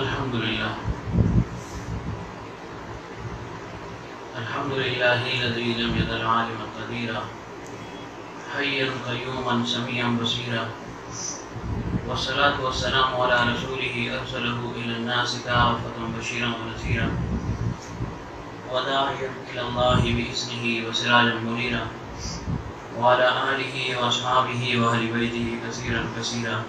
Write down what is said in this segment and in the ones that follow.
الحمد لله الذي لم يزل عالما قديرا حيا قيوما سميعا بصيرا والصلاة والسلام على رسوله أرسله إلى الناس كافة بشيرا ونذيرا وداعيا إلى الله بإذنه وسراجا منيرا وعلى آله وأصحابه وأهل بيته كثيرا كثيرا.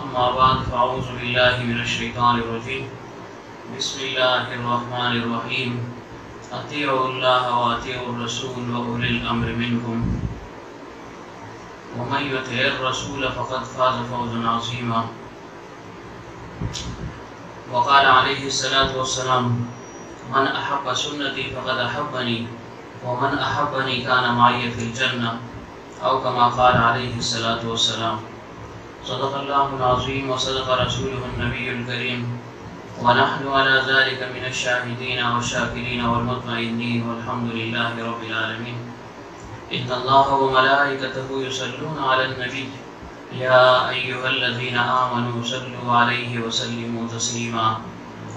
أما بعد فأعوذ بالله من الشيطان الرجيم. بسم الله الرحمن الرحيم. أطيعوا الله وأطيعوا الرسول وأولي الأمر منكم ومن يطع الرسول فقد فاز فوزا عظيما. وقال عليه الصلاة والسلام: من أحب سنتي فقد أحبني ومن أحبني كان معي في الجنة، أو كما قال عليه الصلاة والسلام. صدق الله العظيم وصدق رسوله النبي الكريم ونحن على ذلك من الشاهدين والشاكرين والمطمئنين والحمد لله رب العالمين. إن الله وملائكته يصلون على النبي يا أيها الذين آمنوا صلوا عليه وسلموا تسليما.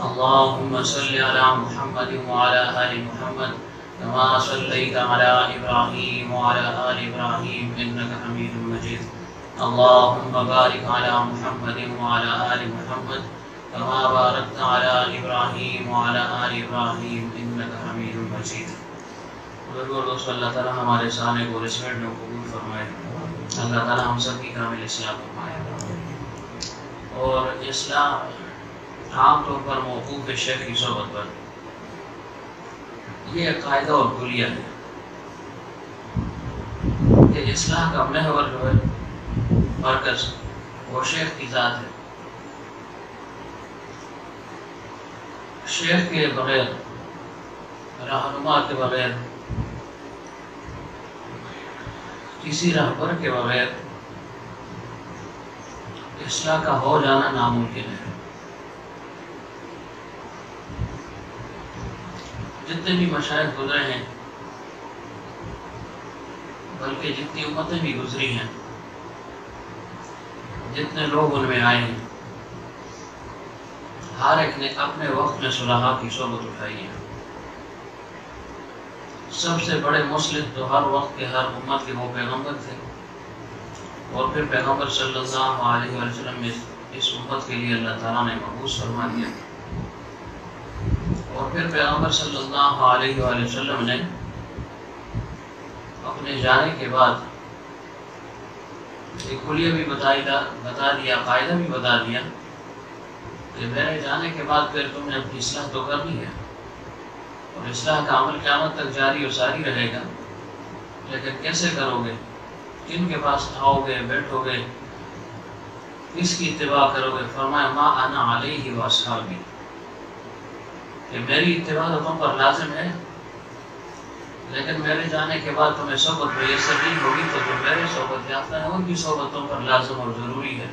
اللهم صل على محمد وعلى آل محمد كما صليت على إبراهيم وعلى آل إبراهيم إنك حميد مجيد. اللهم بارك على محمد وعلى آل محمد كما باركت على إبراهيم وعلى آل إبراهيم إنك حميد مجيد. دوستو، اللہ تعالیٰ ہمارے سامنے کو ریسپیکٹ میں قبول فرمائے. اللہ تعالیٰ ہم سب کی کامل اصلاح فرمائے. اور اصلاح عام طور پر موقوف ہے شیخ کی صحبت پر. یہ قاعدہ اور کلیہ ہے کہ اصلاح کا محور جو ہے مرکز وہ شیخ کی ذات ہے. شیخ کے بغیر، رہنما کے بغیر، کسی رہبر کے بغیر اصلاح کا ہو جانا ناممکن ہے. جتنے بھی مشائخ گزرے ہیں، بلکہ جتنی امتیں بھی گزری ہیں، جتنے لوگ ان میں آئے ہیں، ہر ایک نے اپنے وقت میں صلحاء کی صحبت اٹھائی ہے. سب سے بڑے مصلح تو ہر وقت کے ہر امت کے وہ پیغمبر تھے، اور پھر پیغمبر صلی اللہ علیہ وسلم نے اس امت کے لیے اللہ تعالیٰ نے مبعوث فرما دیا. اور پھر پیغمبر صلی اللہ علیہ وسلم نے اپنے جانے کے بعد ایک کلیہ بھی بتا دیا، قاعدہ بھی بتا دیا کہ میرے جانے کے بعد پھر تم نے اپنی اصلاح تو کرنی ہے، اور اصلاح کا عمل قیامت تک جاری و ساری رہے گا. لیکن کیسے کرو گے؟ کن کے پاس آؤ گے، بیٹھو گے، کس کی اتباع کرو گے؟ فرمایا: ما انا علیہ واصحابی، کہ میری اتباع تو تم پر لازم ہے، لیکن میرے جانے کے بعد تمہیں صحبت میسر نہیں ہوگی تو جو میرے صحبت یافتہ ہیں ان کی صحبت تم پر لازم اور ضروری ہے.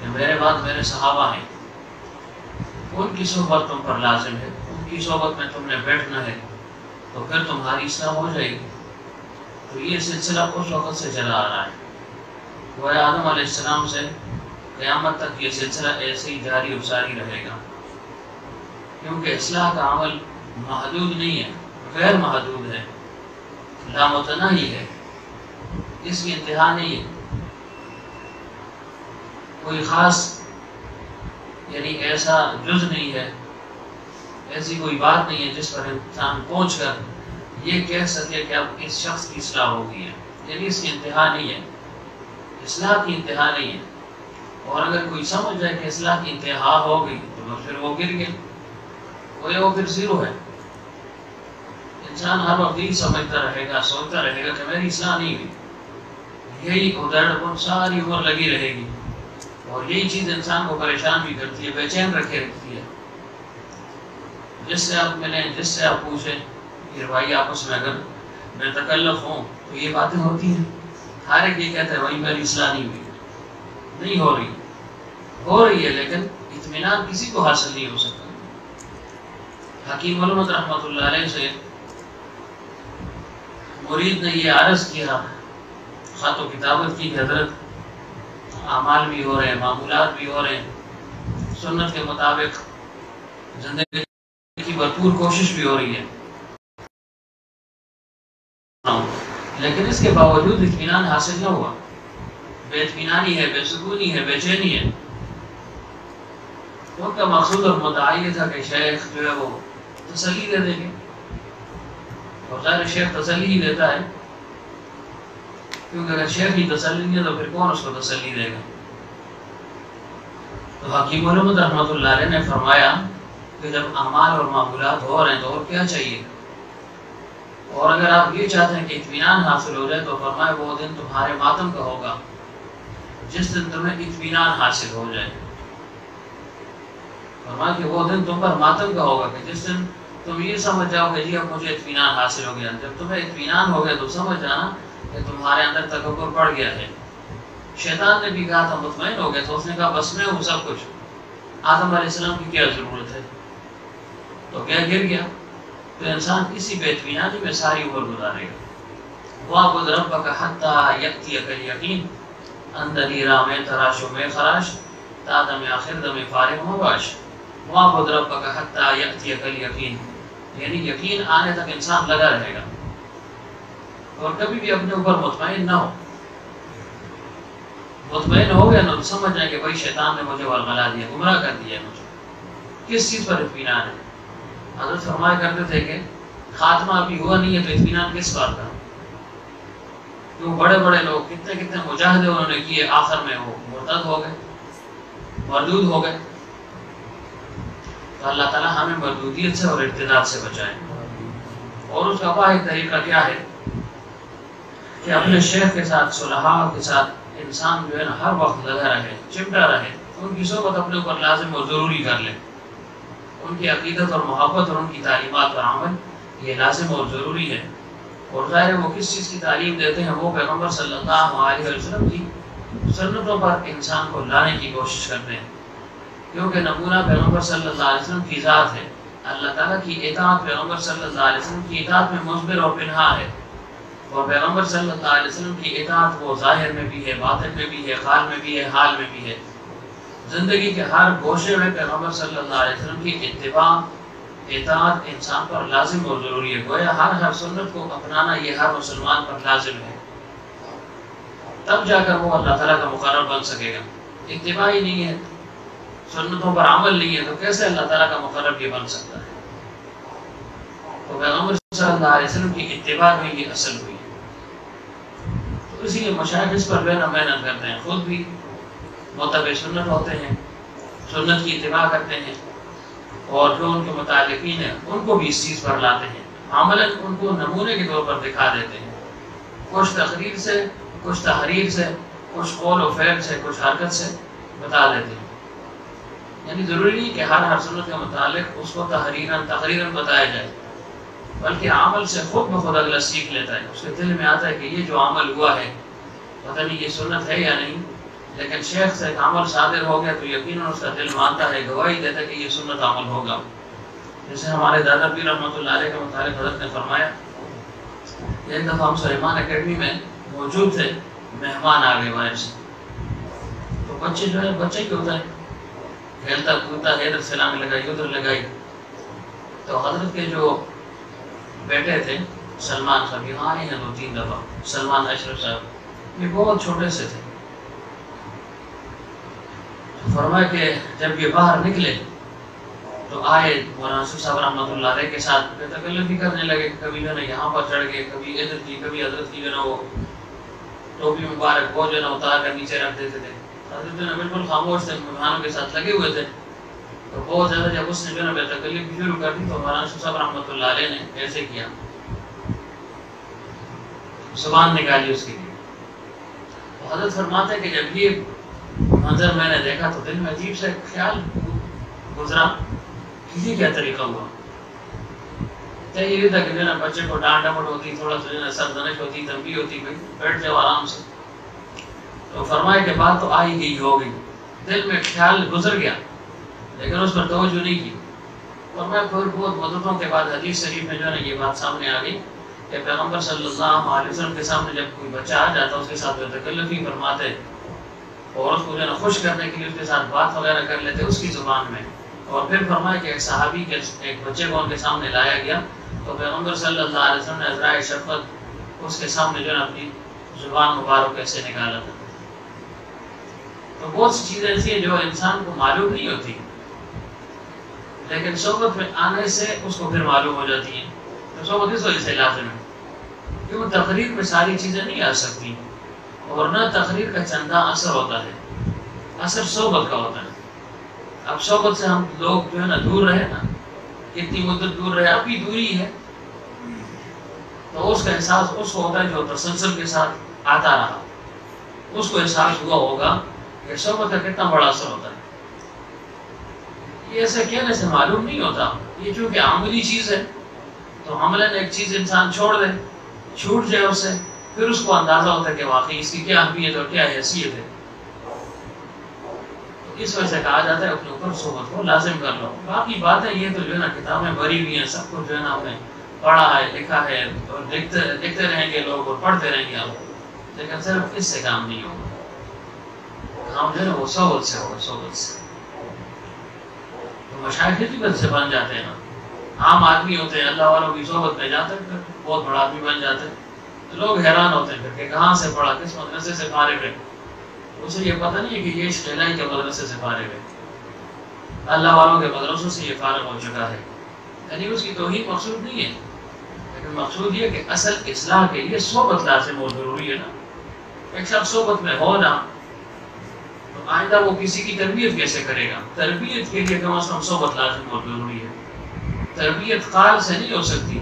کہ میرے بعد میرے صحابہ ہیں، ان کی صحبت تم پر لازم ہے، ان کی صحبت میں تم نے بیٹھنا ہے، تو پھر تمہاری اصلاح ہو جائے گی. تو یہ سلسلہ اس وقت سے چلا آ رہا ہے. وہ آدم علیہ السلام سے قیامت تک یہ سلسلہ ایسے ہی جاری و ساری رہے گا، کیونکہ اصلاح کا عمل محدود نہیں ہے، غیر محدود ہے، لامتناہی ہے، اس کی انتہا نہیں ہے. کوئی خاص یعنی ایسا جز نہیں ہے، ایسی کوئی بات نہیں ہے جس پر انسان پہنچ کر یہ کہہ سکے کہ اب اس شخص کی اصلاح ہو گئی ہے. یعنی اس کی انتہا نہیں ہے، اصلاح کی انتہا نہیں ہے. اور اگر کوئی سمجھ جائے کہ اصلاح کی انتہا ہو گئی تو پھر وہ گر گیا، وہ پھر زیرو ہے. انسان ہر وقت یہی سمجھتا رہے گا، سوچتا رہے گا کہ میری اصلاح نہیں ہوئی، یہی ادھر ساری عمر لگی رہے گی، اور یہی چیز انسان کو پریشان بھی کرتی ہے، بے چین رکھے رکھتی ہے. جس سے آپ ملیں، جس سے آپ پوچھیں کہ بھائی آپس میں اگر بے تکلف ہوں تو یہ باتیں ہوتی ہیں. ہر ایک یہ کہتا ہے بھائی میری اصلاح نہیں ہوئی، نہیں ہو رہی ہے، لیکن اطمینان کسی کو حاصل نہیں ہو سکتا. حکیم علامت رحمۃ اللہ علیہ سے مرید نے یہ عرض کیا، خط و کتابت کی کہ حضرت اعمال بھی ہو رہے ہیں، معمولات بھی ہو رہے ہیں، سنت کے مطابق زندگی کی بھرپور کوشش بھی ہو رہی ہے، لیکن اس کے باوجود اطمینان حاصل نہ ہوا، بے اطمینانی ہے، بے سکونی ہے، بے چینی ہے۔ تو ان کا مقصود اور مدعا یہ تھا کہ شیخ جو ہے وہ تسلی دے دیں گے، اور ظاہر شیخ تسلی ہی دیتا ہے، کیونکہ اگر شیخ ہی تسلی نہیں ہے تو پھر کون اس کو تسلی دے گا؟ تو حکیم علومت رحمۃ اللہ علیہ نے فرمایا کہ جب اعمال اور معمولات ہو رہے ہیں تو اور کیا چاہیے؟ اور اگر آپ یہ چاہتے ہیں کہ اطمینان حاصل ہو جائے تو فرمایا وہ دن تمہارے ماتم کا ہوگا جس دن تمہیں اطمینان حاصل ہو جائے۔ فرمایا کہ وہ دن تم پر ماتم کا ہوگا کہ جس دن تم یہ سمجھ جاؤ کہ جی اب مجھے اطمینان حاصل ہو گیا۔ جب تمہیں اطمینان ہو گیا تو سمجھ جانا کہ تمہارے اندر تکبر بڑھ گیا ہے۔ شیطان نے بھی کہا تھا مطمئن ہو گیا تو اس نے کہا بس میں ہوں سب کچھ، آدم علیہ السلام کی کیا ضرورت ہے؟ تو کیا گر گیا؟ تو انسان اسی بے اطمینانی میں ساری عمر گزارے گا۔ وَاعْبُدْ رَبَّكَ حَتَّىٰ يَأْتِيَكَ الْيَقِينُ، اندری راہ میں تراش و میں خراش، تادم آخر دم فارغ مباش۔ وَاعْبُدْ رَبَّكَ حَتَّىٰ يَأْتِيَكَ الْيَقِينُ، یعنی یقین آنے تک انسان لگا رہے گا اور کبھی بھی اپنے اوپر مطمئن نہ ہو۔ مطمئن ہو گیا نا تو سمجھ جائے کہ بھائی شیطان نے مجھے ورغلا دیا، گمراہ کر دیا مجھے۔ کس چیز پر اطمینان ہے؟ حضرت فرمایا کرتے تھے کہ خاتمہ ابھی ہوا نہیں ہے تو اطمینان کس بات کا؟ کیوں بڑے بڑے لوگ کتنے کتنے مجاہدے انہوں نے کیے، آخر میں وہ مرتد ہو گئے، مردود ہو گئے۔ تو اللہ تعالیٰ ہمیں مردودیت سے اور ارتداد سے بچائے۔ اور اس کا واحد طریقہ کیا ہے کہ اپنے شیخ کے ساتھ، صلحاء کے ساتھ انسان جو ہے نا ہر وقت لگا رہے، چمٹا رہے، ان کی صحبت اپنے اوپر لازم اور ضروری کر لے۔ ان کی عقیدت اور محبت اور ان کی تعلیمات پر عمل یہ لازم اور ضروری ہے۔ اور ظاہر ہے وہ کس چیز کی تعلیم دیتے ہیں؟ وہ پیغمبر صلی اللہ علیہ وسلم کی سنتوں پر انسان کو لانے کی کوشش کرتے ہیں، کیونکہ نمونہ پیغمبر صلی اللہ علیہ وسلم کی ذات ہے۔ اللہ تعالیٰ کی اطاعت پیغمبر صلی اللہ علیہ وسلم کی اطاعت میں مثبر اور پنہا ہے، اور پیغمبر صلی اللہ علیہ وسلم کی اطاعت وہ ظاہر میں بھی ہے، باطن میں بھی ہے، قال میں بھی ہے، حال میں بھی ہے۔ زندگی کے ہر گوشے میں پیغمبر صلی اللہ علیہ وسلم کی اتباع، اطاعت انسان پر لازم اور ضروری ہے۔ گویا ہر سنت کو اپنانا یہ ہر مسلمان پر لازم ہے، تب جا کر وہ اللہ تعالیٰ کا مقرر بن سکے گا۔ اتباع ہی نہیں ہے، سنتوں پر عمل نہیں ہے، تو کیسے اللہ تعالیٰ کا مقرر یہ بن سکتا ہے؟ تو پیغمبر صلی اللہ علیہ وسلم کی اتباع میں یہ اصل ہوئی۔ تو اسی لیے مشائخ اس پر محنت کرتے ہیں، خود بھی متبع سنت ہوتے ہیں، سنت کی اتباع کرتے ہیں، اور جو ان کے متعلقین ہیں ان کو بھی اس چیز پر لاتے ہیں، عملاً ان کو نمونے کے طور پر دکھا دیتے ہیں، کچھ تقریر سے، کچھ تحریر سے، کچھ قول و فعل سے، کچھ حرکت سے بتا دیتے ہیں۔ یعنی ضروری نہیں کہ ہر سنت کے متعلق اس کو تقریراً بتایا جائے، بلکہ عمل سے خود بخود اگلا سیکھ لیتا ہے، اس کے دل میں آتا ہے کہ یہ جو عمل ہوا ہے پتہ نہیں یہ سنت ہے یا نہیں، لیکن شیخ سے ایک عمل صادر ہو گیا تو یقیناً اس کا دل مانتا ہے، گواہی دیتا ہے کہ یہ سنت عمل ہوگا۔ جیسے ہمارے دادا پیر رحمۃ اللہ علیہ کے متعلق حضرت نے فرمایا، ایک دفعہ ہم سلیمان اکیڈمی میں موجود تھے، مہمان آ گئے باہر سے، تو بچے جو ہے بچے کیوں ہوتا ہے، کھیلتا کودتا ادھر سے لانگ لگائی ادھر لگائی، تو حضرت کے جو بیٹے تھے سلمان صاحب، یہاں آئے ہیں 2-3 دفعہ، سلمان اشرف صاحب، یہ بہت چھوٹے سے تھے۔ فرمایا کہ جب یہ باہر نکلے تو آئے مولانا یوسف صاحب رحمۃ اللہ علیہ کے ساتھ تکلفی کرنے لگے، کبھی جو ہے نا یہاں پر چڑھ گئے، کبھی ادھر کی، کبھی حضرت کی جو ہے نا وہ ٹوپی مبارک وہ جو ہے نا اتار کر نیچے رکھ دیتے تھے۔ حضرت جو ہے نا بالکل خاموش تھے، مہمانوں کے ساتھ لگے ہوئے تھے، تو بہت زیادہ جب اس نے جو ہے نا بے تکلفی شروع کر دی تو مولانا یوسف صاحب رحمۃ اللہ علیہ نے ایسے کیا، زبان نکالی اس کے لیے۔ تو حضرت فرماتے ہیں کہ جب یہ منظر میں نے دیکھا تو دل میں عجیب سے خیال گزرا کہ یہ کیا طریقہ ہوا۔ یہ تھا کہ نا بچے کو ڈانٹ ڈپٹ ہوتی، تھوڑا سا سرزنش ہوتی، تنبیہ ہوتی، بھائی بیٹھ جاؤ آرام سے۔ تو فرمایا کہ بات تو آئی گئی ہو گئی، دل میں خیال گزر گیا لیکن اس پر توجہ نہیں کی۔ فرمایا پھر بہت مدتوں کے بعد حدیث شریف میں جو ہے نا یہ بات سامنے آ گئی کہ پیغمبر صلی اللہ علیہ وسلم کے سامنے جب کوئی بچہ آ جاتا اس کے ساتھ تکلفی فرماتے اور اس کو جو ہے نا خوش کرنے کے لیے اس کے ساتھ بات وغیرہ کر لیتے اس کی زبان میں. اور پھر فرمایا کہ ایک صحابی کے ایک بچے کو ان کے سامنے لایا گیا تو پیغمبر صلی اللہ علیہ وسلم نے عذرائے شفقت اس کے سامنے جو ہے نا اپنی زبان مبارک کیسے نکالا تھا. تو بہت سی چیزیں ایسی ہیں جو انسان کو معلوم نہیں ہوتی لیکن صحبت میں آنے سے اس کو پھر معلوم ہو جاتی ہیں. تو صحبت اس وجہ سے لازم ہے کیوں تقریر میں ساری چیزیں نہیں آ سکتی اور نہ تقریر کا چندہ اثر ہوتا ہے. اثر صحبت کا ہوتا ہے. اب صحبت سے ہم لوگ جو ہے نا دور رہے نا کتنی مدت دور رہے اب بھی دوری ہے تو اس کا احساس اس کو ہوتا ہے جو تسلسل کے ساتھ آتا رہا اس کو احساس ہوا ہوگا کہ صحبت کا کتنا بڑا اثر ہوتا ہے. یہ ایسے کہنے سے معلوم نہیں ہوتا. یہ چونکہ عملی چیز ہے تو عملاً ایک چیز انسان چھوڑ دے چھوٹ جائے اس سے پھر اس کو اندازہ ہوتا ہے کہ واقعی اس کی کیا اہمیت اور کیا حیثیت ہے. اس وجہ سے کہا جاتا ہے اپنے اوپر صحبت کو لازم کر لو. باقی باتیں یہ تو جو ہے نا کتابیں بھری ہوئی ہیں سب کچھ جو ہے نا ہم نے پڑھا ہے لکھا ہے اور لکھتے رہیں گے لوگ اور پڑھتے رہیں گے آپ لیکن صرف اس سے کام نہیں ہوگا. کام جو ہے نا وہ صحبت سے ہوگا. صحبت سے تو مشائخ کی وجہ سے بن جاتے ہیں نا. عام آدمی ہوتے ہیں اللہ والوں کی صحبت میں جاتے ہیں بہت بڑا آدمی بن جاتے ہیں تو لوگ حیران ہوتے ہیں کہ کہاں سے پڑھا کس مدرسے سے فارغ ہے. اسے یہ پتہ نہیں ہے کہ یہ شیلائی کے مدرسے سے فارغ ہے. اللہ والوں کے مدرسوں سے یہ فارغ ہو چکا ہے. یعنی اس کی توہین مقصود نہیں ہے لیکن مقصود یہ کہ اصل اصلاح کے لیے صحبت لازم اور ضروری ہے نا. ایک شخص صحبت میں ہو نا تو آئندہ وہ کسی کی تربیت کیسے کرے گا. تربیت کے لیے کم از کم صحبت لازم اور ضروری ہے. تربیت قال سے نہیں ہو سکتی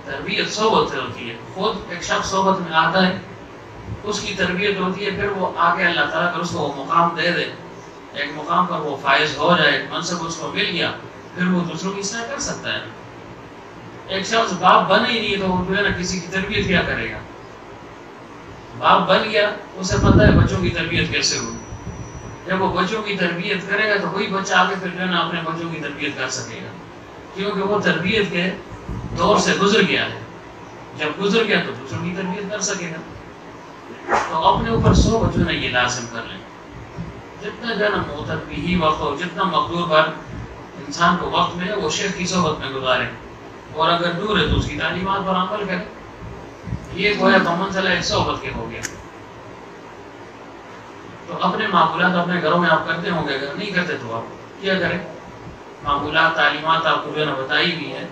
تربیت صحبت سے ہوتی ہے. خود ایک شخص صحبت میں آتا ہے اس کی تربیت ہوتی ہے پھر وہ آگے اللہ تعالیٰ اگر اس کو وہ مقام دے دے ایک مقام پر وہ فائز ہو جائے ایک منصب اس کو مل گیا پھر وہ دوسروں کی اصلاح کر سکتا ہے. ایک شخص باپ بن ہی نہیں تو وہ جو ہے نا کسی کی تربیت کیا کرے گا. باپ بن گیا اسے پتہ ہے بچوں کی تربیت کیسے ہوگی. جب وہ بچوں کی تربیت کرے گا تو کوئی بچہ آگے پھر جو ہے نا اپنے بچوں کی تربیت کر سکے گا کیونکہ وہ تربیت کے دور سے گزر گیا ہے. جب گزر گیا تو دوسروں کی تربیت کر سکے گا. تو اپنے اوپر صحبت جو ہے یہ لازم کر لیں. جتنا جو ہے نا معتد بھی وقت ہو جتنا مقدور پر انسان کو وقت ملے وہ شیخ کی صحبت میں گزارے اور اگر دور ہے تو اس کی تعلیمات پر عمل کرے. یہ گویا منزلہ صحبت کے ہو گیا. تو اپنے معمولات اپنے گھروں میں آپ کرتے ہوں گے اگر نہیں کرتے تو آپ کیا کریں. معمولات تعلیمات آپ کو جو ہے نا بتائی بھی ہے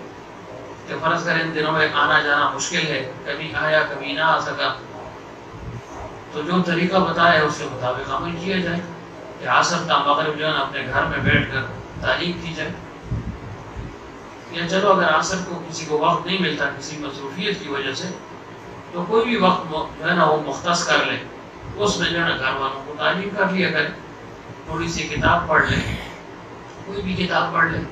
کہ فرض کریں ان دنوں میں آنا جانا مشکل ہے کبھی آیا کبھی نہ آ سکا تو جو طریقہ بتایا ہے اس کے مطابق عمل کیا جائے کہ عصر تا مغرب جو ہے نا اپنے گھر میں بیٹھ کر تعلیم کی جائے. یا چلو اگر عصر کو کسی کو وقت نہیں ملتا کسی مصروفیت کی وجہ سے تو کوئی بھی وقت جو ہے نا وہ مختص کر لے اس میں جو ہے نا گھر والوں کو تعلیم کر لیا کرے. تھوڑی سی کتاب پڑھ لیں کوئی بھی کتاب پڑھ لیں.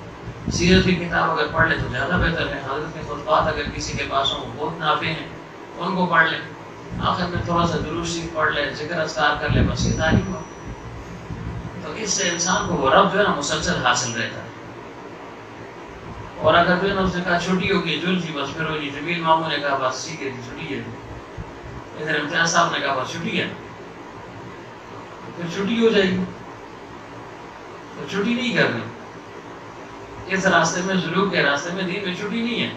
سیرت کی کتاب اگر پڑھ لیں تو زیادہ بہتر ہے. حضرت کے خطبات اگر کسی کے پاس ہوں بہت نافع ہیں ان کو پڑھ لیں. آخر میں تھوڑا سا درود شریف پڑھ لیں ذکر اذکار کر لیں بس یہ تعلیم ہو. تو اس سے انسان کو وہ رب جو ہے نا مسلسل حاصل رہتا ہے. اور اگر جو ہے نا اس نے کہا چھٹی ہوگی جل جی بس پھر وہ جمیل ماموں نے کہا بس ٹھیک ہے چھٹی ہے. ادھر امتیاز صاحب نے کہا بس چھٹی ہے پھر چھٹی ہو جائے گی. تو چھٹی نہیں کرنی. اس راستے میں ظلم کے راستے میں دین میں چھٹی نہیں ہے.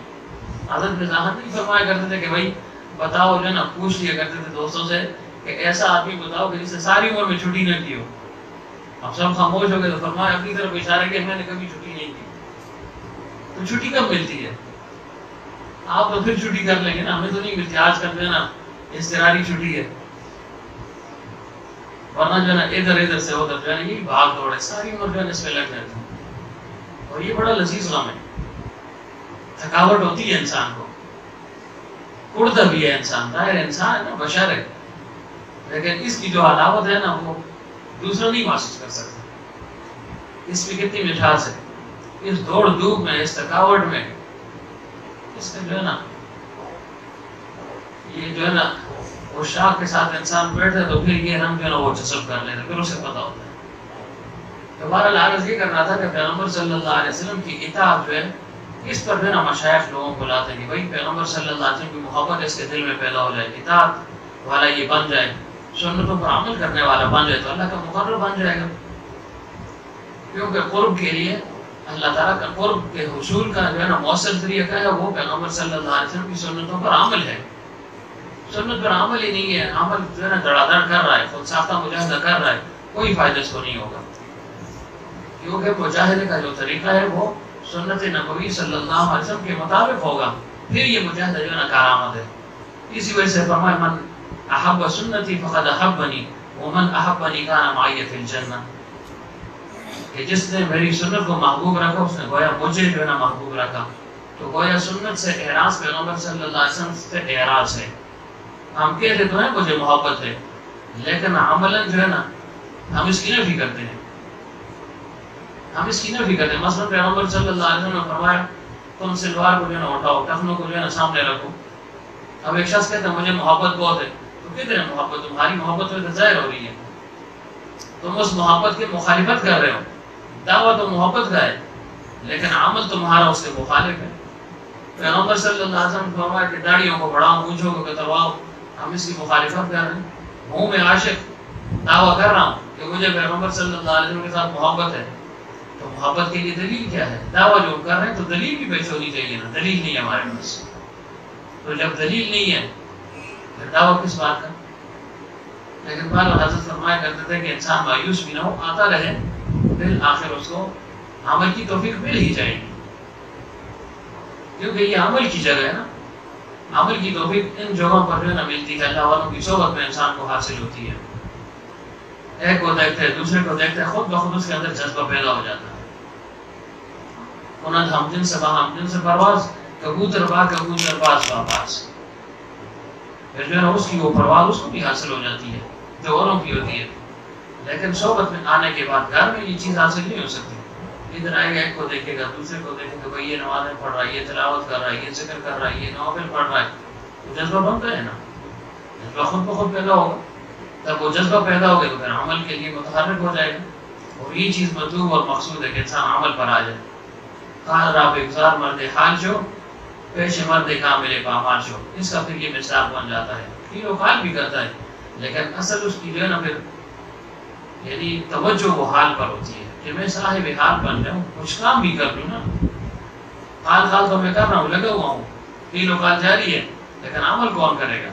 حضرت وضاحت نہیں فرمایا کرتے تھے کہ بھائی بتاؤ جو ہے نا پوچھ لیا کرتے تھے دوستوں سے کہ ایسا آدمی بتاؤ کہ جس سے ساری عمر میں چھٹی نہ کی ہو. اب سب خاموش ہو گئے تو فرمایا اپنی طرف اشارہ کیا میں نے کبھی چھٹی نہیں کی. تو چھٹی کب ملتی ہے؟ آپ تو پھر چھٹی کر لیں گے نا. ہمیں تو نہیں ملتی. آج کل جو ہے نا اضطراری چھٹی ہے ورنہ جو ہے نا ادھر ادھر سے ادھر جو ہے نا یہی بھاگ دوڑ ہے ساری عمر جو ہے نا اس میں لگ جاتی ہے. اور یہ بڑا لذیذ غم ہے. تھکاوٹ ہوتی ہے انسان کو اڑتا بھی ہے انسان ظاہر انسان ہے نا بشر ہے لیکن اس کی جو حلاوت ہے نا وہ دوسرا نہیں محسوس کر سکتا. اس میں کتنی مٹھاس ہے. اس دوڑ دھوپ میں اس تھکاوٹ میں اس میں جو ہے نا یہ جو ہے نا وہ شاخ کے ساتھ انسان بیٹھتا تو پھر یہ رنگ جو ہے نا وہ جذب کر لیتا پھر اسے پتا ہوتا ہے. تو بہرحال عرض یہ کرنا تھا کہ پیغمبر صلی اللہ علیہ وسلم کی اطاعت جو ہے اس پر جو ہے نا مشائخ لوگوں کو لاتے ہیں کہ بھائی پیغمبر صلی اللہ علیہ وسلم کی محبت اس کے دل میں پیدا ہو جائے اطاعت والا یہ بن جائے سنتوں پر عمل کرنے والا بن جائے تو اللہ کا مقرب بن جائے گا، کیونکہ قرب کے لیے اللہ تعالیٰ کا قرب کے حصول کا جو ہے نا مؤثر طریقہ ہے وہ پیغمبر صلی اللہ علیہ وسلم کی سنتوں پر عمل ہے۔ سنت پر عمل ہی نہیں ہے، عمل جو ہے نا دڑا دڑ کر رہا ہے، خود ساختہ مجاہدہ کر رہا ہے، کوئی فائدہ اس کو نہیں ہوگا، کیونکہ مجاہدے کا جو طریقہ ہے وہ سنت نبوی صلی اللہ علیہ وسلم کے مطابق ہوگا، پھر یہ مجاہدہ جو ہے نا کارآمد ہے۔ اسی وجہ سے فرمایا من احب سنتی فقد احبنی ومن احبنی کان معی فی الجنہ، کہ جس نے میری سنت کو محبوب رکھا اس نے گویا مجھے جو ہے نا محبوب رکھا۔ تو گویا سنت سے اعراض پیغمبر صلی اللہ علیہ وسلم سے اعراض ہے، ہم کہتے تو ہیں مجھے محبت ہے، لیکن عملاً جو ہے نا ہم اس کی نفی کرتے ہیں، ہم اس کی نفی کرتے ہیں۔ مثلا پیغمبر صلی اللہ علیہ وسلم نے فرمایا تم سلوار کو جو ہے نا اٹھاؤ، ٹخنوں کو جو ہے نا سامنے رکھو۔ اب ایک شخص کہتا ہے مجھے محبت بہت ہے، تو کہتے ہیں محبت تمہاری محبت میں ظاہر ہو رہی ہے، تم اس محبت کی مخالفت کر رہے ہو، دعویٰ تو محبت کا ہے لیکن عمل تمہارا اس کے مخالف ہے۔ پیغمبر صلی اللہ علیہ وسلم نے فرمایا کہ داڑھیوں کو بڑھاؤ، مونچھوں کو کترواؤ، ہم اس کی مخالفت کر رہے ہیں۔ ہوں میں عاشق، دعویٰ کر رہا ہوں کہ مجھے پیغمبر صلی اللہ علیہ وسلم کے ساتھ محبت ہے، تو محبت کے لیے دلیل کیا ہے؟ دعویٰ جو کر رہے ہیں تو دلیل بھی پیش ہونی چاہیے نا، دلیل نہیں ہے ہمارے پاس، تو جب دلیل نہیں ہے پھر دعویٰ کس بات کا؟ لیکن بعض حضرت فرمایا کرتے تھے کہ انسان مایوس بھی نہ ہو، آتا رہے، بالآخر اس کو عمل کی توفیق مل ہی جائے گی، کیونکہ یہ عمل کی جگہ ہے نا، عمل کی توفیق ان جگہوں پر جو ہے نا ملتی ہے، اللہ والوں کی صحبت میں انسان کو حاصل ہوتی ہے۔ ایک کو دیکھتے ہیں، دوسرے کو دیکھتے ہیں، خود بخود اس کے اندر جذبہ پیدا ہو جاتا ہے۔ انہاں ہم جن سے ہم جن سے پرواز، کبوتر با کبوتر باز با باز، پھر جو ہے نا اس کی وہ پرواز اس کو بھی حاصل ہو جاتی ہے جو اوروں کی ہوتی ہے۔ لیکن صحبت میں آنے کے بعد گھر میں یہ چیز حاصل نہیں ہو سکتی۔ ادھر آئے گا، ایک کو دیکھے گا، دوسرے کو دیکھے گا، بھائی یہ نمازیں پڑھ رہا ہے، یہ تلاوت کر رہا ہے، یہ ذکر کر رہا ہے، یہ نوافل پڑھ رہا ہے، تو جذبہ بنتا ہے نا، جذبہ خود بخود پیدا ہوگا۔ جب وہ جذبہ پیدا ہوگا تو پھر عمل کے لیے متحرک ہو جائے گا، اور یہ چیز مطلوب اور مقصود ہے کہ انسان عمل پر آ جائے۔ قال راب اگزار مرد حال شو پیش مرد کامل پامال شو، اس کا پھر یہ مصداق بن جاتا ہے۔ یہ وہ حال بھی کرتا ہے لیکن اصل اس کی جو ہے نا پھر یعنی توجہ وہ حال پر ہوتی ہے کہ میں صاحب حال بن جاؤں، کچھ کام بھی کر لوں نا، حال حال تو میں کر رہا ہوں، لگا ہوا ہوں، تین اوقات جاری ہے، لیکن عمل کون کرے گا؟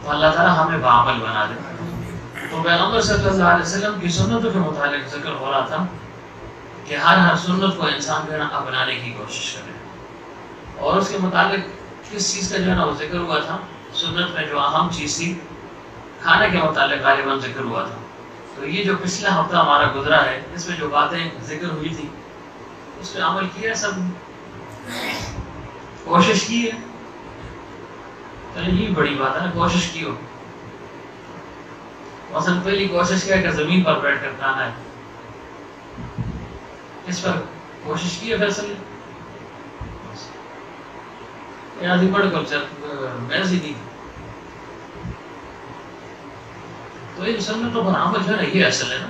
تو اللہ تعالیٰ ہمیں بعمل بنا دے۔ تو پیغمبر صلی اللہ علیہ وسلم کی سنتوں کے متعلق ذکر ہو رہا تھا کہ ہر سنت کو انسان جو ہے نا اپنانے کی کوشش کرے، اور اس کے متعلق کس چیز کا جو ہے نا وہ ذکر ہوا تھا؟ سنت میں جو اہم چیز تھی کھانے کے متعلق غالباً ذکر ہوا تھا۔ تو یہ جو پچھلا ہفتہ ہمارا گزرا ہے اس میں جو باتیں ذکر ہوئی تھی اس پہ عمل کیا، سب کوشش کی ہے، یہ بڑی بات ہے نا، کوشش کی ہو۔ مثلا پہلی کوشش کیا کہ زمین پر بیٹھ کر کھانا ہے، اس پر کوشش کی ہے فیصل آدھی پڑھ کر ویسے نہیں۔ تو ان سنتوں پر عمل جو ہے نا یہ اصل ہے نا،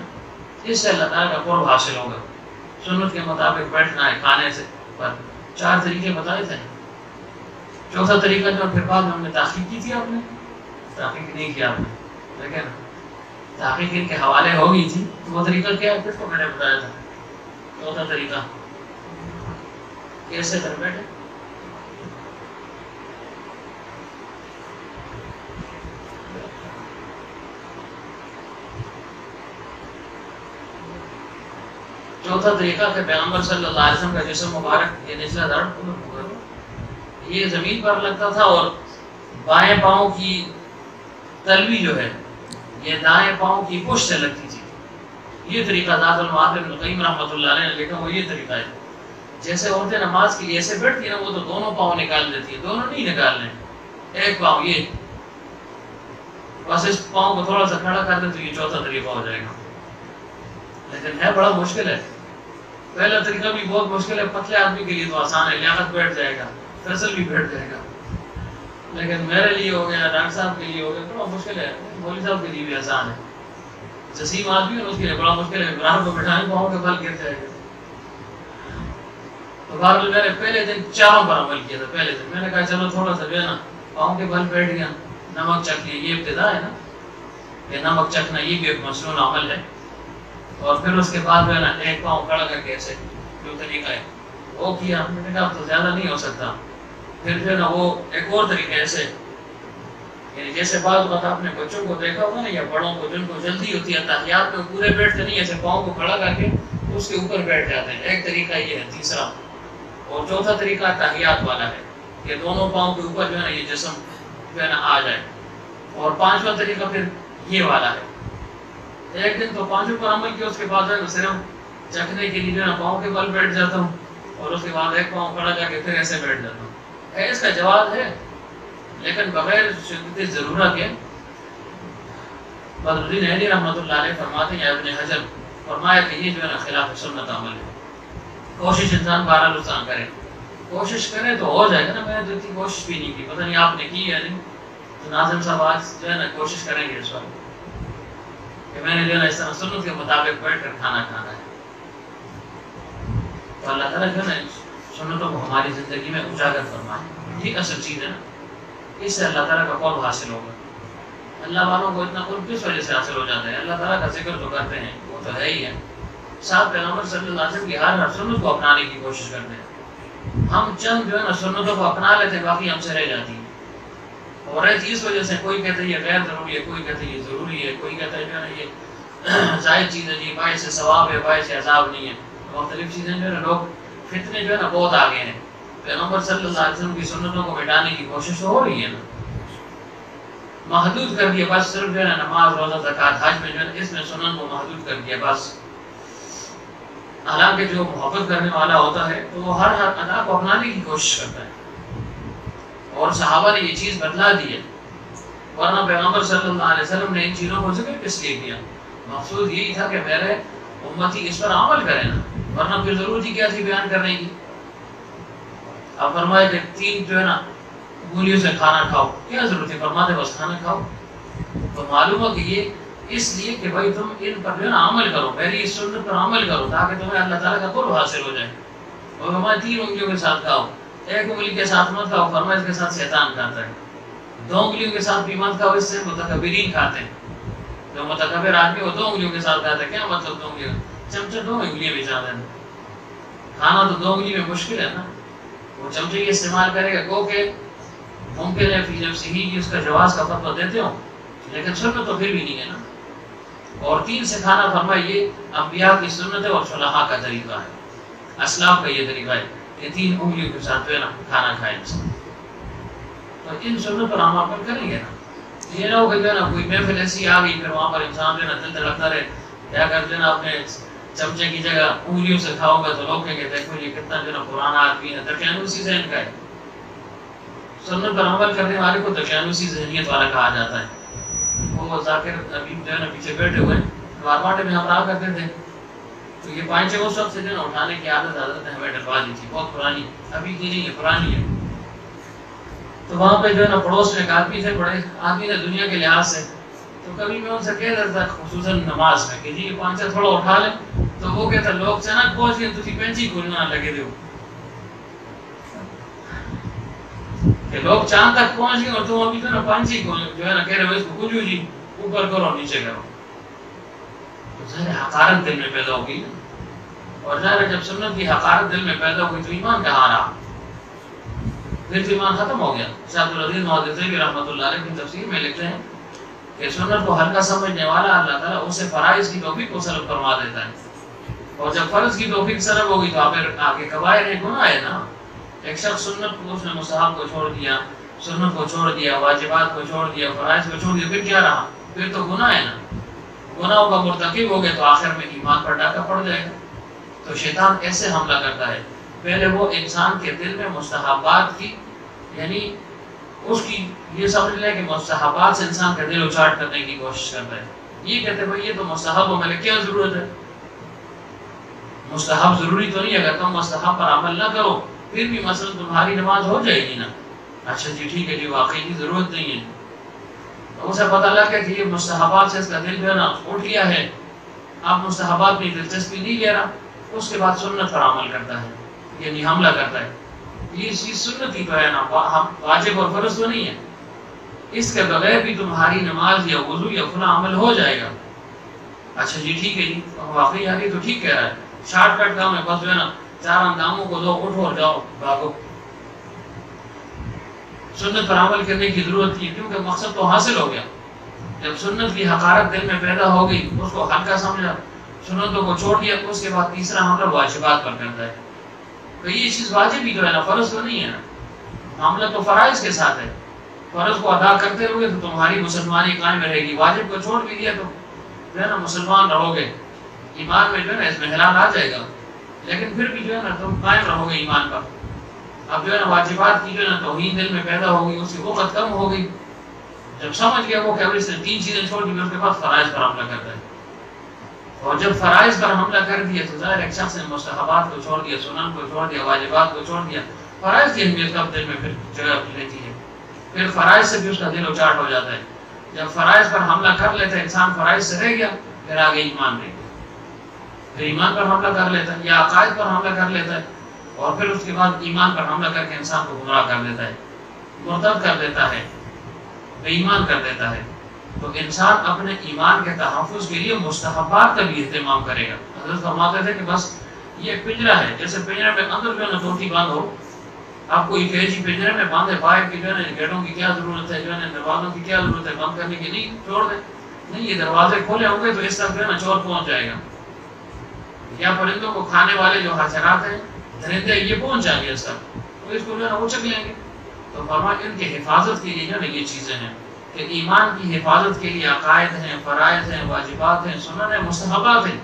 اس سے اللہ تعالیٰ کا قرب حاصل ہوگا۔ سنت کے مطابق بیٹھنا ہے کھانے سے پر 4 طریقے بتائے تھے، چوتھا طریقہ جو پھر بعد میں ہم نے تحقیق کی تھی، آپ نے تحقیق نہیں کیا آپ نے، لیکن تحقیق ان کے حوالے ہو گئی تھی، تو وہ طریقہ کیا ہے پھر تو میں نے بتایا تھا۔ چوتھا طریقہ کیسے گھر بیٹھے، چوتھا طریقہ کہ پیغمبر صلی اللہ علیہ وسلم کا جسم مبارک یہ نچلا دھڑ یہ زمین پر لگتا تھا، اور بائیں پاؤں کی تلوی جو ہے یہ دائیں پاؤں کی پشت سے لگتی تھی۔ یہ طریقہ ذات المعاد ابن القیم رحمۃ اللہ علیہ نے لکھا، وہ یہ طریقہ ہے جیسے عورتیں نماز کے لیے ایسے بیٹھتی ہیں نا، وہ تو دونوں پاؤں نکال دیتی ہیں، دونوں نہیں نکالنے، ایک پاؤں یہ، بس اس پاؤں کو تھوڑا سا کھڑا کر دے تو یہ چوتھا طریقہ ہو جائے گا۔ لیکن ہے بڑا مشکل ہے، پہلا طریقہ بھی بہت مشکل ہے، پتلے آدمی کے لیے تو آسان ہے، لیاقت بیٹھ جائے گا، فیصل بھی بیٹھ جائے گا، لیکن میرے لیے ہو گیا، ڈاکٹر صاحب کے لیے ہو گیا، بڑا مشکل ہے، مولوی صاحب کے لیے بھی آسان ہے، جسیم آدمی ہے اس کے لیے بڑا مشکل ہے، گراہ کو بٹھائیں پاؤں کے بل گر جائے گا۔ تو بہرحال میں نے پہلے دن چاروں پر عمل کیا تھا، پہلے دن میں نے کہا چلو تھوڑا سا جو ہے نا پاؤں کے بل بیٹھ گیا، نمک چکھ لیا، یہ ابتدا ہے نا، کہ نمک چکھنا یہ بھی ایک مسنون عمل ہے. اور پھر اس کے بعد جو ہے نا ایک پاؤں کھڑا کر کے ایسے جو طریقہ ہے وہ کیا. میں نے کہا تو زیادہ نہیں ہو سکتا. پھر جو ہے نا وہ ایک اور طریقے ایسے یعنی جیسے بعض وقت آپ نے بچوں کو دیکھا ہوگا نا یا بڑوں کو جن کو جلدی ہوتی ہے تحیات میں پورے بیٹھتے نہیں ایسے پاؤں کو کھڑا کر کے اس کے اوپر بیٹھ جاتے ہیں. ایک طریقہ یہ ہے. تیسرا اور چوتھا طریقہ تحیات والا ہے کہ دونوں پاؤں کے اوپر جو ہے نا یہ جسم جو ہے نا آ جائے. اور پانچواں طریقہ پھر یہ والا ہے. ایک دن تو پانچوں پر عمل کیا, اس کے بعد جو ہے نا صرف چکھنے کے لیے جو ہے نا پاؤں کے بل بیٹھ جاتا ہوں اور اس کے بعد ایک پاؤں کھڑا کر کے پھر ایسے بیٹھ جاتا ہوں. اس کا جواب ہے لیکن بغیر شدت ضرورت کے. بدر الدین اہلی رحمۃ اللہ علیہ فرماتے ہیں ابن حجر فرمایا کہ یہ جو ہے نا خلاف سنت عمل ہے. کوشش انسان بہرحال انسان کرے, کوشش کرے تو ہو جائے گا نا. میں نے اتنی کوشش بھی نہیں کی, پتہ نہیں آپ نے کی یا نہیں. تو ناظم صاحب آج جو ہے نا کوشش کریں گے اس وقت کہ میں نے جو ہے نا اس طرح سنت کے مطابق بیٹھ کر کھانا کھانا ہے. تو اللہ تعالیٰ جو ہے نا سنتوں کو ہماری زندگی میں اجاگر فرمائے. یہ اصل چیز ہے نا, اس سے اللہ تعالیٰ کا قرب حاصل ہوگا. اللہ والوں کو اتنا قرب کس وجہ سے حاصل ہو جاتا ہے؟ اللہ تعالیٰ کا ذکر تو کرتے ہیں, وہ تو ہے ہی ہے. ساتھ پیغمبر صلی اللہ علیہ وسلم کی ہر سنت کو اپنانے کی کوشش کرتے ہیں. ہم چند جو ہے نا سنتوں کو اپنا لیتے ہیں, باقی ہم سے رہ جاتی ہیں. اور اس وجہ سے کوئی کہتا ہے یہ غیر ضروری ہے, کوئی کہتا ہے یہ ضروری ہے, کوئی کہتا ہے جو ہے نا یہ زائد چیز ہے, یہ باعث ثواب ہے, باعث عذاب نہیں ہے. مختلف چیزیں جو ہے نا لوگ فتنے جو ہے نا بہت آگے ہیں. پیغمبر صلی اللہ علیہ وسلم کی سنتوں کو مٹانے کی کوشش ہو رہی ہے نا, محدود کر دیا بس. صرف جو ہے نا نماز, روزہ, زکوٰۃ, حج میں جو ہے نا اس میں سنن کو محدود کر دیا بس. حالانکہ جو محبت کرنے والا ہوتا ہے تو وہ ہر ادا کو اپنانے کی کوشش کرتا ہے. اور صحابہ نے یہ چیز بدلا دی ہے, ورنہ پیغمبر صلی اللہ علیہ وسلم نے ان چیزوں کو ذکر کس لیے کیا؟ مقصود یہی تھا کہ میرے امتی اس پر عمل کریں نا, ورنہ پھر ضرورت ہی کیا تھی بیان کرنے کی؟ اب فرمائے کہ 3 جو ہے نا انگلیوں سے کھانا کھاؤ, کیا ضرورت ہے؟ فرماتے بس کھانا کھاؤ. تو معلوم ہو کہ یہ اس لیے کہ بھائی تم ان پر جو ہے نا عمل کرو, میری اس سنت پر عمل کرو تاکہ تمہیں اللہ تعالیٰ کا قرب حاصل ہو جائے. اور فرمائے 3 انگلیوں کے ساتھ کھاؤ, 1 انگلی کے ساتھ مت کھاؤ, فرمائے اس کے ساتھ شیطان کھاتا ہے. 2 انگلیوں کے ساتھ بھی مت کھاؤ, اس سے متکبرین کھاتے ہیں. جو متکبر آدمی وہ 2 انگلیوں کے ساتھ کھاتا ہے. کیا مطلب 2 انگلیوں؟ چمچہ 2 انگلیاں بھی چاہتے ہیں. کھانا تو 2 انگلی میں مشکل ہے نا, وہ چمچے کی استعمال کرے گا. گو کہ ممکن ہے فی نفسہ ہی اس کا جواز کا فتویٰ دیتے ہوں, لیکن سنت تو پھر بھی نہیں ہے نا. اور 3 سے کھانا فرمائے یہ انبیاء کی سنت ہے اور صلحاء کا طریقہ ہے, اسلاف کا یہ طریقہ ہے کہ 3 انگلیوں کے ساتھ جو ہے نا کھانا کھائے انسان. تو ان سنت پر ہم عمل کریں گے نا. یہ نہ ہو کہ جو ہے نا کوئی محفل ایسی آ گئی پھر وہاں پر انسان جو ہے نا دل دھڑکتا رہے, کیا کر جو ہے نا اپنے چمچے کی جگہ انگلیوں سے کھاؤ گا تو لوگ کہیں گے دیکھو یہ کتنا جو ہے نا پرانا آدمی ہے, دقیانوسی ذہن کا ہے. سنت پر عمل کرنے والے کو دقیانوسی ذہنیت والا کہا جاتا ہے. وہ ذاکر ابھی جو ہے نا پیچھے بیٹھے ہوئے مارواڑے میں ہم رہا کرتے تھے, تو یہ پانچے اس وقت سے جو ہے نا اٹھانے کی عادت ہمیں ڈلوا دی تھی, بہت پرانی, ابھی کی نہیں ہے, پرانی ہے. تو وہاں پہ جو ہے نا پڑوس میں ایک آدمی تھے, بڑے آدمی تھے دنیا کے لحاظ سے. تو کبھی میں ان سے کہہ رہا تھا خصوصاً نماز میں کہ جی یہ پانچے تھوڑا اٹھا لیں, تو وہ کہتا لوگ چنک پہنچ گئے تھی پینچی کھولنا لگے دو کہ لوگ چاند تک پہنچ گئے اور تم ابھی جو ہے نا پانچی جو ہے نا کہہ رہے ہو اس کو کھجو جی اوپر کرو نیچے کرو. تو ظاہر حقارت دل میں پیدا ہوگی نا, اور ظاہر جب سنت کی حقارت دل میں پیدا ہوئی تو ایمان کہاں رہا؟ پھر تو ایمان ختم ہو گیا. شاہ عبدالعزیز محدثی رحمۃ اللہ علیہ کی تفسیر میں لکھتے ہیں کہ سنت کو ہلکا سمجھنے والا اللہ تعالیٰ اسے فرائض کی توفیق کو سلب فرما دیتا ہے, اور جب فرض کی توفیق سلب ہوگی تو آگے کبائر ہے, گناہ ہے نا. ایک شخص سنت کو, اس نے مستحب کو چھوڑ دیا, سنت کو چھوڑ دیا, واجبات کو چھوڑ دیا, فرائض کو چھوڑ دیا, پھر کیا رہا؟ پھر تو گناہ ہے نا. گناہوں کا مرتکب ہو گیا تو آخر میں ایمان پر ڈاکہ پڑ جائے گا. تو شیطان ایسے حملہ کرتا ہے, پہلے وہ انسان کے دل میں مستحبات کی یعنی اس کی یہ سمجھ لے کہ مستحبات سے انسان کا دل اچاٹ کرنے کی کوشش کرتا ہے. یہ کہتے ہیں بھائی یہ تو مستحب ہو, میں کیا ضرورت ہے؟ مستحب ضروری تو نہیں, اگر تم مستحب پر عمل نہ کرو پھر بھی مثلا تمہاری نماز ہو جائے گی نا. اچھا جی ٹھیک ہے جی, واقعی کی ضرورت نہیں ہے. اسے پتہ لگ گیا کہ یہ مستحبات سے اس کا دل جو ہے نا اٹھ گیا ہے, اب مستحبات میں دلچسپی نہیں لے رہا. اس کے بعد سنت پر عمل کرتا ہے, یعنی حملہ کرتا ہے. یہ چیز سنت کی تو ہے نا, واجب اور فرض تو نہیں ہے. اس کے بغیر بھی تمہاری نماز یا وضو یا فلاں عمل ہو جائے گا. اچھا جی ٹھیک ہے جی واقعی آگے تو ٹھیک کہہ رہا ہے, شارٹ کٹ کام ہے, بس جو ہے نا 4 انداموں کو دو, اٹھو اور جاؤ بھاگو. سنت پر عمل کرنے کی ضرورت تھی کیونکہ مقصد تو حاصل ہو گیا. جب سنت کی حقارت دل میں پیدا ہو گئی اس کو ہلکا سمجھا, سنتوں کو چھوڑ دیا, تو اس کے بعد تیسرا حملہ واجبات پر کرتا ہے. تو یہ چیز واجب ہی تو ہے نا, فرض تو نہیں ہے نا. معاملہ تو فرائض کے ساتھ ہے. فرض کو ادا کرتے رہو گے تو تمہاری مسلمانی قائم رہے گی. واجب کو چھوڑ بھی دیا تو جو ہے نا مسلمان رہو گے, ایمان میں جو ہے نا اس میں ہلال آ جائے گا, لیکن پھر بھی جو ہے نا تم قائم رہو گے ایمان پر. اب جو ہے نا واجبات کی جو ہے نا توہین دل میں پیدا ہو گئی, اس کی وقت کم ہو گئی. جب سمجھ گیا وہ کہ اب اس نے 3 چیزیں چھوڑ دی, اس کے بعد فرائض پر حملہ کرتا ہے. اور جب فرائض پر حملہ کر دیا تو ظاہر ایک شخص نے مستحبات کو چھوڑ دیا, سنن کو چھوڑ دیا, واجبات کو چھوڑ دیا. فرائض کی اہمیت کب دل میں پھر جگہ لیتی ہے, پھر فرائض سے بھی اس کا دل اچاٹ ہو جاتا ہے. جب فرائض پر حملہ کر لیتا ہے انسان, فرائض سے رہ گیا, پھر آگے ایمان رہ گیا, پھر ایمان پر حملہ کر لیتا ہے یا عقائد پر حملہ کر لیتا ہے, اور پھر اس کے بعد ایمان پر حملہ کر کے انسان کو گمراہ کر دیتا ہے, مرتد کر دیتا ہے, بے ایمان کر دیتا ہے. تو انسان اپنے ایمان کے تحفظ کے لیے مستحبات کا بھی اہتمام کرے گا. حضرت فرماتے تھے کہ بس یہ ایک پنجرا ہے, جیسے پنجرے میں اندر جو ہے نا طوطی بند ہو, آپ کوئی کیجی پنجرے میں باندھے, باہر کی جو ہے نا گیٹوں کی کیا ضرورت ہے, جو ہے نا دروازوں کی کیا ضرورت ہے بند کرنے کی, نہیں چھوڑ دیں. نہیں, یہ دروازے کھولے ہوں گے تو اس طرف جو ہے نا چور پہنچ جائے گا, یا پرندوں کو کھانے والے جو حشرات ہیں درندے یہ پہنچ جائیں گے اس طرف, تو اس کو جو ہے نا اچک لیں گے. تو فرمایا ان کی حفاظت کے لیے جو ہے نا یہ چیزیں ہیں کہ ایمان کی حفاظت کے لیے عقائد ہیں, فرائض ہیں, واجبات ہیں, سنن ہیں, مستحبات ہیں.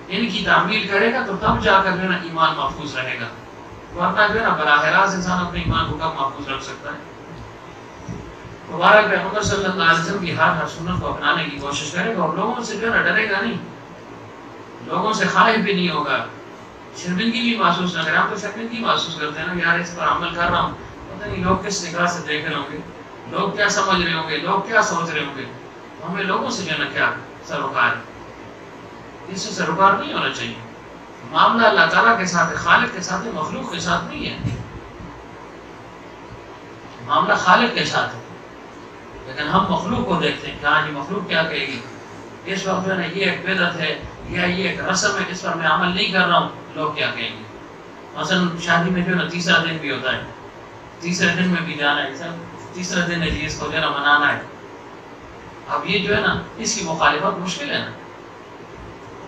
ان کی تعمیل کرے گا تو تب جا کر جو ہے نا ایمان محفوظ رہے گا, ورنہ جو ہے نا براہ راست انسان اپنے ایمان کو کب محفوظ رکھ سکتا ہے. مبارک پیغمبر صلی اللہ علیہ وسلم کی ہر سنت کو اپنانے کی کوشش کرے گا, اور لوگوں سے جو ہے نا ڈرے گا نہیں, لوگوں سے خائف بھی نہیں ہوگا, شرمندگی بھی محسوس نہ کرے. ہم تو شرمندگی محسوس کرتے ہیں نا, یار اس پر عمل کر رہا ہوں, پتہ نہیں لوگ کس نگاہ سے دیکھ رہے ہوں گے, لوگ کیا سمجھ رہے ہوں گے, لوگ کیا سوچ رہے ہوں گے. ہمیں لوگوں سے جو ہے نا کیا سروکار ہے, اس سے سروکار نہیں ہونا چاہیے. معاملہ اللہ تعالیٰ کے ساتھ ہے, خالق کے ساتھ ہے, مخلوق کے ساتھ نہیں ہے. معاملہ خالق کے ساتھ ہے, لیکن ہم مخلوق کو دیکھتے ہیں کہ ہاں جی مخلوق کیا کہے گی, اس وقت جو ہے نا یہ ایک بدعت ہے یا یہ ایک رسم ہے, اس پر میں عمل نہیں کر رہا ہوں, لوگ کیا کہیں گے. مثلا شادی میں جو ہے نا تیسرا دن بھی ہوتا ہے, تیسرے دن میں بھی جانا ہے, سر تیسرا دن ہے جی اس کو جو ہے نا منانا ہے. اب یہ جو ہے نا اس کی مخالفت مشکل ہے نا.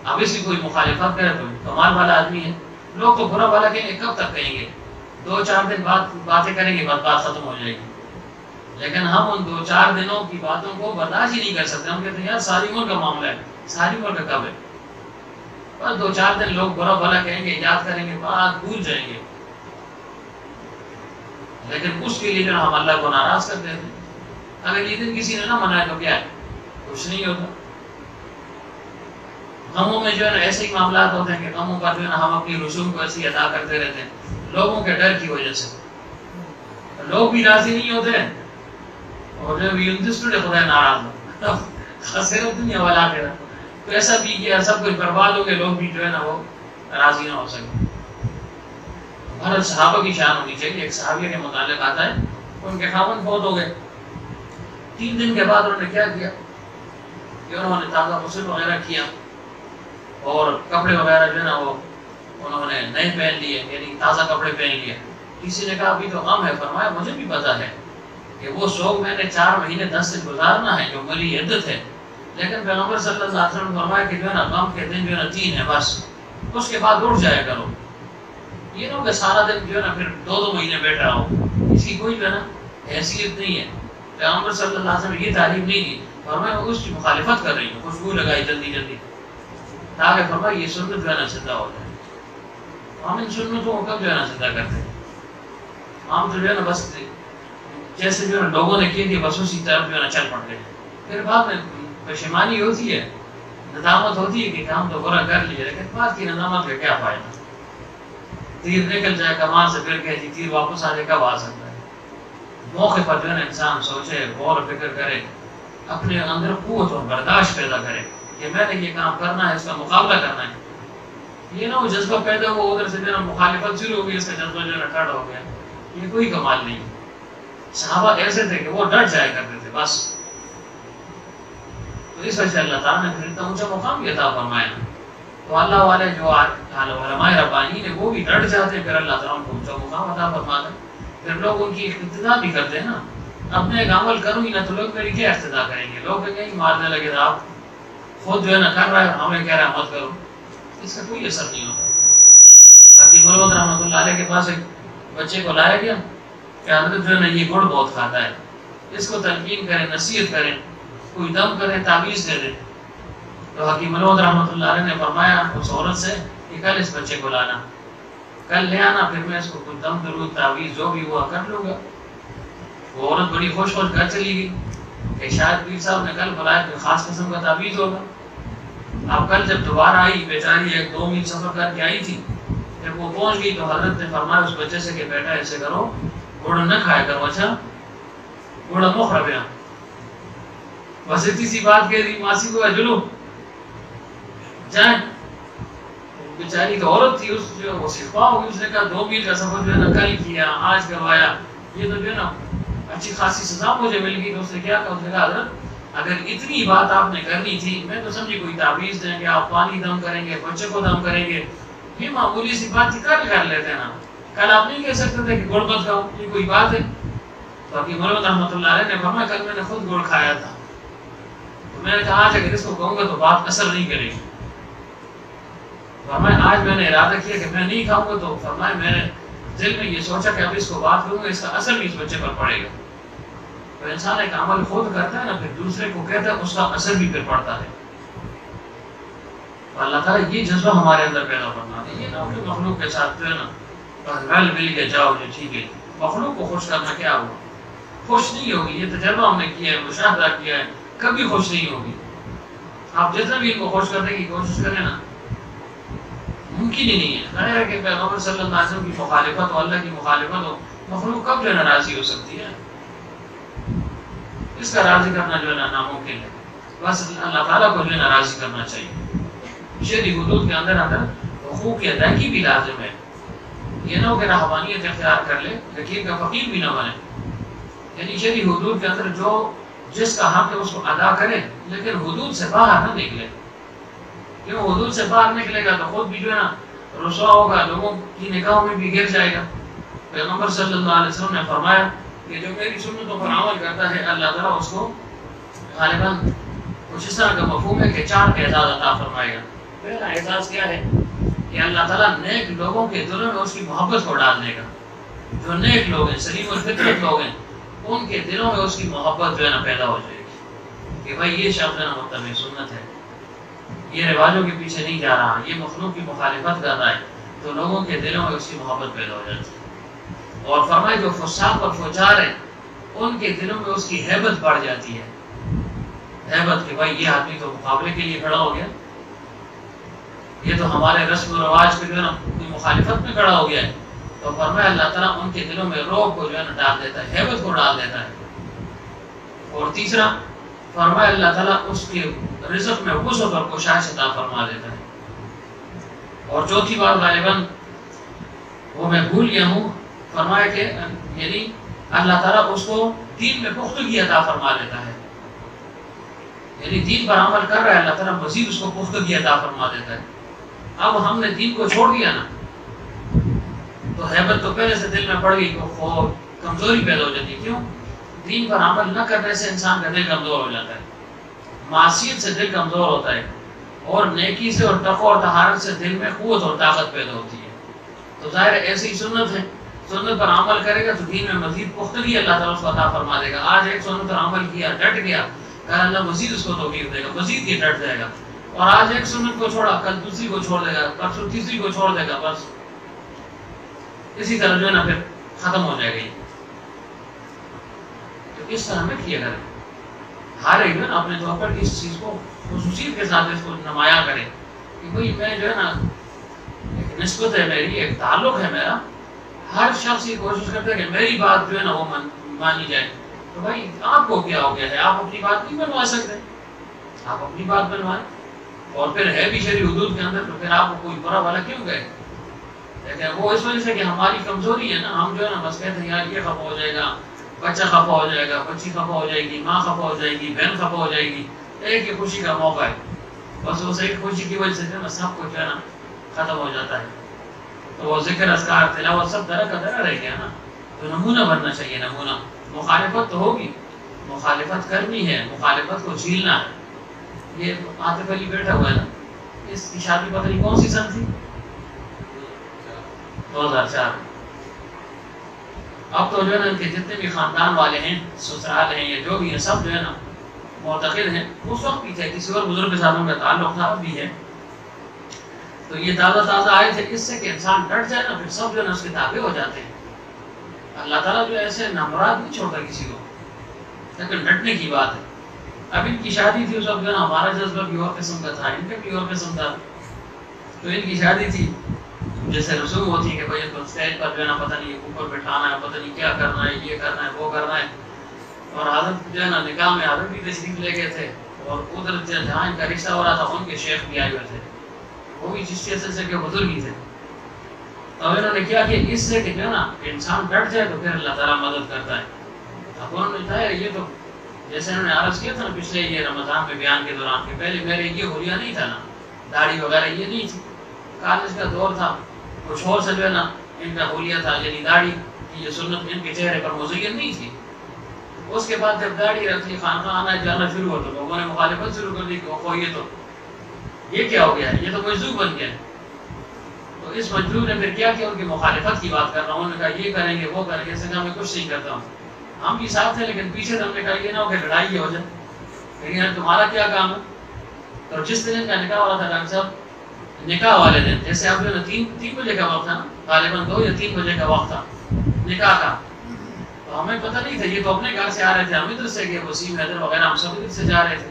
اب اس کی کوئی مخالفت کرے تو کمال والا آدمی ہے. لوگ تو برا والا کہیں گے, کب تک کہیں گے, 2-4 دن بعد باتیں کریں گے, بات ختم ہو جائے گی. لیکن ہم ان 2-4 دنوں کی باتوں کو برداشت ہی نہیں کر سکتے. ہم کہتے ہیں یار ساری عمر کا معاملہ ہے, ساری عمر کا کب ہے, بس 2-4 دن لوگ برا بھلا کہیں گے, یاد کریں گے, بات بھول جائیں گے. لیکن اس کے لیے جو ہم اللہ کو ناراض کر دیتے ہیں. اگر یہ دن کسی نے نہ منایا تو کیا ہے, کچھ نہیں ہوتا. غموں میں جو ہے نا ایسے ہی معاملات ہوتے ہیں کہ غموں پر جو ہے نا ہم اپنی رسوم کو ایسی ادا کرتے رہتے ہیں, لوگوں کے ڈر کی وجہ سے. لوگ بھی راضی نہیں ہوتے ہیں, اور جو بھی خدا ناراض ہو, خسر دنیا والا آخرہ. تو ایسا بھی کیا, سب کچھ برباد ہو گئے, لوگ بھی جو ہے نا وہ راضی نہ ہو سکے. ہر صحابہ کی شان ہونی چاہیے. ایک صحابیہ کے متعلق آتا ہے, ان کے خاوند فوت ہو گئے. 3 دن کے بعد انہوں نے کیا کیا کہ انہوں نے تازہ غسل وغیرہ کیا, اور کپڑے وغیرہ جو ہے نا وہ انہوں نے نئے پہن لیے, یعنی تازہ کپڑے پہن لیے. کسی نے کہا ابھی تو غم ہے. فرمایا مجھے بھی پتا ہے کہ وہ سوگ میں نے 4 مہینے 10 دن گزارنا ہے جو ملی عدت ہے, لیکن پیغمبر صلی اللہ علیہ وسلم نے فرمایا کہ جو ہے نا غم کے دن جو ہے نا 3 ہے بس, اس کے بعد اٹھ جایا کرو. یہ نہ کہ سارا دن جو ہے نا پھر 2 مہینے بیٹھ رہا ہو, اس کی کوئی جو ہے نا حیثیت نہیں ہے. پیغمبر صلی اللہ علیہ وسلم نے یہ تعلیم نہیں دی. فرمایا میں اس کی مخالفت کر رہی ہوں, خوشبو لگائی جلدی جلدی, تاکہ فرمایا یہ سنت جو ہے نا زندہ ہو جائے. ہم ان سنتوں کو کب جو ہے نا زندہ کرتے ہیں. ہم تو جو ہے نا بس جیسے جو ہے نا لوگوں نے کیے بس اسی طرف جو ہے نا چل پڑتے ہیں. پھر بعد میں پشیمانی ہوتی ہے, ندامت ہوتی ہے کہ کام تو برا کر لیے, لیکن بعد کی ندامت کا کیا فائدہ. تیر نکل جائے کمان سے, پھر کہ تیر واپس آنے کب آ سکتا ہے. موقع پر جو ہے نا انسان سوچے, غور و فکر کرے, اپنے اندر قوت اور برداشت پیدا کرے کہ میں نے یہ کام کرنا ہے, اس کا مقابلہ کرنا ہے. یہ نہ وہ جذبہ پیدا ہو ادھر سے جو ہے نا مخالفت شروع ہو گئی, اس کا جذبہ جو ہے نا ٹھڑا ہو گیا. یہ کوئی کمال نہیں. صحابہ ایسے تھے کہ وہ ڈٹ جایا کرتے تھے بس. تو اس وجہ سے اللہ تعالیٰ نے پھر اتنا اونچا مقام بھی عطا فرمایا. تو اللہ والے جو علماء ربانی نے وہ بھی ڈٹ جاتے ہیں، پھر اللہ تعالیٰ ان کو اونچا مقام عطا فرماتا ہے. پھر لوگ ان کی اقتدا بھی کرتے ہیں نا. اپنے ایک عمل کروں گی نا تو لوگ میری کیا اقتدا کریں گے؟ لوگ کہیں مارنے لگے تھے، آپ خود جو ہے نا کر رہا ہے، ہمیں کہہ رہا ہے مت کرو. اس کا کوئی اثر نہیں ہوتا. حکیم الوقت رحمۃ اللہ علیہ کے پاس ایک بچے کو لایا گیا کہ حضرت جو ہے نا یہ گڑ بہت کھاتا ہے، اس کو تلقین کریں، نصیحت کریں، کوئی دم کریں، تعویذ دے دیں. تو حکیم الوقت رحمۃ اللہ علیہ نے فرمایا اس عورت سے کہ کل اس بچے کو لانا، کل لے آنا، پھر میں اس کو کچھ دم درود تعویذ جو بھی ہوا کر لوں گا. وہ عورت بڑی خوش خوش گھر چلی گئی کہ شاید پیر صاحب نے کل بلایا کوئی خاص قسم کا تعویذ ہوگا. اب کل جب دوبارہ آئی، بیچاری 1-2 میل سفر کر کے آئی تھی، جب وہ پہنچ گئی تو حضرت نے فرمایا اس بچے سے کہ بیٹا ایسے کرو، گڑ نہ کھایا کرو، اچھا گڑ مخ ربیا. بس اتنی سی بات کہہ دی، ماسی کو جلو جائیں. بیچاری تو عورت تھی، اس جو وہ شفا ہوگی، اس نے کہا 2 میل کا سفر جو ہے نا کل کیا، آج کروایا، یہ تو جو ہے نا اچھی خاصی سزا مجھے مل گئی. تو اس نے کیا کہا؟ اس نے کہا حضرت اگر اتنی بات آپ نے کرنی تھی، میں تو سمجھی کوئی تعویذ دیں گے، آپ پانی دم کریں گے، بچے کو دم کریں گے، یہ معمولی سی بات تھی، کل کر لیتے نا. کل آپ نہیں کہہ سکتے تھے کہ گڑ مت کھاؤ، یہ کوئی بات ہے؟ تو حکیم الوقت رحمۃ اللہ علیہ نے فرمایا کل میں نے خود گڑ کھایا تھا، تو میں نے کہا آج اگر اس کو کہوں گا تو بات اثر نہیں کرے گی. فرمایا آج میں نے ارادہ کیا کہ میں نہیں کھاؤں گا. تو فرمایا میں نے دل میں یہ سوچا کہ اب اس کو بات کروں گا، اس کا اثر بھی اس بچے پر پڑے گا. تو انسان ایک عمل خود کرتا ہے نا، پھر دوسرے کو کہتا ہے، اس کا اثر بھی پھر پڑتا ہے. اللہ تعالیٰ یہ جذبہ ہمارے اندر پیدا کرنا ہے. یہ نہ کہ مخلوق کے ساتھ جو ہے نا بس رل مل کے جاؤ جو ٹھیک ہے. مخلوق کو خوش کرنا کیا ہوا؟ خوش نہیں ہوگی. یہ تجربہ ہم نے کیا ہے، مشاہدہ کیا ہے، کبھی خوش نہیں ہوگی. آپ جتنا بھی ان کو خوش کرنے کی کوشش کریں نا، ممکن ہی نہیں ہے. ظاہر ہے کہ پیغمبر صلی اللہ علیہ وسلم کی مخالفت ہو، اللہ کی مخالفت ہو، مخلوق کب جو ہے نا راضی ہو سکتی ہے؟ اس کا راضی کرنا جو ہے نا ناممکن ہے. بس اللہ تعالیٰ کو جو ہے نا راضی کرنا چاہیے. شرعی حدود کے اندر حقوق کی ادائیگی بھی لازم ہے. یہ نہ ہو کہ رہبانیت اختیار کر لے لیکن کا فقیر بھی نہ بنے. یعنی شرعی حدود کے اندر جو جس کا حق ہے اس کو ادا کرے، لیکن حدود سے باہر نہ نکلے. کیوں حدود سے باہر نکلے گا تو خود بھی جو ہے نا رسوا ہوگا، لوگوں کی نگاہوں میں بھی گر جائے گا. پیغمبر صلی اللہ علیہ وسلم نے فرمایا کہ جو میری سنتوں پر عمل کرتا ہے اللہ تعالیٰ اس کو غالباً کچھ اس طرح کا مفہوم ہے کہ 4 اعزاز عطا فرمائے گا. پہلا اعزاز کیا ہے کہ اللہ تعالیٰ نیک لوگوں کے دلوں میں اس کی محبت کو ڈال دے گا. جو نیک لوگ ہیں، سلیم الفطرت لوگ ہیں، ان کے دلوں میں اس کی محبت جو ہے نا پیدا ہو جائے گی کہ بھائی یہ شخص ہے نا متبع سنت ہے، یہ رواجوں کے پیچھے نہیں جا رہا، یہ مخلوق کی مخالفت کر رہا ہے. تو لوگوں کے دلوں میں اس کی محبت پیدا ہو جاتی ہے. اور فرمائے جو فساق اور فجار ہیں ان کے دلوں میں اس کی ہیبت بڑھ جاتی ہے. ہیبت کہ بھائی یہ آدمی تو مقابلے کے لیے کھڑا ہو گیا، یہ تو ہمارے رسم و رواج کے جو ہے نا مخالفت میں کھڑا ہو گیا ہے. تو فرمایا اللہ تعالیٰ ان کے دلوں میں رعب کو جو ہے نا ڈال دیتا ہے، ہیبت کو ڈال دیتا ہے. اور تیسرا فرمایا اللہ تعالیٰ اس کے رزق میں وسعت اور کوشش عطا فرما دیتا ہے. اور چوتھی بات غالباً وہ میں بھول گیا ہوں، فرمایا کہ یعنی اللہ تعالیٰ اس کو دین میں پختگی عطا فرما دیتا ہے. یعنی دین پر عمل کر رہا ہے، اللہ تعالیٰ مزید اس کو پختگی عطا فرما دیتا ہے. اب ہم نے دین کو چھوڑ دیا نا تو ہیبت تو پہلے سے دل میں پڑ گئی، تو کمزوری پیدا ہو جاتی ہے. کیوں؟ دین پر عمل نہ کرنے سے انسان کا دل کمزور ہو جاتا ہے. معصیت سے دل کمزور ہوتا ہے، اور نیکی سے اور تقوی اور طہارت سے دل میں قوت اور طاقت پیدا ہوتی ہے. تو ظاہر ایسی سنت ہے، سنت پر عمل کرے گا تو دین میں مزید پختگی اللہ تعالیٰ اس کو عطا فرما دے گا. آج ایک سنت پر عمل کیا، ڈٹ گیا، کل اللہ مزید اس کو توفیق دے گا، مزید یہ ڈٹ جائے گا. اور آج ایک سنت کو چھوڑا، کل دوسری کو چھوڑ دے گا، پرسوں تیسری کو چھوڑ دے گا. بس اسی طرح جو ہے نا پھر ختم ہو جائے گی. تو اس طرح میں کیا کریں، ہر ایک نا اپنے طور پر اس چیز کو خصوصیت کے ساتھ اس کو نمایاں کرے کہ بھئی میں جو ہے نا ایک نسبت ہے میری، ایک تعلق ہے میرا. ہر شخص یہ کوشش کرتا ہے کہ میری بات جو ہے نا وہ مانی جائے. تو بھائی آپ کو کیا ہو گیا ہے؟ آپ اپنی بات نہیں بنوا سکتے، آپ اپنی بات بنوائیں. اور پھر ہے بھی شرعی حدود کے اندر، تو پھر آپ کو کوئی برا بھلا کیوں کہے؟ لیکن وہ اس وجہ سے کہ ہماری کمزوری ہے نا، ہم جو ہے نا بس کہتے ہیں یار یہ خفا ہو جائے گا، بچہ خفا ہو جائے گا، بچی خفا ہو جائے گی، ماں خفا ہو جائے گی، بہن خفا ہو جائے گی، ایک ہی خوشی کا موقع ہے، بس اس ایک خوشی کی وجہ سے جو ہے نا سب کچھ جو ہے نا ختم ہو جاتا ہے. تو وہ ذکر اذکار تلاوت سب درا کا درا رہ گیا نا. تو نمونہ بننا چاہیے، نمونہ. مخالفت تو ہوگی، مخالفت کرنی ہے، مخالفت کو جھیلنا ہے. یہ عاطف علی بیٹھا ہوا ہے نا، اس کی شادی پتہ نہیں کون سی سن تھی، 2004. اب تو جو ہے نا ان کے جتنے بھی خاندان والے ہیں، سسرال ہیں یا جو بھی ہیں، سب جو ہے نا معتقد ہیں. اس وقت بھی تھے، کسی اور بزرگ کے ساتھ ان کا تعلق تھا، اب بھی ہے. تو یہ تازہ تازہ آئے تھے اس سے کہ انسان ڈٹ جائے نا، پھر سب جو ہے نا اس کے تابع ہو جاتے ہیں. اللہ تعالیٰ جو ایسے نامراد نہیں چھوڑتا کسی کو، لیکن ڈٹنے کی بات ہے. اب ان کی شادی تھی اس وقت جو ہے نا ہمارا جذبہ بھی اور قسم کا تھا، ان کا بھی اور قسم تھا. تو ان کی شادی تھی، جیسے رسوم ہوتی ہے کہ بھائی تو اسٹیج پر جو ہے نا پتہ نہیں اوپر بٹھانا ہے، پتہ نہیں کیا کرنا ہے، یہ کرنا ہے، وہ کرنا ہے. اور حضرت جو ہے نا نکاح میں حضرت بھی تشریف لے گئے تھے، اور ادھر جہاں ان کا رشتہ ہو رہا تھا ان کے شیخ بھی آئے ہوئے تھے، وہ بھی چشتی سلسلے کے بزرگ ہی تھے. تو انہوں نے کیا کہ اس سے کہ جو ہے نا انسان ڈٹ جائے تو پھر اللہ تعالیٰ مدد کرتا ہے. اب انہوں نے کہا یہ تو جیسے انہوں نے عرض کیا تھا نا پچھلے یہ رمضان میں بیان کے دوران کہ پہلے میرے یہ حلیہ نہیں تھا نا، داڑھی وغیرہ یہ نہیں تھی، کالج کا دور تھا، کچھ اور سے جو ہے نا ان کا حلیہ تھا، یعنی داڑھی کی یہ سنت ان کے چہرے پر مزین نہیں تھی. اس کے بعد جب داڑھی رکھی، خانقاہ آنا جانا شروع ہوا تو لوگوں نے مخالفت شروع کر دی کہ وہ یہ کیا ہو گیا ہے، یہ تو مجذوب بن گیا ہے. تو اس مجذوب نے پھر کیا ان کی مخالفت کی بات کر رہا ہوں. انہوں نے کہا یہ کریں گے وہ کریں گے، اس نے کہا میں کچھ نہیں کرتا ہوں. ہم بھی ساتھ تھے لیکن پیچھے سے ہم نے کہا یہ نہ ہو کہ لڑائی ہو جائے، لیکن تمہارا کیا کام ہے. تو جس دن کا نکاح والا تھا ڈاکٹر صاحب، نکاح والے دن جیسے اب جو ہے 3 بجے کا وقت تھا نا، غالباً 2 یا 3 بجے کا وقت تھا نکاح کا. تو ہمیں پتہ نہیں تھا، یہ تو اپنے گھر سے آ رہے تھے، ہم ادھر سے گئے، وسیم حیدر وغیرہ ہم سب ادھر سے جا رہے تھے.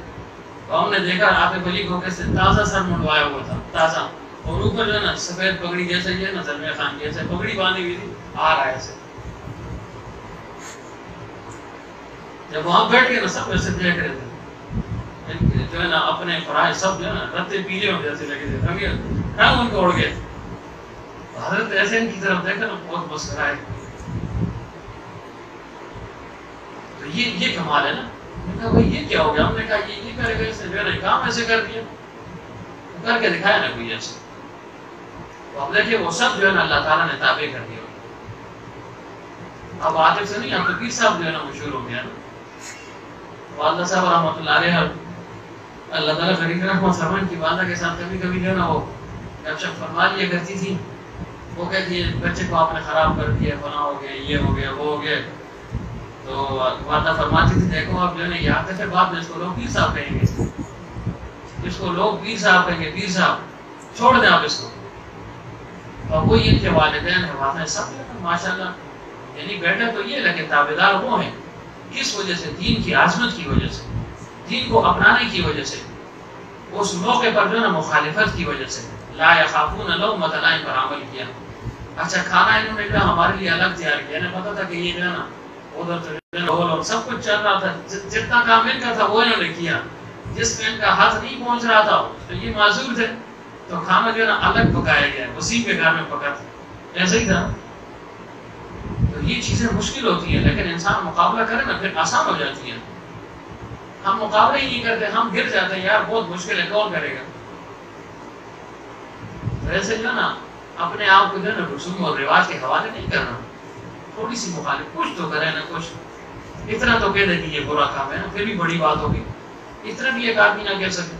تو ہم نے دیکھا عاطف علی کو کیسے تازہ سر منڈوایا ہوا تھا، تازہ، اور اوپر جو ہے نا سفید پگڑی جیسے یہ نا زلمے خان جیسے پگڑی باندھی ہوئی تھی، آ رہا ہے ایسے. جب وہاں بیٹھ کے نا سب ایسے دیکھ رہے تھے، جو ہے نا اپنے فرائض سب جو ہے نا رتے پیلے ہو جیسے لگے تھے، رنگ ان کو اڑ گئے. حضرت ایسے ان کی طرف دیکھا نا بہت مسکرائے. تو یہ کمال ہے نا. میں نے کہا بھائی یہ کیا ہو گیا؟ ہم نے کہا یہ کرے گا، اس نے جو ہے نا کام ایسے کر دیا، کر کے دکھایا نا کوئی ایسے. تو اب دیکھیے وہ سب جو ہے نا اللہ تعالیٰ نے تابع کر دیا. اب عاطف سے نہیں، اب تو پیر صاحب جو ہے نا مشہور ہو گیا نا. والدہ صاحب رحمۃ اللہ علیہ، اللہ تعالیٰ غریب رحمت فرمان کی والدہ کے ساتھ کبھی کبھی جو ہے نا وہ گپ شپ فرما لیا کرتی تھی. وہ کہتی ہے بچے کو آپ نے خراب کر دیا، فلاں ہو گیا، یہ ہو گیا، وہ ہو گیا. تو والدہ فرماتی تھی دیکھو آپ جو ہے نا یاد رکھے بعد میں اس کو لوگ پیر صاحب کہیں گے، اس کو لوگ پیر صاحب کہیں گے، پیر صاحب چھوڑ دیں آپ اس کو. اور وہی ان کے والدین ہیں، والدہ سب ماشاء اللہ، یعنی بیٹا تو یہ لیکن تابعدار وہ ہیں. کس وجہ سے؟ دین کی عظمت کی وجہ سے، دین کو اپنانے کی وجہ سے، اس موقع پر جو ہے نا مخالفت کی وجہ سے. لا یخافون لومۃ لائم پر عمل کیا. اچھا کھانا انہوں نے جو ہمارے لیے الگ تیار کیا، انہیں پتا تھا کہ یہ جو ہے نا ادھر تو اور سب کچھ چل رہا تھا، جتنا کام ان کا تھا وہ انہوں نے کیا، جس میں ان کا ہاتھ نہیں پہنچ رہا تھا تو یہ معذور تھے. تو کھانا جو ہے نا الگ پکایا گیا، اسی کے گھر میں پکا تھا، ایسا ہی تھا. تو یہ چیزیں مشکل ہوتی ہیں، لیکن انسان مقابلہ کرے نا پھر آسان ہو جاتی ہیں. ہم مقابلہ ہی نہیں کرتے، ہم گر جاتے ہیں، یار بہت مشکل ہے، کون کرے گا. ویسے جو ہے نا اپنے آپ کو جو ہے نا رسوم اور رواج کے حوالے نہیں کرنا. تھوڑی سی مخالف کچھ تو کرے نا، کچھ اتنا تو کہہ دے کہ یہ برا کام ہے نا، پھر بھی بڑی بات ہوگی. اتنا بھی ایک آدمی نہ کہہ سکے.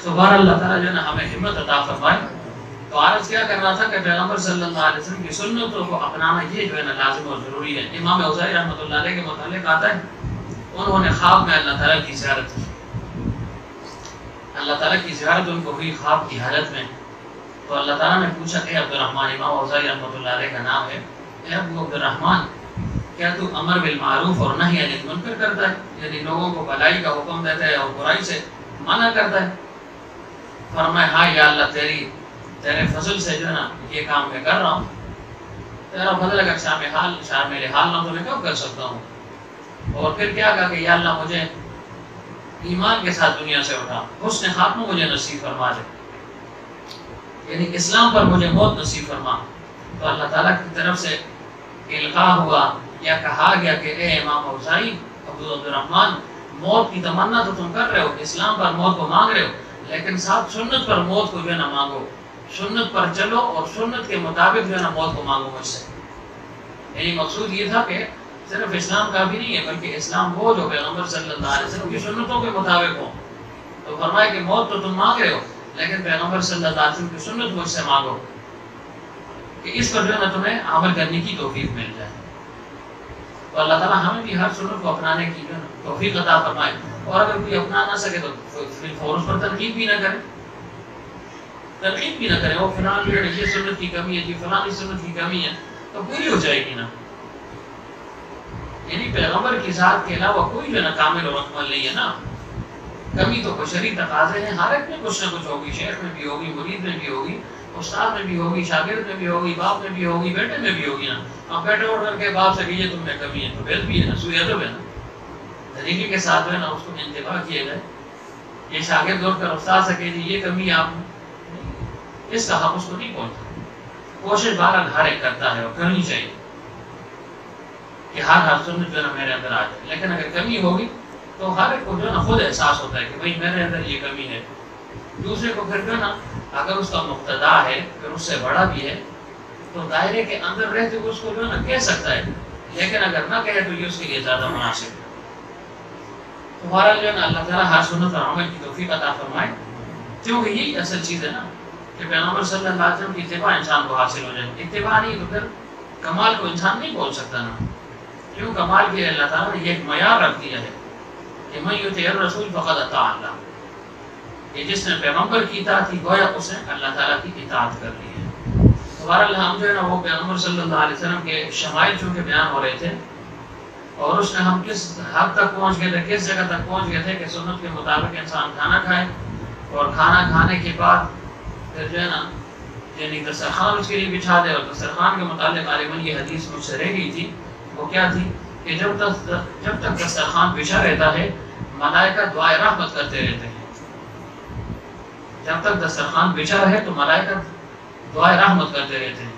تو بہر اللہ تعالیٰ جو ہے نا ہمیں ہمت عطا فرمائے. تو عرض کیا کرنا تھا کہ پیغمبر صلی اللہ علیہ وسلم کی سنتوں کو اپنانا یہ جو ہے نا لازم اور ضروری ہے. امام اوزاعی رحمۃ اللہ علیہ کے متعلق آتا ہے انہوں نے خواب میں اللہ تعالیٰ کی زیارت کی. اللہ تعالیٰ کی زیارت ان کو ہوئی خواب کی حالت میں. تو اللہ تعالیٰ نے پوچھا کہ عبد الرحمن، امام اوزاعی رحمۃ اللہ علیہ کا نام ہے، اے ابو عبد الرحمن کیا تو امر بالمعروف اور نہی عن المنکر کرتا ہے، یعنی لوگوں کو بھلائی کا حکم دیتا ہے اور برائی سے منع کرتا ہے؟ فرمایا ہاں یا اللہ تیرے فضل سے جو ہے نا یہ کام میں کر رہا ہوں. تیرا فضل اگر شامل حال نہ تو میں کب کر سکتا ہوں. اور پھر کیا کہا کہ یا اللہ مجھے ایمان کے ساتھ دنیا سے اٹھا، حسن خاتمہ مجھے نصیب فرما دے، یعنی اسلام پر مجھے موت نصیب فرما. تو اللہ تعالیٰ کی طرف سے القاء ہوا یا کہا گیا کہ اے امام اوزاعی ابو عبد الرحمن موت کی تمنا تو تم کر رہے ہو، اسلام پر موت کو مانگ رہے ہو، لیکن ساتھ سنت پر موت کو جو ہے نا مانگو، سنت پر چلو اور سنت کے مطابق جو ہے نا موت کو مانگو مجھ سے۔ یعنی مقصود یہ تھا کہ صرف اسلام کا بھی نہیں ہے بلکہ اسلام وہ جو پیغمبر صلی اللہ علیہ وسلم کی سنتوں کے مطابق ہو۔ تو فرمایا کہ موت تو تم مانگ رہے ہو لیکن پیغمبر صلی اللہ علیہ وسلم کی سنت مجھ سے مانگو کہ اس پر جو ہے نا تمہیں عمل کرنے کی توفیق مل جائے۔ تو اللہ تعالیٰ ہمیں بھی ہر سنت کو اپنانے کی جو ہے نا توفیق عطا فرمائے، اور اگر کوئی اپنا نہ سکے تو فوراً اس پر تنقید بھی نہ کرے، تنقید بھی نہ کرے، وہ فلاں جو ہے یہ سنت کی کمی ہے، یہ فلاں سنت کی کمی ہے، تو پوری ہو جائے گی نا۔ یعنی پیغمبر کی ذات کے علاوہ کوئی جو ہے نا کامل اور مکمل نہیں ہے نا، کمی تو بشری تقاضے ہیں، ہر ایک میں کچھ نہ کچھ ہوگی، شیخ میں بھی ہوگی، مرید میں بھی ہوگی، استاد میں بھی ہوگی، شاگرد میں بھی ہوگی، باپ میں بھی ہوگی، بیٹے میں بھی ہوگی نا۔ اب بیٹے اٹھ کر کے باپ سے کہ یہ تم میں کمی ہے تو بیت بھی ہے نا، سوئی ادب ہے نا، طریقے کے ساتھ جو ہے نا اس کو انتباہ کیے گئے۔ یہ شاگرد اٹھ کر استاد سے کہ یہ کمی ہے آپ میں، اس کا حق اس کو نہیں پہنچتا۔ کوشش بہرحال ہر ایک کرتا ہے اور کرنی چاہیے کہ ہر سنت جو ہے نا میرے اندر آ جائے، لیکن اگر کمی ہوگی تو ہر ایک کو جو ہے نا خود احساس ہوتا ہے کہ بھائی میرے اندر یہ کمی ہے۔ دوسرے کو پھر جو ہے نا اگر اس کا مقتدا ہے پھر اس سے بڑا بھی ہے تو دائرے کے اندر رہتے ہوئے اس کو جو ہے نا کہہ سکتا ہے، لیکن اگر نہ کہے تو یہ اس کے لیے زیادہ مناسب ہے۔ تو ہمارا جو ہے نا اللہ تعالیٰ ہر سنت اور عمل کی توفیق عطا فرمائے، کیونکہ یہی اصل چیز ہے نا کہ پیغمبر صلی اللہ علیہ وسلم کی اتباع انسان کو حاصل ہو جائے۔ اتباع نہیں تو پھر کمال کو انسان نہیں بول سکتا نا، کیوں کمال کے لیے اللہ تعالیٰ نے یہ ایک معیار رکھ دیا ہے کہ من یطع الرسول فقد اطاع اللہ، کہ جس نے پیغمبر کی اطاعت کی گویا اس نے اللہ تعالیٰ کی اطاعت کر لی ہے۔ تو بہرحال ہم جو ہے نا وہ پیغمبر صلی اللہ علیہ وسلم کے شمائل چونکہ بیان ہو رہے تھے اور اس نے ہم کس حد تک پہنچ گئے تھے، کس جگہ تک پہنچ گئے تھے کہ سنت کے مطابق انسان کھانا کھائے اور کھانا کھانے کے بعد پھر جو ہے نا یعنی دسترخوان اس کے لیے بچھا دے۔ اور دسترخوان کے متعلق غالباً یہ حدیث مجھ سے رہ گئی تھی، وہ کیا تھی کہ جب تک دسترخوان بچھا رہتا ہے ملائکہ دعائے رحمت کرتے رہتے ہیں۔ جب تک دسترخوان بچھا رہے تو ملائکہ دعائے رحمت کرتے رہتے ہیں۔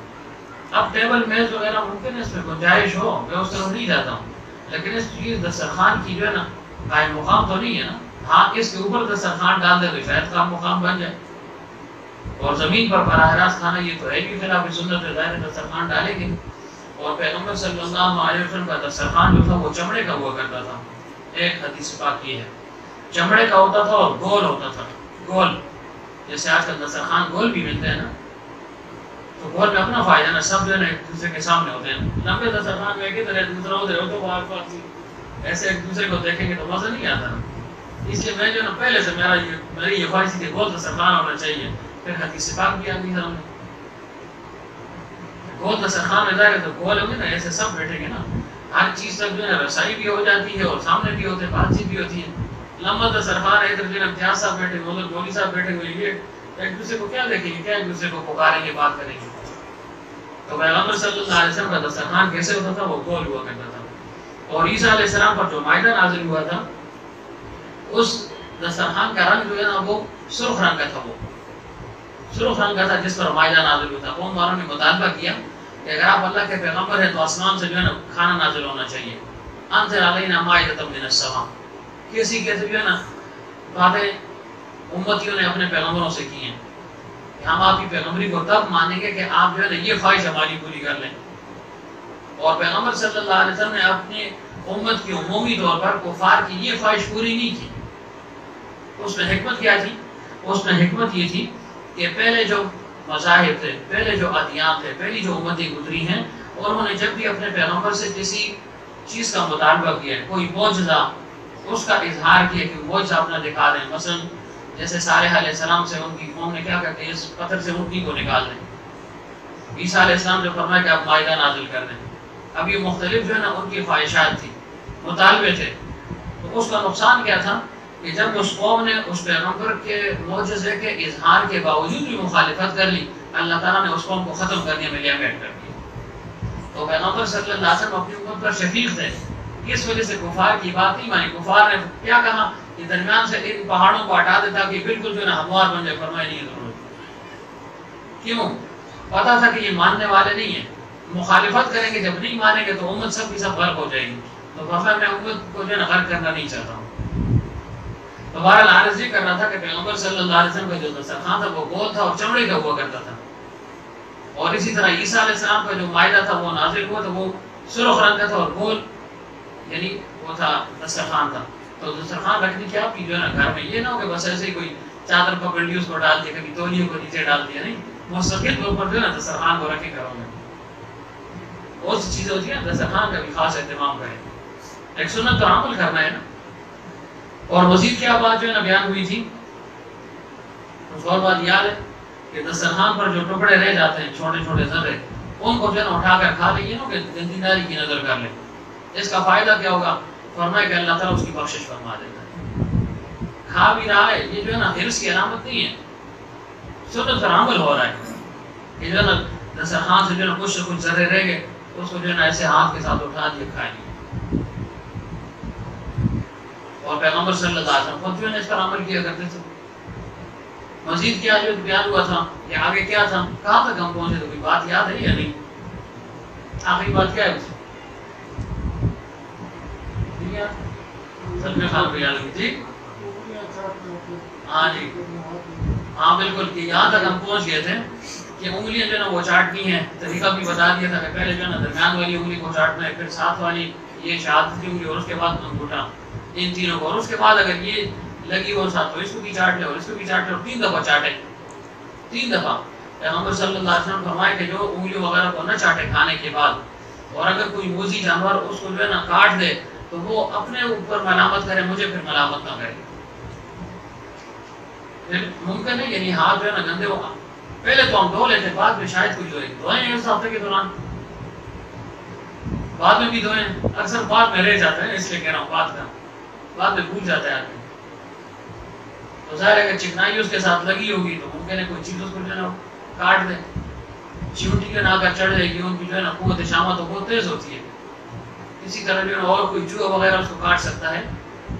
اب ٹیبل میز وغیرہ ممکن ہے اس میں گنجائش ہو، میں اس طرف نہیں جاتا ہوں، لیکن اس چیز دسترخوان کی جو ہے نا قائم مقام تو نہیں ہے نا۔ ہاں اس کے اوپر دسترخوان ڈال دے تو شاید قائم مقام بن جائے، اور زمین پر براہ راست کھانا یہ تو ہے بھی خلاف سنت ہے، ظاہر دسترخوان ڈالیں گے۔ اور پیغمبر صلی اللہ علیہ وسلم کا دسترخوان جو تھا وہ چمڑے کا ہوا کرتا تھا۔ ایک حدیث پاک کی ہے چمڑے کا ہوتا تھا اور گول ہوتا تھا، گول جیسے آج کل دسترخوان گول بھی ملتے ہیں نا، تو گول میں اپنا فائدہ نا، سب جو ہے نا ایک دوسرے کے سامنے ہوتے ہیں۔ لمبے دسترخوان میں ایک ہی طرح دوسرا ادھر ہو تو ایسے ایک دوسرے کو دیکھیں گے تو مزہ نہیں آتا نا۔ اس لیے میں جو ہے نا پہلے سے میری یہ خواہش تھی کہ گول دسترخوان ہونا چاہیے، پھر حدیث پاک بھی آ گئی سامنے۔ گول دسترخوان میں جائے گا تو گول ہوگی نا، ایسے سب بیٹھیں گے نا، ہر چیز تک جو ہے نا رسائی بھی ہو جاتی ہے اور سامنے بھی ہوتے ہیں، بات چیت بھی ہوتی ہے۔ لمبا دسترخوان ہے، ادھر جو ہے نا امتیاز صاحب بیٹھے ہوئے، ادھر مولوی صاحب بیٹھے ہوئے، یہ ایک دوسرے کو کیا دیکھیں گے، کیا ایک دوسرے کو پکاریں گے، بات کریں گے۔ تو پیغمبر صلی اللہ علیہ وسلم کا دسترخوان کیسے ہوتا تھا، وہ گول ہوا کرتا تھا۔ اور عیسیٰ علیہ السلام پر جو مائدہ نازل ہوا تھا اس دسترخوان کا رنگ جو ہے نا وہ سرخ رنگ کا تھا، وہ سرخ رنگ کا تھا جس پر مائدہ نازل ہوا تھا۔ قوم والوں نے مطالبہ کیا کہ اگر آپ اللہ کے پیغمبر ہیں تو آسمان سے جو ہے نا کھانا نازل ہونا چاہیے، انزل علینا مائدۃ من السماء۔ کسی کے جو ہے نا باتیں امتیوں نے اپنے پیغمبروں سے کی ہیں کہ ہم آپ کی پیغمبری کو تب مانیں گے کہ آپ جو ہے نا یہ خواہش ہماری پوری کر لیں۔ اور پیغمبر صلی اللہ علیہ وسلم نے اپنی امت کی عمومی طور پر کفار کی یہ خواہش پوری نہیں کی۔ اس میں حکمت کیا تھی؟ اس میں حکمت یہ تھی کہ پہلے جو مذاہب تھے، پہلے جو ادیان تھے، پہلی جو امتیں گزری ہیں، اور انہوں نے جب بھی اپنے پیغمبر سے کسی چیز کا مطالبہ کیا، کوئی معجزہ اس کا اظہار کیا کہ معجزہ اپنا دکھا دیں، مثلا جیسے صالح علیہ السلام سے ان کی قوم نے کیا کہا کہ اس پتھر سے اونٹنی کو نکال دیں۔ عیسیٰ علیہ السلام جو فرمایا کہ آپ مائدہ نازل کر دیں۔ اب یہ مختلف جو ہے نا ان کی خواہشات تھی، مطالبے تھے۔ تو اس کا نقصان کیا تھا کہ جب اس قوم نے اس پیغمبر کے معجزے کے اظہار کے باوجود بھی مخالفت کر لی، اللہ تعالیٰ نے اس قوم کو ختم کرنے میں لیامت کر دیا۔ تو پیغمبر صلی اللہ علیہ وسلم اپنی امت پر شفیق تھے، اس وجہ سے کفار کی بات نہیں مانی۔ کفار نے کیا کہا کہ درمیان سے ان پہاڑوں کو ہٹا دیتا کہ بالکل جو ہے نا ہموار بن جائے، فرمایا نہیں ضرورت۔ کیوں؟ پتا تھا کہ یہ ماننے والے نہیں ہیں، مخالفت کریں گے، جب نہیں مانیں گے تو امت سب کی سب غرق ہو جائے گی. تو فرمایا میں امت کو جو ہے نا غرق کرنا نہیں چاہتا ہوں. تو بہرحال عرض یہ کر رہا تھا کہ پیغمبر صلی اللہ علیہ وسلم کا جو دسترخوان تھا وہ گول تھا اور چمڑے کا ہوا کرتا تھا. اور اسی طرح عیسیٰ علیہ السلام کا جو مائدہ تھا وہ نازل ہوا تو وہ سرخ رنگ کا تھا اور گول، یعنی وہ تھا دسترخوان تھا. تو دسترخوان رکھنے کی آپ کی جو ہے نا گھر میں یہ نہ ہو کہ بس ایسے ہی کوئی چادر پکڑ لی اس کو ڈال دیا، کبھی تولیے کو نیچے ڈال دیا، نہیں، مستقل طور پر جو ہے نا دسترخوان کو رکھے گھروں میں. بہت سی چیزیں ہوتی ہیں دسترخوان کا بھی خاص اہتمام کریں. ایک سنت پر عمل کرنا ہے نا. اور مزید کیا بات جو ہے نا بیان ہوئی تھی، کچھ اور بات یاد ہے کہ دسترخوان پر جو ٹکڑے رہ جاتے ہیں چھوٹے چھوٹے ذرے، ان کو جو ہے نا اٹھا کر کھا لیں، نا کہ دینداری کی نظر کر لیں. اس کا فائدہ کیا ہوگا؟ فرمایا کہ اللہ تعالیٰ اس کی بخشش فرما دیتا ہے. کھا بھی رہا ہے، یہ جو ہے نا حرص کی علامت نہیں ہے، سنت پر عمل ہو رہا ہے. یہ جو ہے نا دسترخوان سے جو ہے نا کچھ ذرے رہ گئے، اس کو جو ہے نا ایسے ہاتھ کے ساتھ اٹھا دیا، کھا لیا. اور پیغمبر صلی اللہ علیہ وسلم خود جو ہے نا اس پر عمل کیا کرتے تھے. مزید کیا جو بیان ہوا تھا کہ آگے کیا تھا، کہاں تک ہم پہنچے، تو کوئی بات یاد ہے یا نہیں؟ آخری بات کیا ہے اس جی؟ ہاں جی، ہاں بالکل، کہ یہاں تک ہم پہنچ گئے تھے کہ انگلیاں جو ہے نا وہ چاٹنی ہے. طریقہ بھی بتا دیا تھا کہ پہلے جو ہے نا درمیان والی انگلی کو چاٹنا ہے، پھر ساتھ والی یہ شہادت کی انگلی، اور اس کے بعد انگوٹھا، ان تینوں کو. اور اس کے بعد اگر یہ لگی ہو ساتھ تو اس کو بھی چاٹ لے اور اس کو بھی چاٹ لے، اور 3 دفعہ چاٹے. 3 دفعہ پیغمبر صلی اللہ علیہ وسلم فرمائے کہ جو انگلیوں وغیرہ کو نہ چاٹے کھانے کے بعد، اور اگر کوئی موذی جانور اس کو جو ہے نا کاٹ دے تو وہ اپنے اوپر ملامت کرے، مجھے پھر ملامت نہ کرے. پھر ممکن ہے یعنی ہاتھ جو ہے نا گندے ہو، پہلے تو ہم دھو لیتے، بعد میں شاید کچھ دھوئیں اس ہفتے کے دوران، بعد میں بھی دھوئیں. اکثر بعد میں رہ جاتا ہے، اس لیے کہہ رہا ہوں بعد میں بھول جاتا ہے آدمی. تو ظاہر ہے کہ چکنائی اس کے ساتھ لگی ہوگی تو ممکن ہے کوئی چیز اس کو جو ہے نا کاٹ دے، چیونٹی کے ناکہ چڑھ جائے گی. ان کی جو ہے نا قوت شامہ تو بہت تیز ہوتی ہے. اسی طرح جو ہے نا اور کوئی چوہا وغیرہ اس کو کاٹ سکتا ہے.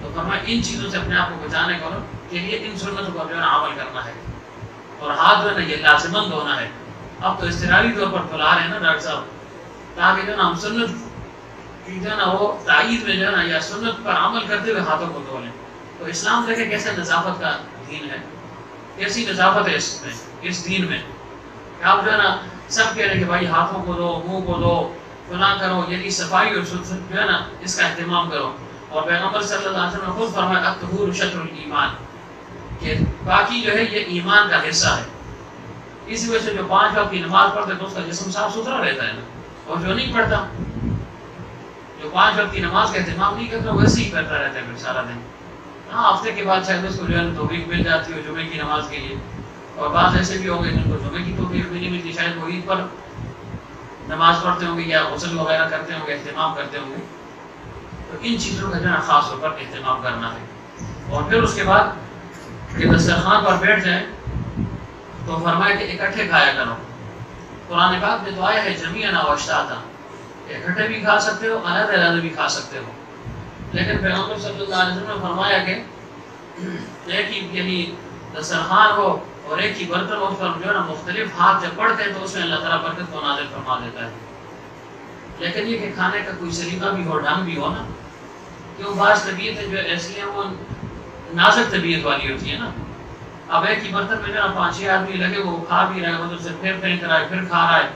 تو فرمایا ان چیزوں سے اپنے آپ کو بچانے کے لیے ان سنتوں پر جو ہے نا عمل کرنا ہے. اور ہاتھ جو ہے نا یہ لازمند ہونا ہے. اب تو اضطراری طور پر بلا رہے ہیں نا ڈاکٹر صاحب، تاکہ جو ہے نا ہم سنت کی جو ہے نا وہ تائید میں جو ہے نا یا سنت پر عمل کرتے ہوئے ہاتھوں کو دھو لیں. تو اسلام دیکھیں کیسے نظافت کا دین ہے، کیسی نظافت ہے اس میں، اس دین میں. آپ جو ہے نا سب کہہ رہے ہیں کہ بھائی ہاتھوں کو دو، منہ کو دو، فلاں کرو، یعنی صفائی اور جو ہے نا اس کا اہتمام کرو. اور پیغمبر صلی اللہ علیہ وسلم نے خود فرمایا الطہور شطر الایمان، کہ باقی جو ہے یہ ایمان کا حصہ ہے. اسی وجہ سے جو 5 وقت کی نماز پڑھتے تو اس کا جسم صاف ستھرا رہتا ہے نا. اور جو نہیں پڑھتا، جو 5 وقت کی نماز کا اہتمام نہیں کرتا، ویسے ہی کرتا رہتا ہے پھر سارا دن. ہاں ہفتے کے بعد شاید اس کو جو ہے توفیق مل جاتی ہو جمعے کی نماز کے لیے. اور بعض ایسے بھی ہوں گے جن کو جمعے کی توفیق بھی نہیں ملتی، شاید وہ عید پر نماز پڑھتے ہوں گے یا غسل وغیرہ کرتے ہوں گے، اہتمام کرتے ہوں گے. تو ان چیزوں کا جو ہے خاص طور پر اہتمام کرنا ہے. اور پھر اس کے بعد کہ دسترخوان پر بیٹھ جائیں تو فرمایا کہ اکٹھے کھایا کرو. قرآن پاک میں تو آیا ہے جمیعاً و اشتاتا، اکٹھے بھی کھا سکتے ہو، علیحدہ علیحدہ بھی کھا سکتے ہو. لیکن پیغمبر صلی اللہ علیہ وسلم نے فرمایا کہ ایک ہی یعنی دسترخوان ہو اور ایک ہی برتن ہو، اس پر جو ہے نا مختلف ہاتھ جب پڑتے ہیں تو اس میں اللہ تعالیٰ برکت کو نازل فرما دیتا ہے. لیکن یہ کہ کھانے کا کوئی سلیقہ بھی ہو، ڈھنگ بھی ہو نا. کیوں بعض طبیعتیں جو ایسی ہیں وہ نازک طبیعت والی ہوتی ہے نا. اب ایک ہی برتن میں جو ہے نا 5-6 آدمی لگے، وہ کھا بھی رہے، ادھر سے پھر پھینک رہا ہے، پھر کھا رہا ہے.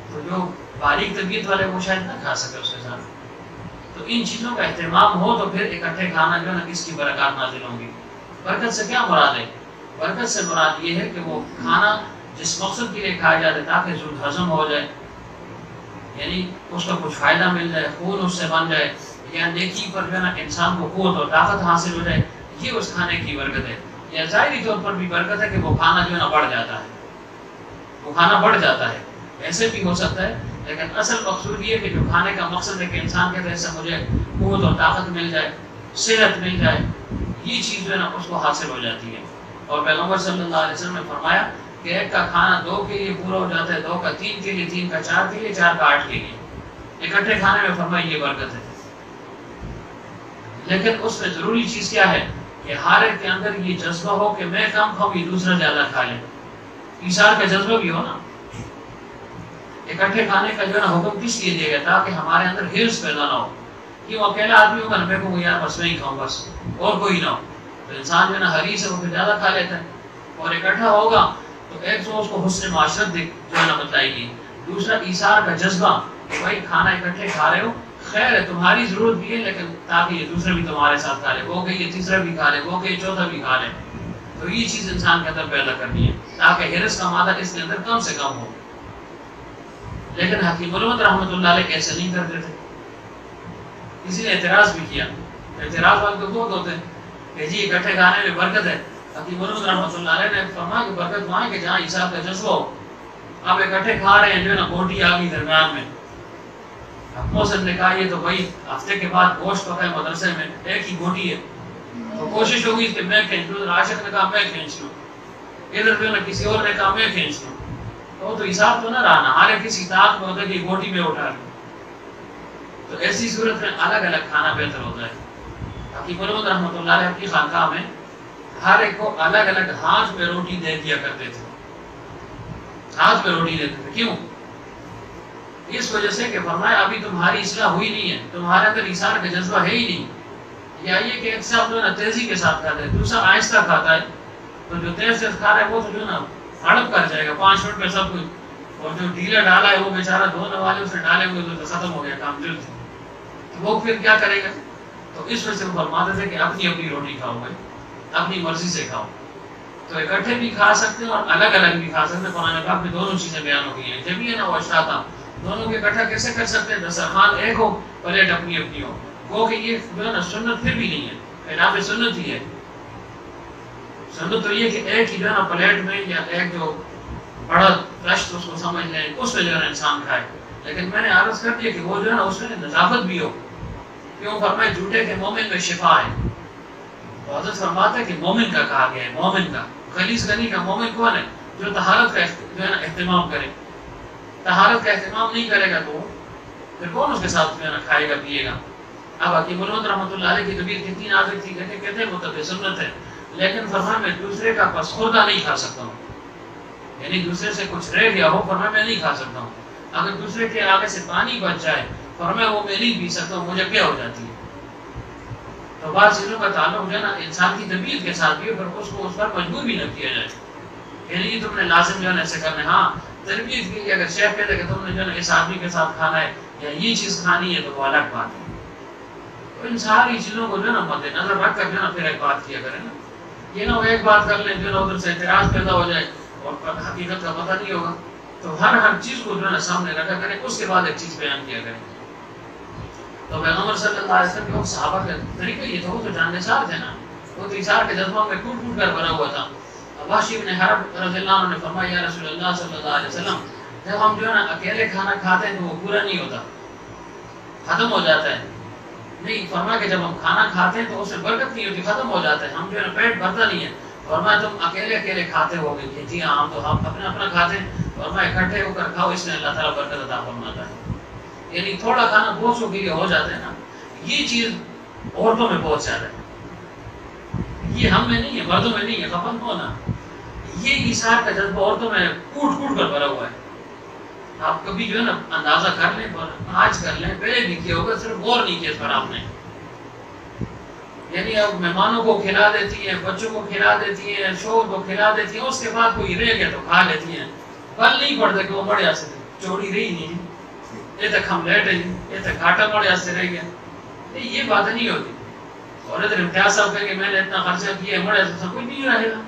تو جو باریک طبیعت والے وہ شاید نہ کھا سکے اس کے ساتھ. تو ان چیزوں کا اہتمام ہو تو پھر اکٹھے کھانا جو ہے نا کس کی برکات نازل ہوں گی. برکت سے کیا مراد ہے؟ برکت سے مراد یہ ہے کہ وہ کھانا جس مقصد کے لیے کھایا جاتا ہے تاکہ زود ہضم ہو جائے، یعنی اس کا کچھ فائدہ مل جائے، خون اس سے بن جائے، یا نیکی پر جو ہے نا انسان کو قوت اور طاقت حاصل ہو جائے، یہ اس کھانے کی برکت ہے. یا ظاہری طور پر بھی برکت ہے کہ وہ کھانا جو ہے نا بڑھ جاتا ہے، وہ کھانا بڑھ جاتا ہے. ایسے بھی ہو سکتا ہے، لیکن اصل مقصود یہ کہ جو کھانے کا مقصد ہے کہ انسان کہتے ہیں اس سے مجھے قوت اور طاقت مل جائے، صحت مل جائے، یہ چیز جو ہے نا اس کو حاصل ہو جاتی ہے. اور پیغمبر صلی اللہ علیہ وسلم نے فرمایا کہ ایک کا کھانا 2 کے لیے پورا ہو جاتا ہے، 2 کا 3 کے لیے، 3 کا 4 کے لیے، 4 کا 8 کے لیے. اکٹھے کھانے میں فرمایا یہ برکت ہے. لیکن اس میں ضروری چیز کیا ہے کہ ہر ایک کے اندر یہ جذبہ ہو کہ میں کم کھاؤں، یہ دوسرا زیادہ کھا لے. ایثار کا جذبہ بھی ہو نا. اکٹھے کھانے کا جو ہے نا حکم کس لیے دیا گیا؟ تاکہ ہمارے اندر ہرس پیدا نہ ہو کہ وہ اکیلا آدمی ہوگا نا، میں کہوں یار بس میں ہی کھاؤں بس اور کوئی نہ ہو، تو انسان جو ہے نا حریص ہے وہ پھر زیادہ کھا لیتا ہے. اور اکٹھا ہوگا تو ایک تو اس کو حسن معاشرت جو ہے نا بتائے گی، دوسرا ایثار کا جذبہ کہ بھائی کھانا اکٹھے کھا رہے ہو، خیر ہے تمہاری ضرورت بھی ہے لیکن تاکہ یہ دوسرے بھی تمہارے ساتھ کھا لے، وہ کہ یہ تیسرا بھی کھا لے، وہ کہ یہ چوتھا بھی کھا لے. تو یہ چیز انسان کے اندر پیدا کرنی ہے تاکہ ہرس کا مادہ اس کے اندر کم سے کم ہو. لیکن حکیم علومت رحمۃ اللہ علیہ ایسے نہیں کرتے تھے. کسی نے اعتراض بھی کیا، اعتراض والے تو بہت ہوتے ہیں کہ جی اکٹھے کھانے میں برکت ہے. حکیم علومت رحمۃ اللہ علیہ نے فرمایا کہ برکت وہاں ہے کہ جہاں حساب کا جذبہ ہو. آپ اکٹھے کھا رہے ہیں جو ہے نا گھونٹی آ گئی درمیان میں، محسن نے کہا یہ تو بھائی ہفتے کے بعد گوشت پکا ہے مدرسے میں، ایک ہی گھونٹی ہے، تو کوشش ہوگی کہ میں کھینچ لوں. عاشق نے کہا میں کھینچ لوں، ادھر جو ہے نا کسی اور نے کہا میں کھینچ لوں. تو حساب تو نہ رہا نا، ہر ایک کسی طاقت میں ہوتا ہے کہ گھونٹی میں اٹھا لوں. تو ایسی صورت میں الگ الگ کھانا بہتر ہوتا ہے. حکیم علومت رحمۃ اللہ علیہ کی خانقاہ میں ہر ایک کو الگ الگ ہاتھ پہ روٹی دے دیا کرتے تھے. ہاتھ پہ روٹی دیتے تھے. کیوں؟ اس وجہ سے کہ فرمایا ابھی تمہاری اصلاح ہوئی نہیں ہے، تمہارے اندر ایثار کا جذبہ ہے ہی نہیں. یا یہ کہ ایک صاحب جو ہے نا تیزی کے ساتھ کھاتا ہے، دوسرا آہستہ کھاتا ہے، تو جو تیز سے کھا رہا ہے وہ تو جو ہے نا ہڑپ کر جائے گا 5 منٹ میں سب کچھ. اور جو ڈھیلا ڈالا ہے وہ بیچارہ دھونے والے اسے ڈالے ہوئے تو ختم ہو گیا کام جلد. تو وہ پھر کیا کرے گا؟ تو اس وجہ سے وہ فرماتے تھے کہ اپنی اپنی روٹی کھاؤ بھائی، اپنی مرضی سے کھاؤ. تو اکٹھے بھی کھا سکتے ہیں اور الگ الگ بھی کھا سکتے ہیں. قرآن پاک میں دونوں چیزیں بیان ہو گئی ہیں. جب یہ نا وہ اشراتا دونوں کو اکٹھا کیسے کر سکتے ہیں؟ دسترخوان ایک ہو، پلیٹ اپنی اپنی ہو. وہ کہ یہ جو ہے نا سنت پھر بھی نہیں ہے، خلاف سنت ہی ہے. سنت تو یہ کہ ایک ہی جو ہے نا پلیٹ میں یا ایک جو بڑا رشت اس کو سمجھ لیں اس میں جو ہے نا انسان کھائے. لیکن میں نے عرض کر دیا کہ وہ جو ہے نا اس میں نظافت بھی ہو. کیوں؟ فرمائے جھوٹے کے مومن میں شفا ہے. تو حضرت فرماتا ہے کہ مومن کا کہا گیا ہے، مومن کا. خلیص غنی کا مومن کون ہے؟ جو طہارت کا جو ہے نا اہتمام کرے. طہارت کا اہتمام نہیں کرے گا تو پھر کون اس کے ساتھ جو ہے نا کھائے گا پیے گا. اب حکیم علومت رحمۃ اللہ علیہ کی طبیعت کتنی نازک تھی، کہتے ہیں متبع سنت ہے، لیکن فرمایا میں دوسرے کا پسخوردہ نہیں کھا سکتا ہوں. یعنی دوسرے سے کچھ رہ گیا ہو، فرمایا میں نہیں کھا سکتا ہوں. اگر دوسرے کے آگے سے پانی بچ جائے، فرمایا وہ میں نہیں پی سکتا ہوں، مجھے کیا ہو جاتی ہے. تو بعض چیزوں کا تعلق جو ہے نا انسان کی طبیعت کے ساتھ بھی، پھر اس کو اس پر مجبور بھی نہ کیا جائے. یعنی یہ تم نے لازم جو ہے نا ایسے کرنا ہے. ہاں تربیت کی اگر شیخ کہتے کہ تم نے جو ہے نا اس آدمی کے ساتھ کھانا ہے یا یہ چیز کھانی ہے تو وہ الگ بات ہے. تو ان ساری چیزوں کو جو ہے نا مد نظر رکھ کر جو ہے نا پھر ایک بات کیا کرے نا. یہ نہ وہ ایک بات کر لیں جو ہے نا ادھر سے اعتراض پیدا ہو جائے اور حقیقت کا پتہ نہیں ہوگا. تو ہر چیز کو جو ہے نا سامنے رکھا کریں، اس کے بعد ایک چیز بیان کیا کریں. تو پیغمبر صلی اللہ علیہ وسلم کے صحابہ کا طریقہ یہ تھا، وہ تو جاننثار تھے نا، وہ تو ایثار کے جذبہ میں ٹوٹ ٹوٹ کر بنا ہوا تھا. عباس بن حرب رضی اللہ عنہ نے فرمایا یا رسول اللہ صلی اللہ علیہ وسلم، جب ہم جو ہے نا اکیلے کھانا کھاتے ہیں تو وہ پورا نہیں ہوتا، ختم ہو جاتا ہے. نہیں، فرمایا کہ جب ہم کھانا کھاتے ہیں تو اس میں برکت نہیں ہوتی، ختم ہو جاتا ہے، ہم جو ہے نا پیٹ بھرتا نہیں ہے. فرمایا تم اکیلے اکیلے کھاتے ہو گے کہ جی ہاں ہم تو ہم اپنا اپنا کھاتے ہیں. فرمایا اکٹھے ہو کر کھاؤ، اس میں اللہ تعالیٰ برکت عطا فرماتا ہے. یعنی تھوڑا کھانا بہت سو کے لیے ہو جاتا ہے نا. یہ چیز عورتوں میں بہت زیادہ ہے، یہ ہم میں نہیں ہے، مردوں میں نہیں ہے. خفن ہونا یہ ایثار کا جذبہ عورتوں میں کوٹ کوٹ کر بھرا ہوا ہے. آپ کبھی جو ہے نا اندازہ کر لیں، آج کر لیں، پہلے بھی کیا ہوگا، صرف غور نہیں کیا اس پر آپ نے. یعنی اب مہمانوں کو کھلا دیتی ہیں، بچوں کو کھلا دیتی ہیں، شوہر کو کھلا دیتی ہیں، اس کے بعد کوئی رہ گیا تو کھا لیتی ہیں. پل نہیں پڑتا کہ وہ بڑے آسے تھے، چوڑی رہی نہیں، یہ تک ہم لیٹ ہیں، یہ تک گھاٹا بڑے آسے رہ گیا. یہ بات نہیں ہوتی. اور ادھر امتیاز صاحب کہیں کہ میں نے اتنا خرچہ کیا ہے، بڑے آسے کوئی نہیں رہے گا.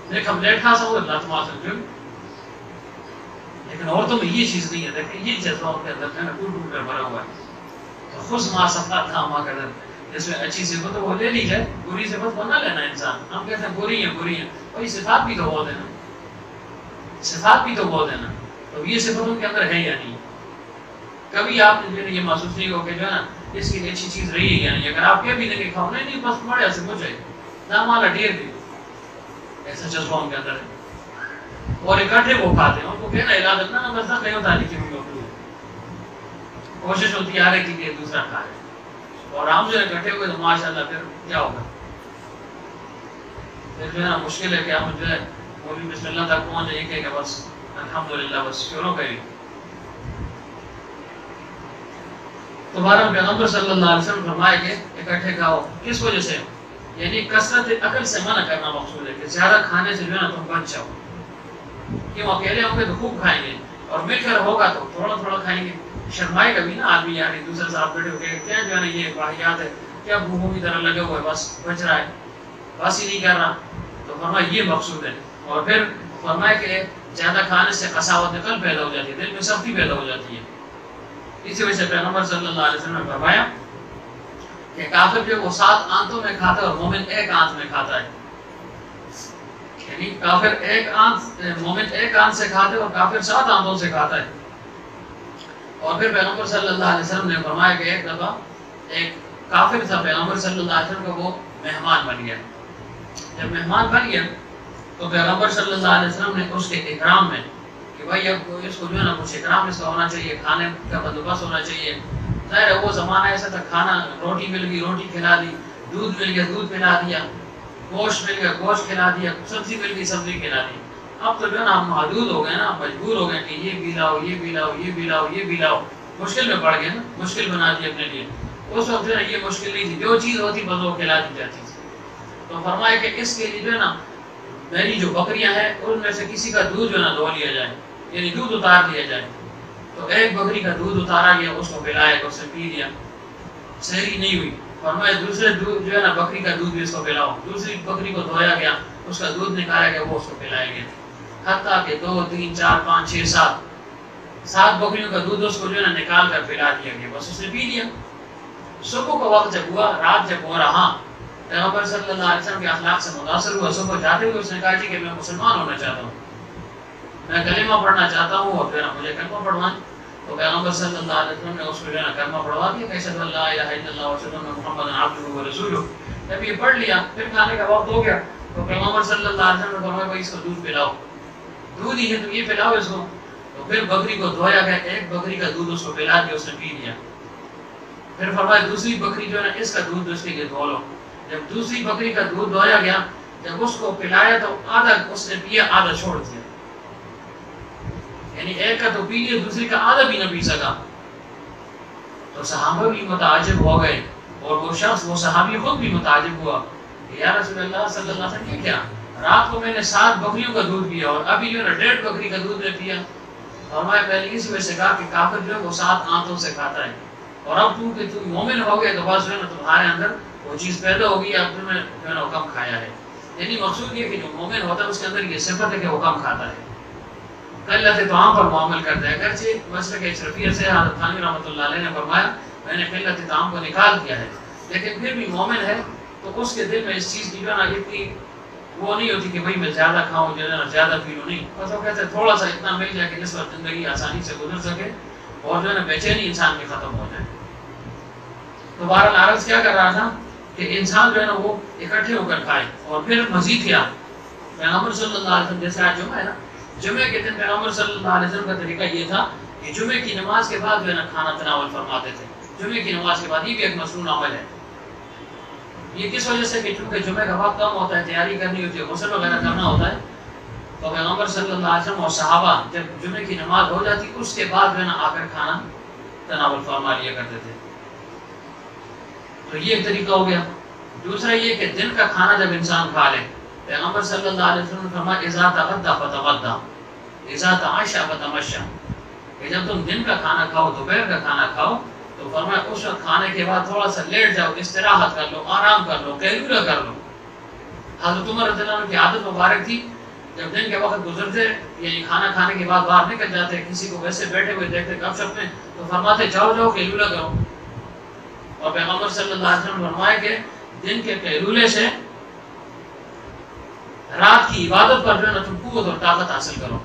لیکن ہم لیٹ کھا سکتے اللہ تمہارا سکتے. لیکن عورتوں میں یہ چیز نہیں ہے. دیکھیں یہ جذبہ ان کے اندر ہے نا ٹوٹ ٹوٹ کر بھرا ہوا ہے. تو خود ماں صفات تھا ماں کا در، جس میں اچھی صفت وہ لے لی جائے، بری صفت کو نہ لینا انسان. ہم کہتے ہیں بری ہیں بری ہیں، اور یہ صفات بھی تو بہت ہے نا، صفات بھی تو بہت ہے نا. تو یہ صفت ان کے اندر ہے یا نہیں؟ کبھی آپ نے یہ محسوس نہیں ہو کہ جو ہے نا اس کی اچھی چیز رہی ہے یا نہیں. اگر آپ کہہ بھی دیں کہ کھاؤ، نہیں بس بڑے ایسے ہو جائے نہ مالا ڈیر بھی، ایسا جذبہ ان کے اندر ہے. اور اکٹھے وہ کھاتے ہیں، ان کو کہنا علاج نہ بس نہیں ہوتا ہے کہ کوشش ہوتی ہے ہر ایک کے لیے دوسرا کھائے. اور ہم جو ہے اکٹھے ہوئے تو ماشاءاللہ پھر کیا ہوگا، پھر جو ہے نا مشکل ہے کہ ہم جو ہے مولوی بسم اللہ تک پہنچ جائے کہ بس الحمدللہ بس شروع کری. تو بہرحال پیغمبر صلی اللہ علیہ وسلم فرمائے کہ اکٹھے کھاؤ. کس وجہ سے؟ یعنی کثرت عقل سے منع کرنا مقصود ہے کہ زیادہ کھانے سے جو ہے نا تم بچ جاؤ. کیوں اکیلے ہوں گے تو خوب کھائیں گے اور مل کر ہوگا تو تھوڑا تھوڑا کھائیں گے. شرمائے کبھی نا آدمی, یعنی دوسرے ساتھ بیٹھے ہو کہ کیا جو ہے نا یہ واحیات ہے, کیا بھوکوں کی طرح لگے ہوئے بس بچ رہا ہے, بس ہی نہیں کر رہا. تو فرمایا یہ مقصود ہے. اور پھر فرمایا کہ زیادہ کھانے سے قساوت قلب پیدا ہو جاتی ہے, دل میں سختی پیدا ہو جاتی ہے. اسی وجہ سے پیغمبر صلی اللہ علیہ وسلم نے فرمایا کہ کافر جو وہ 7 آنتوں میں کھاتا ہے اور مومن 1 آنت میں کھاتا ہے. یعنی کافر 1 آنت, مومن 1 آنت سے کھاتے اور کافر 7 آنتوں سے کھاتا ہے. اور پھر پیغمبر صلی اللہ علیہ وسلم نے فرمایا کہ ایک دفعہ ایک کافر تھا, پیغمبر صلی اللہ علیہ وسلم کا وہ مہمان بن گیا. جب مہمان بن گیا تو پیغمبر صلی اللہ علیہ وسلم نے اس کے اکرام میں کہ بھائی اب اس کو جو ہے نا کچھ اکرام اس کا ہونا چاہیے, کھانے کا بندوبست ہونا چاہیے. ظاہر ہے وہ زمانہ ایسا تھا, کھانا روٹی مل گئی روٹی کھلا دی, دودھ مل گیا دودھ پلا دیا, گوشت مل گیا گوشت کھلا دیا, سبزی مل گئی سبزی کھلا دی. اب تو جو ہے نا ہم محدود ہو گئے نا, مجبور ہو گئے کہ یہ بھی لاؤ یہ بھی لاؤ یہ بھی لاؤ یہ بھی لاؤ. مشکل میں پڑ گئے نا, مشکل بنا دی اپنے لیے. اس وقت جو ہے یہ مشکل نہیں تھی, جو چیز ہوتی بس وہ کھلا دی جاتی تھی. تو فرمایا کہ اس کے لیے جو ہے نا میری جو بکریاں ہیں ان میں سے کسی کا دودھ جو ہے نا دھو لیا جائے, یعنی دودھ اتار لیا جائے. تو ایک بکری کا دودھ اتارا گیا, اس کو پلایا, اس نے پی لیا, سحری نہیں ہوئی. فرمایا دوسرے دودھ جو ہے نا بکری کا دودھ بھی اس کو پلاؤ. دوسری بکری کو دھویا گیا, اس کا دودھ نکالا گیا, وہ اس کو پلایا گیا. حتیٰ کہ 2 3 4 5 6 7 بکریوں کا دودھ اس کو جو ہے نا نکال کر پلا دیا گیا, بس اس نے پی لیا. صبح کا وقت جب ہوا, رات جب ہو رہا, پیغمبر صلی اللہ علیہ وسلم کے اخلاق سے متاثر ہوا. صبح جاتے ہوئے اس نے کہا جی کہ میں مسلمان ہونا چاہتا ہوں, میں کلمہ پڑھنا چاہتا ہوں اور پھر مجھے کلمہ پڑھوائیں. تو پیغمبر صلی اللہ علیہ وسلم نے اس کو جو ہے نا کلمہ پڑھوا دیا کہ اشہد ان لا الہ الا اللہ واشہد ان محمدا عبدہ ورسولہ. جب یہ پڑھ لیا پھر کھانے کا وقت ہو گیا تو پیغمبر صلی اللہ علیہ وسلم نے فرمایا بھائی اس کو دودھ پلاؤ, دودھ ہی ہے تو یہ پلاؤ اس کو. تو پھر بکری کو دھویا گیا, ایک بکری کا دودھ اس کو پلا دیا, اس نے پی لیا. پھر فرمایا دوسری بکری جو ہے نا اس کا دودھ اس کے لیے دھو لو. جب دوسری بکری کا دودھ دھویا گیا, جب اس کو پلایا تو آدھا اس نے پیا, آدھا چھوڑ دیا. یعنی ایک کا تو پی لیا, دوسری کا آدھا بھی نہ پی سکا. تو صحابہ بھی متعجب ہو گئے اور وہ شخص, وہ صحابی خود بھی متعجب ہوا کہ یا رسول اللہ صلی اللہ علیہ وسلم, کیا رات کو میں نے 7 بکریوں کا دودھ پیا اور ابھی جو ہے 1.5 بکری کا دودھ نے پیا. اور میں پہلے اس وجہ سے کہا کہ کافر جو ہے وہ 7 آنتوں سے کھاتا ہے, اور اب تم مومن ہو گئے تو بس جو ہے نا تمہارے اندر وہ چیز پیدا ہوگی, اب تم نے جو ہے نا وہ کم کھایا ہے. یعنی مقصود یہ کہ جو مومن ہوتا ہے اس کے اندر یہ صفت ہے کہ وہ کم کھاتا ہے, قلت طعام پر معامل کرتا ہے. اگرچہ مسلک اشرفیہ سے حضرت تھانوی رحمۃ اللہ علیہ نے فرمایا میں نے قلت طعام کو نکال دیا ہے, لیکن پھر بھی مومن ہے تو اس کے دل میں اس چیز کی جو ہے نا اتنی وہ نہیں ہوتی کہ بھائی میں زیادہ کھاؤں جو ہے نا زیادہ پی لوں, نہیں. بس وہ کہتے ہیں تھوڑا سا اتنا مل جائے کہ جس پر زندگی آسانی سے گزر سکے اور جو ہے نا بے چینی انسان کی ختم ہو جائے. تو بہرحال عرض کیا کر رہا تھا کہ انسان جو ہے نا وہ اکٹھے ہو کر کھائے. اور پھر مزید کیا, پیغمبر صلی اللہ علیہ وسلم, جیسے آج جمعہ ہے نا, جمعے کے دن پیغمبر صلی اللہ علیہ وسلم کا طریقہ یہ تھا کہ جمعے کی نماز کے بعد جو ہے نا کھانا تناول فرماتے تھے. جمعے کی نماز کے بعد یہ بھی ایک مسنون عمل ہے. یہ کس وجہ سے کہ چونکہ جمعے کا وقت کم ہوتا ہے, تیاری کرنی ہوتی ہے, غسل وغیرہ کرنا ہوتا ہے, تو پیغمبر صلی اللہ علیہ وسلم اور صحابہ جب جمعے کی نماز ہو جاتی اس کے بعد جو ہے نا آ کر کھانا تناول فرما لیا کرتے تھے. تو یہ ایک طریقہ ہو گیا. دوسرا یہ کہ دن کا کھانا جب انسان کھا لے, پیغمبر صلی اللہ علیہ وسلم نے فرمایا اذا تغدى فتغدى اذا تعشى فتمشى, کہ جب تم دن کا کھانا کھاؤ, دوپہر کا کھانا کھاؤ, تو فرمایا اس وقت کھانے کے بعد تھوڑا سا لیٹ جاؤ, استراحت کر لو, آرام کر لو, قیلولہ کر لو. حضرت عمر رضی اللہ عنہ کی عادت مبارک تھی, جب دن کے وقت گزرتے یعنی کھانا کھانے کے بعد باہر نکل جاتے, کسی کو ویسے بیٹھے ہوئے دیکھتے گپ شپ میں, تو فرماتے جاؤ جاؤ قیلولہ کرو. اور پیغمبر صلی اللہ علیہ وسلم فرمایا کہ دن کے قیلولے سے رات کی عبادت پر جو ہے نا تم قوت اور طاقت حاصل کرو.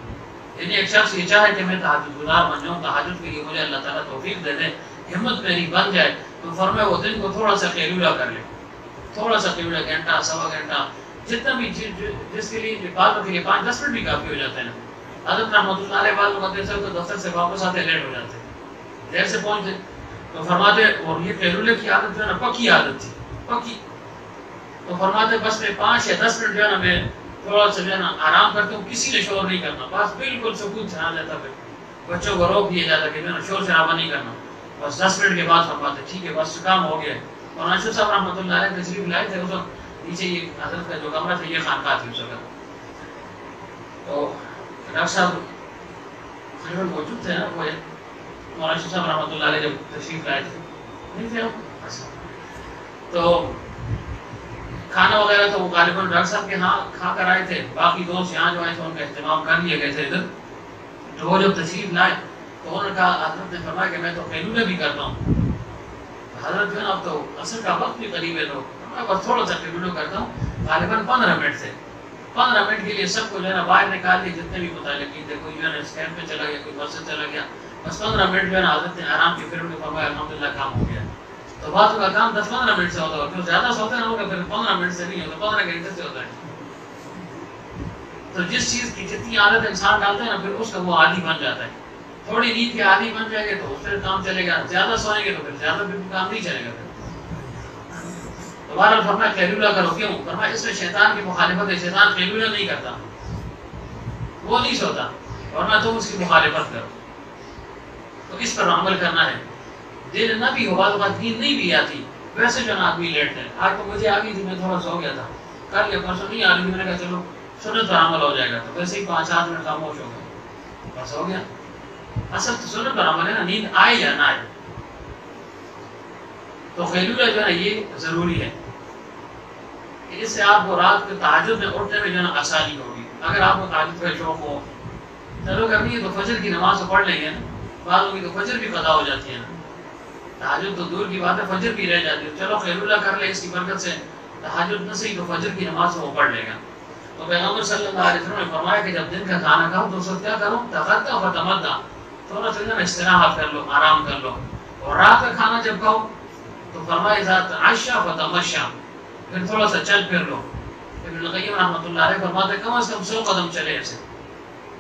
یعنی ایک شخص یہ چاہے کہ میں تہجد گزار بن جاؤں, تہجد کے لیے مجھے اللہ تعالیٰ توفیق دے دے, ہمت میری بن جائے, تو فرمایا وہ دن کو تھوڑا سا قیلولہ کر لے, تھوڑا سا قیلولہ, گھنٹہ سوا گھنٹہ, جتنا بھی جس کے لیے باتوں کے لیے 5-10 منٹ بھی کافی ہو جاتے ہیں. حضرت رحمۃ اللہ علیہ بعض مدرسے تو دفتر سے واپس آتے لیٹ ہو جاتے, دیر سے پہنچتے, تو فرماتے, اور یہ قیلولے کی عادت جو ہے نا پکی عادت تھی, پکی, تو فرماتے بس میں 5 یا 10 منٹ جو ہے نا میں تھوڑا سا جو ہے نا آرام کرتے ہوں، کسی نے شور نہیں کرنا، بس بالکل سکون چھا جاتا، پھر بچوں کو روک دیا جاتا کہ جو ہے نا شور شرابہ نہیں کرنا، بس 10 منٹ کے بعد فرماتے ٹھیک ہے بس کام ہو گیا ہے۔ اور ناشد صاحب رحمۃ اللہ علیہ تشریف لائے تھے اس وقت، نیچے یہ حضرت کا جو کمرہ تھا یہ خانقاہ تھی اس وقت، تو ڈاکٹر صاحب خلیفہ موجود تھے نا، وہ ناشد صاحب رحمۃ اللہ علیہ جب تشریف لائے تھے نہیں تھے ہم، تو کھانا وغیرہ تو وہ غالباً ڈاکٹر صاحب کے ہاں کھا کر آئے تھے، باقی دوست یہاں جو آئے تھے ان کا اہتمام کر لیے گئے تھے ادھر، تو وہ جب تشریف لائے تو انہوں نے کہا، حضرت نے فرمایا کہ میں تو قیلولہ بھی کرتا ہوں، حضرت جو ہے نا اب تو عصر کا وقت بھی قریب ہے، تو میں بس تھوڑا سا قیلولہ کرتا ہوں، غالباً 15 منٹ سے 15 منٹ کے لیے سب کو جو ہے نا باہر نکال لیے، جتنے بھی متعلقین تھے، کوئی جو ہے نا اسٹینڈ پہ چلا گیا، کوئی مسجد چلا گیا، بس 15 منٹ جو ہے نا حضرت نے آرام کی، پھر انہوں نے فرمایا الحمدللہ کام ہو گیا۔ تو بعض کا کام 10-15 منٹ سے ہوتا ہے، جو زیادہ سوتے ہیں پھر 15 منٹ سے نہیں ہوتا، 15 گھنٹے سے ہوتا ہے۔ تو جس چیز کی جتنی عادت انسان ڈالتا ہے نا، پھر اس کا وہ عادی بن جاتا ہے، تھوڑی نیند کے عادی بن جائے گا تو اس پھر کام چلے گا، زیادہ سوئیں گے تو پھر زیادہ بھی کام نہیں چلے گا۔ تو بہرحال فرمایا قیلولہ کرو، کیوں؟ فرمایا اس میں شیطان کی مخالفت ہے، شیطان قیلولہ نہیں کرتا، وہ نہیں سوتا، ورنہ تم اس کی مخالفت کرو، تو اس پر عمل کرنا ہے۔ دل نہ بھی ہو، بعض اوقات نیند نہیں بھی آتی، ویسے جو نا آدمی لیٹتے ہیں، آج تو مجھے آ گئی تھی، میں تھوڑا سو گیا تھا، کر لیا، پرسوں نہیں آ رہی، میں نے کہا چلو سنت پر عمل ہو جائے گا، تو ویسے ہی 5-7 منٹ خاموش ہو گئے، بس ہو گیا۔ اصل تو سنت پر عمل ہے نا، نیند آئے یا نہ آئے، تو قیلولہ جو ہے نا یہ ضروری ہے کہ اس سے آپ کو رات کے تہجد میں اٹھنے میں جو ہے نا آسانی ہوگی۔ اگر آپ کو تہجد کا شوق ہو، چلو کرنی ہے تو فجر کی نماز تو پڑھ لیں گے نا، بعضوں کی تو فجر بھی قضا ہو جاتی ہے نا، تہجد تو دور کی بات ہے، فجر بھی رہ جاتی ہے، چلو قیلولہ کر لے، اس کی برکت سے تہجد نہ صحیح تو فجر کی نماز وہ پڑھ لے گا۔ تو پیغمبر صلی اللہ علیہ وسلم نے فرمایا کہ جب دن کا کھانا کھاؤ تو اس وقت کیا کرو، تغدّا فتمدّا، تھوڑا سا استراحت کر لو، آرام کر لو، اور رات کا کھانا جب کھاؤ تو فرمایا اذا تعشى فتمشى، پھر تھوڑا سا چل پھر لو۔ ابن القیم رحمۃ اللہ علیہ فرماتے کم از کم 100 قدم چلے، ایسے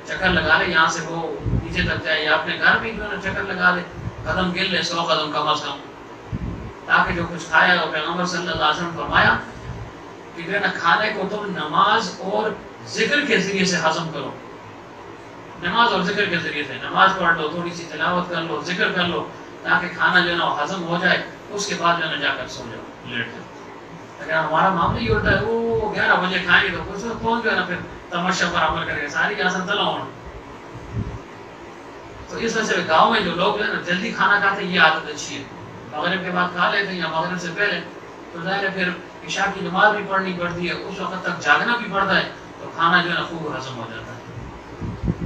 چکر لگا لے، یہاں سے وہ نیچے تک جائے، یا اپنے گھر میں جو ہے نا چکر لگا لے، قدم گر لے 100 قدم کم از کم، تاکہ جو کچھ کھایا ہو، پیغمبر صلی اللہ علیہ وسلم فرمایا کہ جو ہے نا کھانے کو تم نماز اور ذکر کے ذریعے سے ہضم کرو، نماز اور ذکر کے ذریعے سے، نماز پڑھ لو، تھوڑی سی تلاوت کر لو، ذکر کر لو، تاکہ کھانا جو ہے نا ہضم ہو جائے، اس کے بعد جو ہے نا جا کر سو جاؤ، لیٹ جاؤ۔ اگر ہمارا معاملہ یہ ہوتا ہے وہ 11 بجے کھائیں گے تو کچھ وقت کون جو ہے نا پھر تماشا پر عمل کرے گا، ساری آسان تلا ہونا۔ تو اس وجہ سے گاؤں میں جو لوگ جو ہے نا جلدی کھانا کھاتے ہیں، یہ عادت اچھی ہے، مغرب کے بعد کھا لیتے ہیں یا مغرب سے پہلے، تو ظاہر ہے پھر عشاء کی نماز بھی پڑھنی پڑتی ہے، اس وقت تک جاگنا بھی پڑتا ہے، تو کھانا جو ہے نا خوب ہضم ہو جاتا ہے۔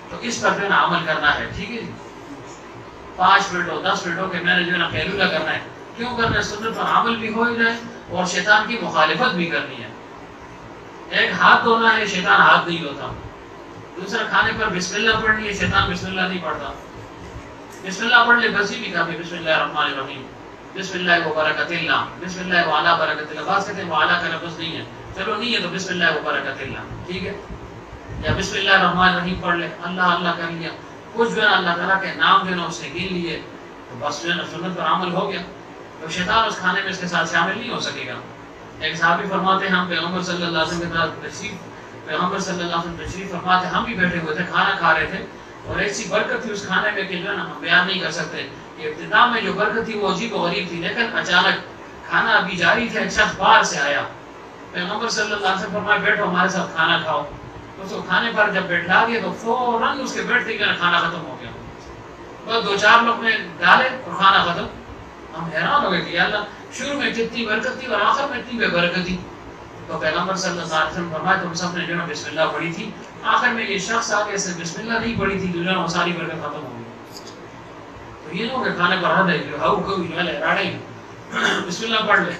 تو اس پر جو ہے نا عمل کرنا ہے، ٹھیک ہے جی، 5 منٹ ہو 10 منٹ ہو کہ میں نے جو ہے نا قیلولہ کرنا ہے، کیوں کرنا ہے؟ سنت پر عمل بھی ہو جائے اور شیطان کی مخالفت بھی کرنی ہے۔ ایک ہاتھ دھونا ہے، شیطان ہاتھ نہیں دھوتا، دوسرا کھانے پر بسم اللہ پڑھنی ہے، شیطان بسم اللہ نہیں پڑھتا، بسم اللہ پڑھ لے بس ہی بھی کافی، بسم اللہ الرحمن الرحیم، بسم اللہ و برکت اللہ، بسم اللہ و علی برکت اللہ، بعض کہتے ہیں وہ اعلیٰ کا لفظ نہیں ہے، چلو نہیں ہے تو بسم اللہ و برکت اللہ، ٹھیک ہے، یا بسم اللہ الرحمن الرحیم پڑھ لے، اللہ اللہ کر لیا، کچھ جو ہے نا اللہ تعالیٰ کے نام جو ہے نا اس نے گن لیے، تو بس جو ہے نا سنت پر عمل ہو گیا، تو شیطان اس کھانے میں اس کے ساتھ شامل نہیں ہو سکے گا۔ ایک صحابی فرماتے ہیں ہم پیغمبر صلی اللہ علیہ وسلم کے ساتھ پیغمبر صلی اللہ علیہ وسلم تشریف فرماتے ہم بھی بیٹھے ہوئے تھے، کھانا کھا رہے تھے، اور ایسی برکت تھی اس کھانے میں کہ جو ہے نا ہم بیان نہیں کر سکتے، کہ ابتدا میں جو برکت تھی وہ عجیب و غریب تھی، لیکن اچانک کھانا ابھی جاری تھا، ایک شخص باہر سے آیا، پیغمبر صلی اللہ علیہ وسلم فرمایا بیٹھو ہمارے ساتھ کھانا کھاؤ، اس کو کھانے پر جب بیٹھا دیا تو فوراً اس کے بیٹھتے ہی کھانا ختم ہو گیا، بس 2-4 لقمے ڈالے اور کھانا ختم۔ ہم حیران ہو گئے کہ اللہ شروع میں کتنی برکت تھی اور آخر میں اتنی بے برکت تھی، تو پیغمبر صلی اللہ علیہ وسلم فرمایا تم سب نے جو ہے بسم اللہ پڑھی تھی، آخر میں یہ شخص آگے سے بسم اللہ نہیں پڑھی تھی، جو ہے وہ ساری برکت ختم ہو گئی۔ تو یہ لوگ کھانے پر حد ہے جو ہاؤ کوئی جو ہے راڑے بسم اللہ پڑھ لے،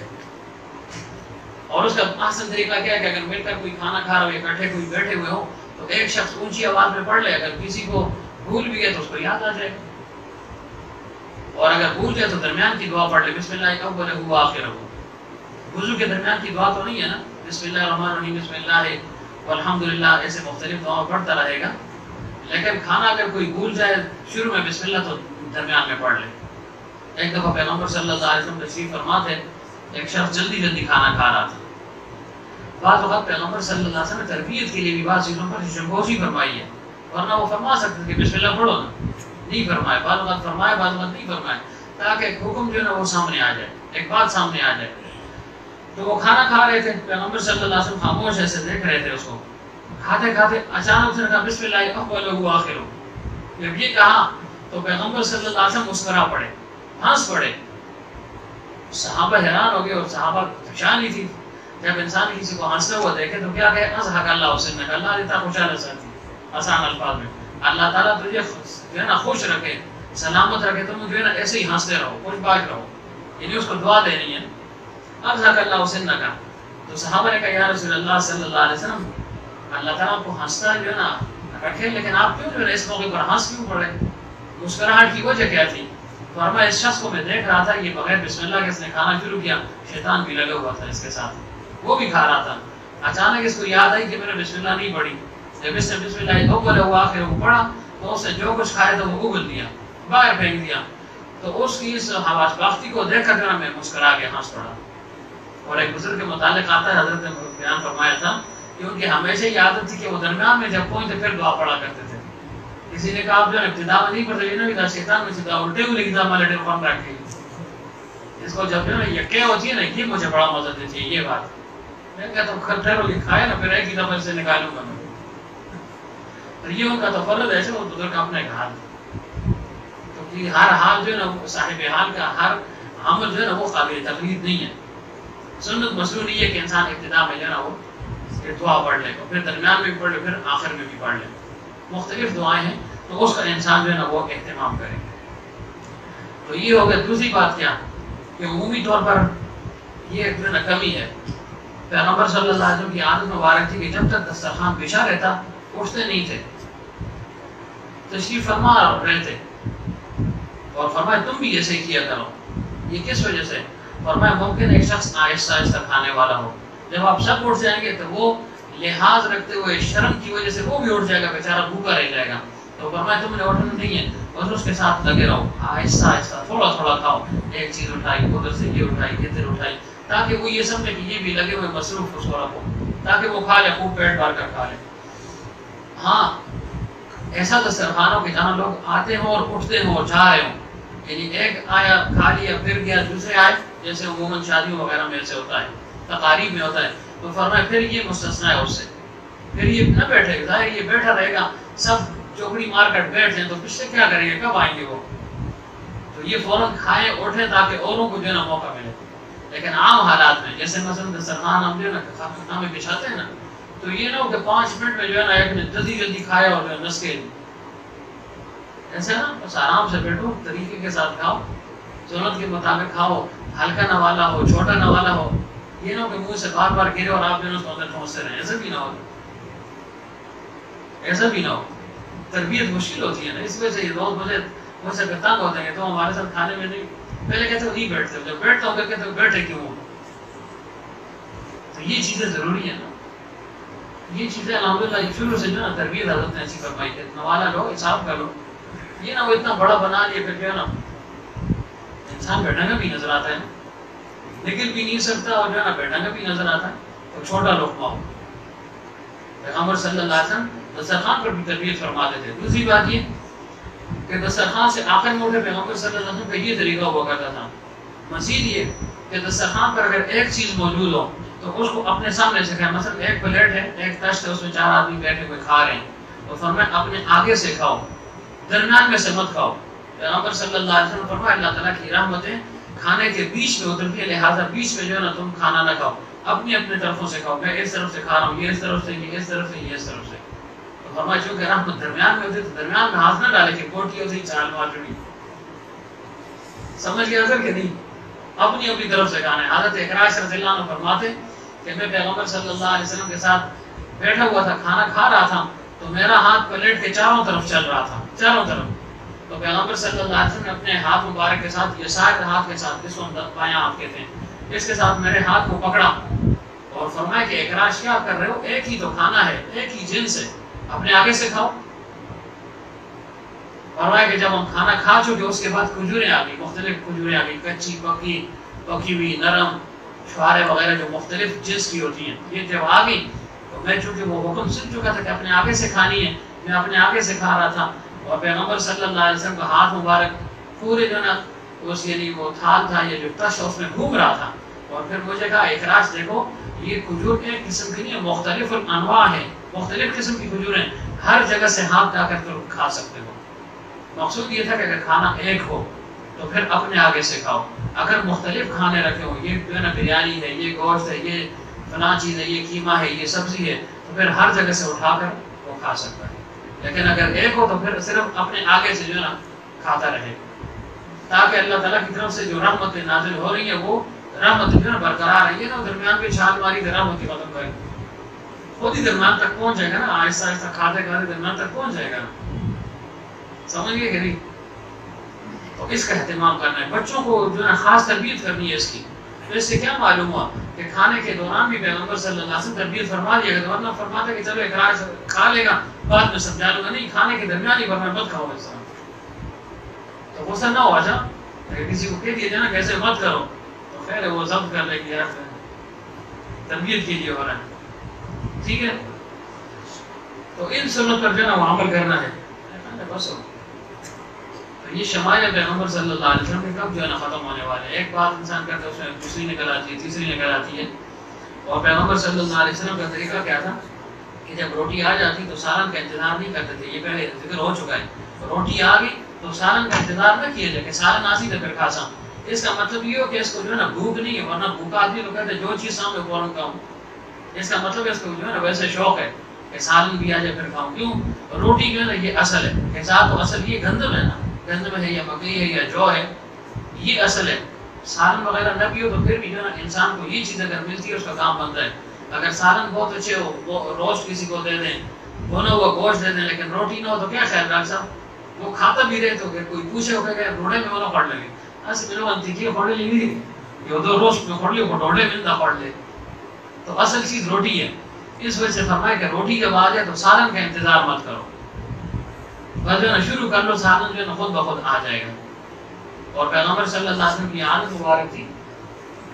اور اس کا آسان طریقہ کیا ہے کہ اگر مل کر کوئی کھانا کھا رہے ہو، اکٹھے کوئی بیٹھے ہوئے ہو، تو ایک شخص اونچی آواز میں پڑھ لے، اگر کسی کو بھول بھی گئے تو اس کو یاد آ جائے، اور اگر بھول جائے تو درمیان کی دعا پڑھ لے، بسم اللہ اولہ و آخرہ، وضو کے درمیان کی دعا تو نہیں ہے نا، بسم اللہ الرحمن الرحیم، بسم اللہ والحمدللہ، ایسے مختلف دعا پڑھتا رہے گا، لیکن کھانا اگر کوئی بھول جائے شروع میں بسم اللہ تو درمیان میں پڑھ لے۔ ایک دفعہ پیغمبر صلی اللہ علیہ وسلم تشریف فرما تھے، ایک شخص جلدی جلدی کھانا کھا رہا تھا، بعض اوقات پیغمبر صلی اللہ علیہ وسلم نے تربیت کے لیے بھی بعض چیزوں پر شمگوشی فرمائی ہے، ورنہ وہ فرما سکتے تھے کہ بسم اللہ پڑھو نا، نہیں فرمائے، بعض اوقات فرمائے بعض اوقات نہیں فرمائے، تاکہ ایک حکم جو ہے نا وہ سامنے آ جائے، ایک بات سامنے آ جائے۔ تو وہ کھانا کھا رہے تھے، پیغمبر صلی اللہ علیہ وسلم خاموش ایسے دیکھ رہے تھے اس کو، کھاتے کھاتے اچانک اس نے کہا بسم اللہ اولہ و آخرہ۔ جب یہ کہا تو پیغمبر صلی اللہ علیہ وسلم مسکرا پڑے، ہنس پڑے۔ صحابہ حیران ہو گئے اور صحابہ پہچان ہی تھی، جب انسان کسی کو ہنستے ہوا دیکھے تو کیا کہے اضحک اللہ حسنک، اللہ دیتا خوشحال ساتھی، آسان الفاظ میں اللہ تعالیٰ تجھے جو ہے نا خوش رکھے، سلامت رکھے، تم جو ہے نا ایسے ہی ہنستے رہو، خوش باش رہو، یعنی اس کو دعا دینی ہے، اضحک اللہ حسنک۔ تو صحابہ نے کہا یا رسول اللہ صلی اللہ علیہ وسلم، اللہ تعالیٰ آپ کو ہنستا جو ہے نا رکھے، لیکن آپ کیوں جو ہے اس موقع پر ہنس کیوں پڑے؟ مسکراہٹ کی وجہ کیا تھی؟ فرمایا اس شخص کو میں دیکھ رہا تھا، یہ بغیر بسم اللہ کے اس نے کھانا شروع کیا، شیطان بھی لگا ہوا تھا اس کے ساتھ، وہ بھی کھا رہا تھا۔ اچانک اس کو یاد آئی کہ میں نے بسم اللہ نہیں پڑھی، جب اس نے بسم اللہ اول و آخر کو پڑھا تو اس نے جو کچھ کھایا تھا وہ اگل دیا، باہر پھینک دیا۔ تو اس کی اس حواس باختی کو دیکھ کر میں مسکرا کے ہنس پڑا۔ اور ایک بزرگ کے متعلق آتا ہے، حضرت نے بیان فرمایا تھا کہ ان کی ہمیشہ یہ عادت تھی کہ وہ درمیان میں جب پہنچتے پھر دعا پڑھا کرتے تھے۔ کسی نے کہا آپ جو ہے ابتدا میں نہیں پڑھتے، یہ نہ شیطان میں سیدھا الٹے ہوئے لکھتا ہمارے ڈر فون رکھ کے، اس کو جب جو ہے یہ کہ ہوتی ہے نا، یہ مجھے بڑا مزہ دیتی ہے یہ بات۔ میں کہتا ہوں کھٹر ہو لکھایا نا، پھر ایک ہی دفعہ سے نکالوں گا میں۔ تو یہ ان کا تفرد ایسے وہ بزرگ اپنے حال، کیونکہ ہر حال جو ہے نا صاحب حال کا ہر عمل جو ہے نا وہ قابل تقلید نہیں ہے۔ سنت مسنون یہ ہے کہ انسان ابتدا میں جو ہے نا وہ دعا پڑھ لے، پھر درمیان میں بھی پڑھ لے، پھر آخر میں بھی پڑھ لے، مختلف دعائیں ہیں، تو اس کا انسان جو ہے نا وہ اہتمام کرے۔ تو یہ ہو گیا۔ دوسری بات کیا کہ عمومی طور پر یہ جو ہے نا کمی ہے، پیغمبر صلی اللہ علیہ وسلم کی عادت مبارک تھی کہ جب تک دسترخوان بچھا رہتا اٹھتے نہیں تھے، تشریف فرما رہے تھے، اور فرمایا تم بھی ایسے ہی کیا کرو۔ یہ کس وجہ سے؟ فرمایا ممکن ایک شخص آہستہ آہستہ کھانے والا ہو، جب آپ سب اٹھ جائیں گے تو وہ لحاظ رکھتے ہوئے شرم کی وجہ سے وہ بھی اٹھ جائے گا، بیچارہ بھوکا رہ جائے گا۔ تو فرمایا تم نے اٹھنا نہیں ہے، بس اس کے ساتھ لگے رہو، آہستہ آہستہ تھوڑا تھوڑا کھاؤ، ایک چیز اٹھائی ادھر سے یہ اٹھائی ادھر اٹھائی، تاکہ وہ یہ سمجھے کہ یہ بھی لگے ہوئے مصروف اس کو رکھو، تاکہ وہ کھا لے، خوب پیٹ بھر کر کھا لے۔ ہاں ایسا دسترخوان ہو کہ جہاں لوگ آتے ہوں اور اٹھتے ہوں اور جا رہے ہوں، یعنی ایک آیا کھا لیا پھر گیا، دوسرے آئے، جیسے عموماً شادیوں وغیرہ میں ایسے ہوتا ہے، تقاریب میں ہوتا ہے۔ تو فرمایا پھر یہ مستثنا ہے اس سے، پھر یہ نہ بیٹھے گا، ظاہر یہ بیٹھا رہے گا، سب چوکڑی مار کر بیٹھ جائیں تو پیچھے کیا کریں گے، کب آئیں گے وہ؟ تو یہ فوراً کھائیں اٹھیں تاکہ اوروں کو جو ہے نا موقع ملے۔ لیکن عام حالات میں جیسے مثلاً دسترخوان ہم جو ہے نا خانہ میں بچھاتے ہیں نا، تو یہ نہ ہو کہ 5 منٹ میں جو ہے نا ایک نے جلدی جلدی کھایا اور نس کے ایسے نا، بس آرام سے بیٹھو، طریقے کے ساتھ کھاؤ، ضرورت کے مطابق کھاؤ، ہلکا نوالا ہو چھوٹا نوالا ہو، یہ نہ ہو کہ منہ سے بار بار گرے اور آپ جو ہے اس کو اندر ٹھونستے رہیں، ایسا بھی نہ ہو، ایسا بھی نہ ہو۔ تربیت مشکل ہوتی ہے نا، اس وجہ سے یہ لوگ مجھ سے تنگ ہوتے ہیں کہ تم ہمارے ساتھ کھانے میں نہیں، پہلے کہتے ہو نہیں بیٹھتے، جب بیٹھتا ہوں کہتے ہو بیٹھے کیوں ہو؟ تو یہ چیزیں ضروری ہیں نا، یہ چیزیں الحمدللہ شروع سے جو ہے نا تربیت حضرت نے ایسی فرمائی کہ نوالا لو، حساب کر لو، یہ نہ وہ اتنا بڑا بنا لیا پھر جو ہے نا انسان بیٹھا کا بھی نظر آتا ہے، نکل بھی نہیں سکتا اور جو ہے نا بیٹھا کا بھی نظر آتا ہے، تو چھوٹا لقمہ ہو۔ پیغمبر صلی اللہ علیہ وسلم دسترخوان پر بھی تربیت فرماتے تھے۔ دوسری بات یہ کہ دسترخوان سے آخر میں اٹھے پیغمبر صلی اللہ علیہ وسلم کا یہ طریقہ ہوا کرتا تھا۔ مزید یہ کہ دسترخوان پر اگر ایک چیز موجود ہو تو اس کو اپنے سامنے سے کھائیں، مثلا ایک پلیٹ ہے، ایک تشت ہے، اس میں 4 آدمی بیٹھے ہوئے کھا رہے ہیں، تو فرمایا اپنے آگے سے کھاؤ، درمیان میں سے مت کھاؤ۔ پیغمبر صلی اللہ علیہ وسلم فرمایا اللہ تعالیٰ کی رحمتیں کھانے کے بیچ میں اترتی ہے، لہٰذا بیچ میں جو ہے نا تم کھانا نہ کھاؤ، اپنی اپنی طرفوں سے کھاؤ، میں اس طرف سے کھا رہا ہوں، یہ اس طرف سے، یہ اس طرف سے، یہ اس طرف سے۔ تو فرمایا چونکہ رحمت درمیان میں ہوتی ہے تو درمیان میں ہاتھ نہ ڈالے کہ کوٹی ہوتی چال مار جڑی، سمجھ گیا سر کہ نہیں؟ اپنی اپنی طرف سے کھانا ہے۔ حضرت اکراش رضی اللہ عنہ فرماتے کہ میں پیغمبر صلی اللہ علیہ وسلم کے ساتھ بیٹھا ہوا تھا، کھانا کھا رہا تھا، تو میرا ہاتھ پلیٹ کے چاروں طرف چل رہا تھا، چاروں طرف۔ تو پیغمبر صلی اللہ علیہ وسلم نے اپنے ہاتھ مبارک کے ساتھ، یہ سائر ہاتھ کے ساتھ، جس کو ہم بایاں ہاتھ کہتے ہیں، اس کے ساتھ میرے ہاتھ کو پکڑا اور فرمایا کہ اکراش کیا کر رہے ہو، ایک ہی تو کھانا ہے، ایک ہی جنس ہے، اپنے آگے سے کھاؤ۔ فرمایا کہ جب ہم کھانا کھا چکے اس کے بعد کھجوریں آ گئی، مختلف کھجوریں آ گئی، کچی، پکی ہوئی، نرم، شعاریں وغیرہ جو مختلف جنس کی ہوتی ہیں، یہ جب آ گئی تو میں چونکہ وہ حکم سن چکا تھا کہ اپنے آگے سے کھانی ہے، میں اپنے آگے سے کھا رہا تھا، اور پیغمبر صلی اللہ علیہ وسلم کا ہاتھ مبارک پورے جو نا اس یعنی وہ تھال تھا یا جو تش اس میں گھوم رہا تھا، اور پھر مجھے کہا اخراج دیکھو یہ کھجور ایک قسم کی نہیں ہے، مختلف الانواع ہے، مختلف قسم کی کھجوریں، ہر جگہ سے ہاتھ ڈال کر تم کھا سکتے ہو۔ مقصود یہ تھا کہ اگر کھانا ایک ہو تو پھر اپنے آگے سے کھاؤ، اگر مختلف کھانے رکھے ہوں، یہ جو ہے نا بریانی ہے، یہ گوشت ہے، یہ فلاں چیز ہے، یہ قیمہ ہے، یہ سبزی ہے، تو پھر ہر جگہ سے اٹھا کر وہ کھا سکتا ہے، لیکن اگر ایک ہو تو پھر صرف اپنے آگے سے جو ہے نا کھاتا رہے، تاکہ اللہ تعالیٰ کی طرف سے جو رحمت نازل ہو رہی ہے وہ رحمت جو ہے نا برقرار ہے، یہ نا درمیان میں چھال ماری تو رحمت کی ختم کرے، خود ہی درمیان تک پہنچ جائے گا نا، آہستہ آہستہ کھاتے کھاتے درمیان تک پہنچ جائے گا، سمجھ گئے کہ نہیں؟ تو اس کا اہتمام کرنا ہے، بچوں کو جو ہے نا خاص تربیت کرنی ہے اس کی۔ تو اس سے کیا معلوم ہوا کہ کھانے کے دوران بھی پیغمبر صلی اللہ علیہ وسلم تربیت فرما دیا گیا، ورنہ فرماتا ہے کہ چلو اخراج کھا لے گا بعد میں سمجھا لوں گا، نہیں، کھانے کے درمیان ہی ورنہ مت کھاؤ اس طرح، تو غصہ نہ ہو جا، اگر کسی کو کہہ دیا جائے نا کیسے مت کرو تو خیر ہے وہ ضبط کر لے گی، یار تربیت کے لیے ہو رہا ہے، ٹھیک ہے؟ تو ان سنت پر جو ہے نا وہ عمل کرنا ہے، بس ہو۔ تو یہ شمائل پیغمبر صلی اللہ علیہ وسلم کے کب جو ہے نا ختم ہونے والے ہیں، ایک بات انسان کرتا ہے اس میں دوسری نکل آتی ہے، تیسری نکل آتی ہے، اور پیغمبر صلی اللہ علیہ وسلم کا طریقہ کیا تھا کہ جب روٹی آ جاتی تو سالن کا انتظار نہیں کرتے تھے، یہ پہلے ذکر ہو چکا ہے، روٹی آ گئی تو سالن کا انتظار نہ کیا جائے کہ سالن آسی تو پھر کھاسا، اس کا مطلب یہ ہو کہ اس کو جو ہے نا بھوک نہیں ہے، ورنہ بھوکا آدمی تو کہتے جو چیز سامنے فوراً کھاؤں، اس کا مطلب اس کو جو ہے نا ویسے شوق ہے کہ سالن بھی آ جائے پھر کھاؤں، کیوں؟ روٹی جو ہے نا یہ اصل ہے، غذا تو اصل یہ گندم ہے نا، گندم ہے یا مکئی ہے یا جو ہے، یہ اصل ہے، سالن وغیرہ نہ بھی ہو تو پھر بھی جو ہے نا انسان کو یہ چیز اگر ملتی ہے اس کا کام بنتا ہے، اگر سالن بہت اچھے ہو، وہ روسٹ کسی کو دے دیں، بھونا ہوا گوشت دے دیں، لیکن روٹی نہ ہو تو کیا خیال ڈاکٹر صاحب، وہ کھاتا بھی رہے تو کوئی پوچھے ہو کہ روڑے میں ہونا پڑ لگے، ایسے میں لوگ انتیکیے پڑھے لی نہیں، یہ دو روسٹ میں پڑھ لے وہ ڈوڑے میں نہ پڑھ لے، تو اصل چیز روٹی ہے، اس وجہ سے فرمایا کہ روٹی جب آ جائے تو سالن کا انتظار مت کرو، بس جو ہے نا شروع کر لو، سالن جو ہے نا خود بخود آ جائے گا۔ اور پیغمبر صلی اللہ علیہ وسلم کی عادت مبارک تھی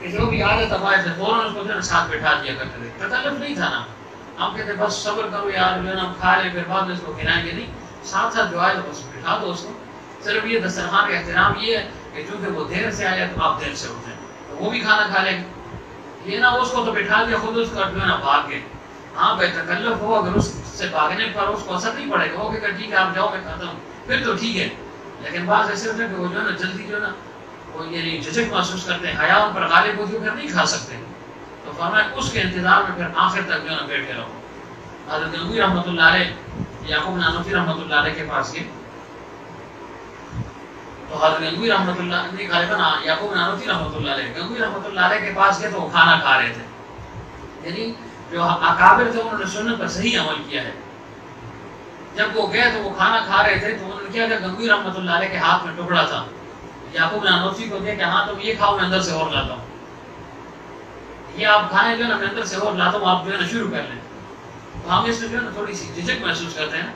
کہ جو بھی عادت آئے تھے فوراً اس کو جو ہے نا ساتھ بٹھا دیا کرتے تھے، تکلف نہیں تھا نا، ہم کہتے بس صبر کرو یار جو ہے نا ہم کھا لیں پھر بعد میں اس کو کھلائیں گے، نہیں، ساتھ ساتھ جو آئے تو بس بٹھا دو اس کو، صرف یہ دسترخوان کا احترام یہ ہے کہ چونکہ وہ دیر سے آیا تو آپ دیر سے اٹھیں تو وہ بھی کھانا کھا لیں گے، یہ نہ اس کو تو بٹھا دیا خود اس کا جو ہے نا بھاگ گئے، ہاں بھائی تکلف ہو، اگر اس سے بھاگنے پر اس کو اثر نہیں پڑے گا، وہ کہ ٹھیک ہے آپ جاؤ میں کھاتا ہوں پھر تو ٹھیک ہے، لیکن بعض ایسے ہوتے ہیں کہ وہ جو ہے نا جلدی جو ہے نا وہ یعنی جھجک محسوس کرتے ہیں، حیا ان پر غالب ہوتی ہے، پھر نہیں کھا سکتے، تو فرمایا اس کے انتظار میں پھر آخر تک جو ہے نا بیٹھے رہو۔ حضرت گنگوی رحمۃ اللہ علیہ یعقوب نانوتوی رحمۃ اللہ علیہ کے پاس گئے، تو حضرت گنگوی رحمۃ اللہ علیہ غالباً یعقوب نانوتوی رحمۃ اللہ علیہ گنگوی رحمۃ اللہ علیہ کے پاس گئے تو وہ کھانا کھا رہے تھے، یعنی جو اکابر تھے انہوں نے سنت پر صحیح عمل کیا ہے، جب وہ گئے تو وہ کھانا کھا رہے تھے تو انہوں نے کیا کہ گنگوی رحمۃ اللہ علیہ کے ہاتھ میں ٹکڑا تھا، یعقوب نانوتوی کو دیا کہ ہاں تم یہ کھاؤ میں اندر سے اور لاتا ہوں، یہ آپ کھانے جو ہے نا میں اندر سے اور لاتا ہوں، آپ جو ہے نا شروع کر لیں، تو ہم اس میں جو ہے نا تھوڑی سی جھجک محسوس کرتے ہیں،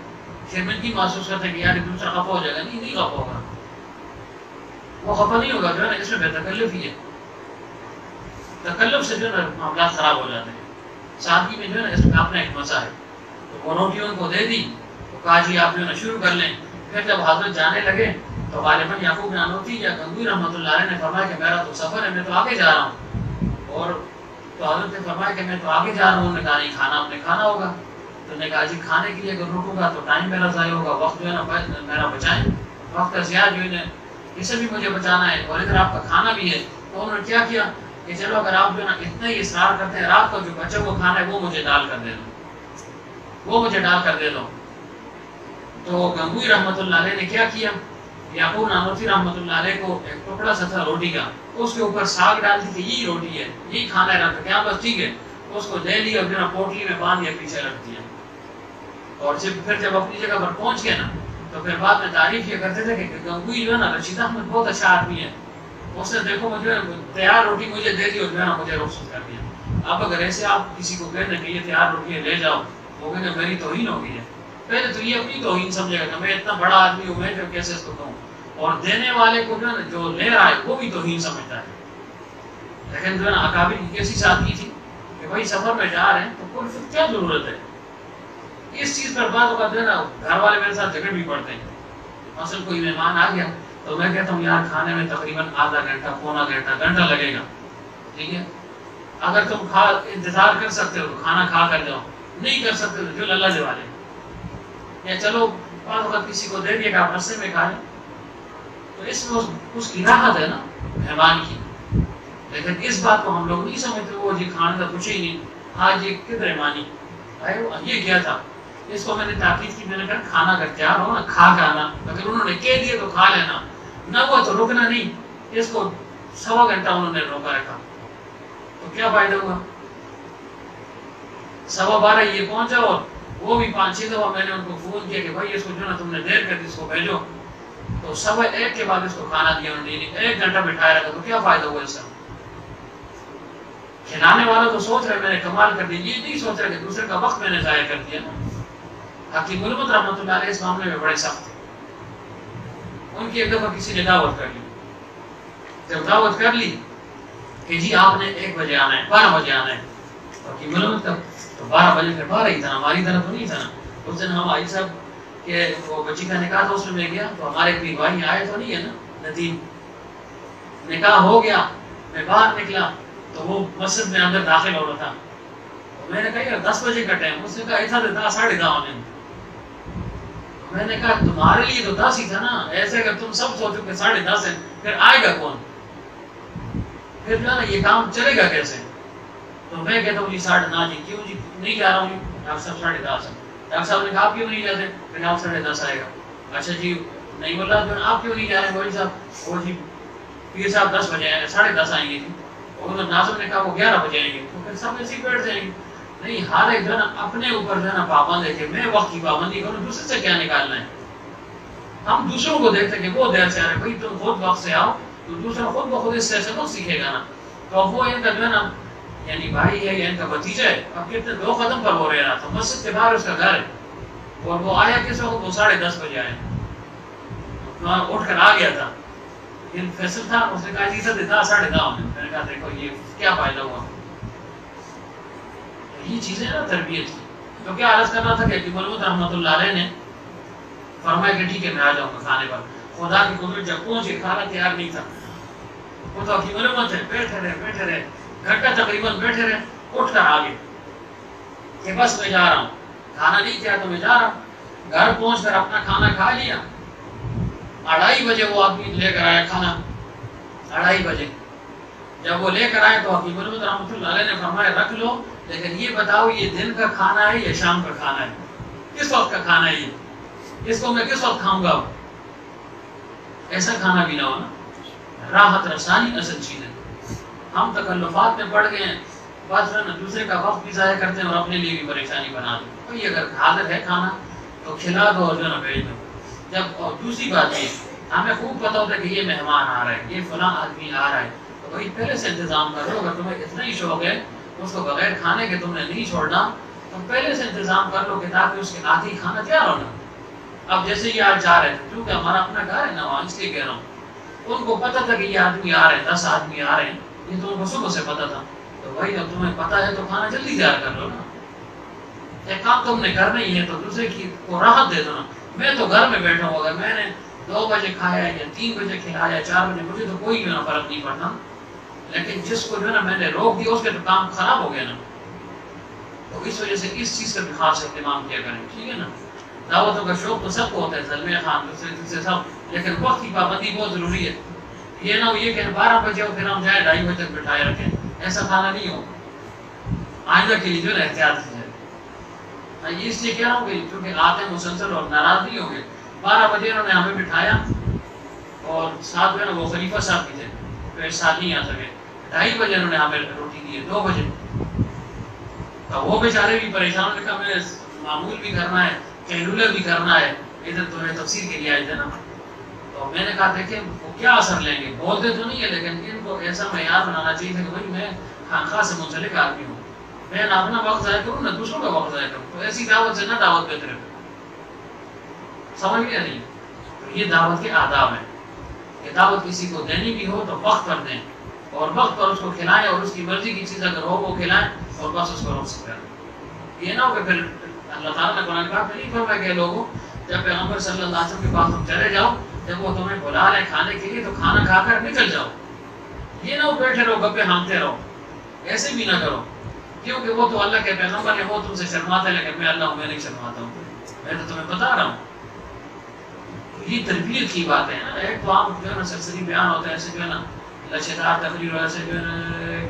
شرمندگی محسوس کرتے ہیں کہ یار دوسرا خفا ہو جائے گا، نہیں خفا ہوگا، وہ خفا نہیں ہوگا، جو ہے نا اس میں بے تکلف ہی ہے، تکلف سے جو ہے نا معاملات خراب ہو جاتے ہیں، سادگی میں جو ہے نا اس میں اپنا ایک مزہ ہے، تو وہ روٹی ان کو دے دی تو کہا جی آپ جو ہے نا شروع کر لیں، پھر جب حضرت جانے لگے تو غالباً یعقوب نانوتوی یا گنگوی رحمۃ اللہ علیہ نے فرمایا کہ میرا تو سفر ہے، میں تو آگے جا رہا ہوں، اور تو حضرت نے فرمایا کہ میں تو آگے جا رہا ہوں، انہوں نے کہا نہیں کھانا آپ نے کھانا ہوگا، تو انہوں نے کہا جی کھانے کے لیے اگر رکوں گا تو ٹائم میرا ضائع ہوگا، وقت جو ہے نا میرا بچائیں، وقت کا زیادہ جو ہے اسے بھی مجھے بچانا ہے، اور ادھر آپ کا کھانا بھی ہے، تو انہوں نے کیا کیا کہ چلو اگر آپ جو ہے نا اتنا ہی اصرار کرتے ہیں رات کو جو بچوں کو کھانا ہے وہ مجھے ڈال کر دے دو، وہ مجھے ڈال کر دے دو، تو گنگوی رحمۃ اللہ علیہ نے کیا کیا، یعقوب نانوتوی رحمۃ اللہ علیہ کو ایک ٹکڑا سا تھا روٹی کا، اس کے اوپر ساگ ڈال دی کہ یہی روٹی ہے، یہی کھانا ہے رات کیا، بس ٹھیک ہے، اس کو لے لیا اور جو ہے نا پوٹلی میں باندھ دیا، پیچھے رکھ دیا، اور جب اپنی جگہ پر پہنچ گئے نا تو پھر بعد میں تعریف یہ کرتے تھے کہ گنگوی جو ہے نا رشید احمد بہت اچھا آدمی ہے، اس نے دیکھو مجھے تیار روٹی مجھے دے دی اور جو ہے نا مجھے رخصت کر دیا، اب اگر ایسے آپ کسی کو کہہ دیں کہ یہ تیار روٹی ہے لے جاؤ، وہ کہیں گے میری توہین ہو گئی ہے، پہلے تو یہ اپنی توہین سمجھے گا کہ میں اتنا بڑا آدمی ہوں، میں جو کیسے اس کو کہوں، اور دینے والے کو جو لے رہا ہے وہ بھی توہین سمجھتا ہے، لیکن جو ہے نا اکابر کی کیسی سادگی تھی کہ بھائی سفر میں جا رہے ہیں تو کوئی پھر کیا ضرورت ہے اس چیز پر بعض اوقات جو ہے نا گھر والے میرے ساتھ جھگڑ بھی پڑتے ہیں. مثلا کوئی مہمان آ گیا تو میں کہتا ہوں یار کھانے میں تقریباً آدھا گھنٹہ پونا گھنٹہ لگے گا, ٹھیک ہے, اگر تم انتظار کر سکتے ہو تو کھانا کھا کر جاؤ, نہیں کر سکتے تو جو اللہ دے والے, یا چلو بعض وقت کسی کو دے دیا کہ آپ رستے میں کھا لیں, تو اس میں اس کی راحت ہے نا مہمان کی. لیکن اس بات کو ہم لوگ نہیں سمجھتے وہ جی کھانے کا کچھ ہی نہیں, آج یہ کدھر مانی یہ کیا تھا. اس کو میں نے تاکید کی, میں نے کہا کھانا اگر تیار ہو نا کھا کے آنا, اگر انہوں نے کہہ دیا تو کھا لینا, نہ ہوا تو رکنا نہیں. اس کو 1.25 گھنٹہ انہوں نے روکا رکھا تو کیا فائدہ ہوا. 12:15 یہ پہنچا اور وہ بھی 5-6 دفعہ میں نے ان کو فون کیا کہ بھائی اس کو جو نا تم نے دیر کر دی, اس کو بھیجو. تو 1:15 کے بعد اس کو کھانا دیا انہوں نے, 1 گھنٹہ بٹھایا رکھا, تو کیا فائدہ ہوا اس کا. کھلانے والا تو سوچ رہے میں نے کمال کر دی, یہ نہیں سوچ رہا کہ دوسرے کا وقت میں نے ضائع کر دیا نا. حکیم علمت رحمۃ اللہ علیہ اس معاملے میں بڑے سخت ہیں. ان کی ایک دفعہ کسی نے دعوت کر لی, جب دعوت کر لی کہ جی آپ نے 1 بجے آنا ہے, 12 بجے آنا ہے, حکیم علمت کا تو 12 بجے پھر 12 ہی تھا, ہماری طرح تو نہیں تھا نا. اس دن ہم آئی صاحب کہ وہ بچی کا نکاح تھا, اس میں گیا تو ہمارے پیر بھائی آئے تو نہیں ہے نا, ندیم. نکاح ہو گیا, میں باہر نکلا تو وہ مسجد میں اندر داخل ہو رہا تھا. میں نے کہا یار 10 بجے کا ٹائم, اس نے کہا ایسا 10:30 ہونے. میں نے کہا تمہارے لیے تو 10 ہی تھا نا, ایسے اگر تم سب سوچو کہ 10:30 ہے پھر آئے گا کون, پھر جو ہے نا یہ کام چلے گا کیسے. تو میں کہتا ہوں جی 9:30 جی, کیوں جی نہیں جا رہا ہوں جی, ڈاکٹر صاحب 10:30 ہے. ڈاکٹر صاحب نے کہا آپ کیوں نہیں جاتے, میں نے آپ 10:30 آئے گا. اچھا جی نہیں بول رہا, آپ کیوں نہیں جا رہے مولوی صاحب, وہ جی پیر صاحب 10 بجے آئیں گے, 10:30 آئیں گے جی. اور ناظم نے کہا وہ 11 بجے آئیں گے, تو پھر سب ایسے ہی بیٹھ جائیں گے. نہیں, ہر ایک جو ہے نا اپنے اوپر جو ہے نا پابند ہے کہ میں وقت کی پابندی کروں, دوسرے سے کیا نکالنا ہے. ہم دوسروں کو دیکھتے ہیں کہ وہ دیر سے آ رہے, بھائی تم خود وقت سے آؤ تو دوسرا خود بخود اس سے سبق سیکھے گا نا. تو وہ ان کا جو ہے نا یعنی بھائی ہے یا ان کا بھتیجا ہے, اب کتنے 2 قدم پر وہ رہ رہا تھا, مسجد کے باہر اس کا گھر ہے, اور وہ آیا کس وقت, وہ 10:30 بجے آیا, اٹھ کر آ گیا تھا. فیصل تھا, اس نے کہا جی سر 10:30 ہونے. میں نے کہا دیکھو یہ کیا فائدہ ہوا. یہ چیزیں نا تربیت کی. تو کیا عرض کرنا تھا کہ حکیم علمت رحمۃ اللہ علیہ نے فرمایا کہ ٹھیک ہے میں آ جاؤں گا کھانے پر. خدا کی قدرت جب پہنچے کھانا تیار نہیں تھا. وہ تو حکیم علمت ہے, بیٹھے رہے گھنٹہ تقریباً بیٹھے رہے, اٹھ کر آ گئے کہ بس میں جا رہا ہوں, کھانا نہیں کیا تو میں جا رہا ہوں. گھر پہنچ کر اپنا کھانا کھا لیا. 2:30 بجے وہ آدمی لے کر آیا کھانا. 2:30 بجے جب وہ لے کر آئے تو حکیم علمت رحمۃ اللہ علیہ نے فرمایا رکھ لو, لیکن یہ بتاؤ یہ دن کا کھانا ہے یا شام کا کھانا ہے, کس وقت کا کھانا ہے, یہ اس کو میں کس وقت کھاؤں گا. ایسا کھانا بھی نہ ہو نا. راحت رسانی اصل چیز ہے. ہم تکلفات میں پڑ گئے ہیں, بس دوسرے کا وقت بھی ضائع کرتے ہیں اور اپنے لیے بھی پریشانی بنا دیں. بھائی اگر حاضر ہے کھانا تو کھلا دو اور جو نا بھیج دو. جب اور دوسری بات یہ ہمیں خوب پتہ ہوتا ہے کہ یہ مہمان آ رہا ہے, یہ فلاں آدمی آ رہا ہے, تو بھائی پہلے سے انتظام کر لو. اگر تمہیں اتنا ہی شوق ہے اس کو بغیر کھانے کے تم نے نہیں چھوڑنا, تو پہلے سے انتظام کر لو کہ تاکہ اس کے آدھی کھانا تیار ہونا. اب جیسے یہ آج جا رہے تھے, کیونکہ ہمارا اپنا گھر ہے نا وہاں, اس لیے کہہ رہا ہوں. ان کو پتہ تھا کہ یہ آدمی آ رہے ہیں, 10 آدمی آ رہے ہیں, یہ تو ان کو صبح سے پتہ تھا. تو بھائی اب تمہیں پتہ ہے تو کھانا جلدی تیار کر لو نا. ایک کام تم نے کرنا ہی ہے تو دوسرے کی کو راحت دے دو نا. میں تو گھر میں بیٹھا ہوں, اگر میں نے 2 بجے کھایا یا 3 بجے کھلایا 4 بجے, مجھے تو کوئی جو ہے فرق نہیں پڑتا. لیکن جس کو جو ہے نا میں نے روک دیا اس کے تو کام خراب ہو گیا نا. تو اس وجہ سے اس چیز کا بھی خاص اہتمام کیا کریں, ٹھیک ہے نا. دعوتوں کا شوق تو سب کو ہوتا ہے, زلمے خان دوسرے سب, لیکن وقت کی پابندی بہت ضروری ہے. یہ نہ ہو یہ کہ 12 بجے ہو پھر ہم جائیں 2:30 بجے تک بٹھائے رکھیں, ایسا کھانا نہیں ہو. آئندہ کے لیے جو ہے نا احتیاط کی جائے. یہ اس لیے کہہ رہا ہوں کہ کیونکہ آتے ہیں مسلسل اور ناراض نہیں ہوں گے. 12 بجے انہوں نے ہمیں بٹھایا اور ساتھ میں نا وہ خلیفہ صاحب بھی تھے, پھر ساتھ نہیں آ سکے. 2:30 بجے انہوں نے ہمیں روٹی دی ہے, 2 بجے. تو وہ بیچارے بھی پریشان نے کہا میں معمول بھی کرنا ہے, قیلولہ بھی کرنا ہے, ادھر تو تفسیر کے لیے آئے تھے نا. تو میں نے کہا دیکھیں وہ کیا اثر لیں گے, بولتے تو نہیں ہے لیکن ان کو ایسا معیار بنانا چاہیے کہ بھائی میں خانقاہ سے منسلک آدمی ہوں, میں نہ اپنا وقت ضائع کروں نہ دوسروں کا وقت ضائع کروں. تو ایسی دعوت سے نہ دعوت بہتر ہے. سمجھ گیا نہیں؟ تو یہ دعوت کے آداب ہیں کہ دعوت کسی کو دینی بھی ہو تو وقت پر دیں, اور وقت پر اس کو کھلائیں اور اس کی مرضی کی چیز اگر ہو وہ کھلائیں اور بس اس کو رخصت کریں۔ یہ نہ ہو کہ پھر اللہ تعالیٰ نے قرآن پاک میں نہیں فرمایا کہ لوگوں جب پیغمبر صلی اللہ علیہ وسلم کے پاس تم چلے جاؤ، جب وہ تمہیں بلا لیں کھانے کے لیے تو کھانا کھا کر نکل جاؤ، یہ نہ ہو بیٹھے رہو گپے ہانکتے رہو، ایسے بھی نہ کرو، کیونکہ وہ تو اللہ کے پیغمبر ہیں، وہ تم سے شرماتے ہیں، لیکن میں اللہ ہوں، میں نہیں شرماتا ہوں، میں تو تمہیں بتا رہا ہوں۔ یہ تربیت کی بات ہے نا، ایک تو عام جو ہے نا سرسری بیان ہوتا ہے، ایسے جو ہے نا لچھدار تقریر، ایسے جو ہے نا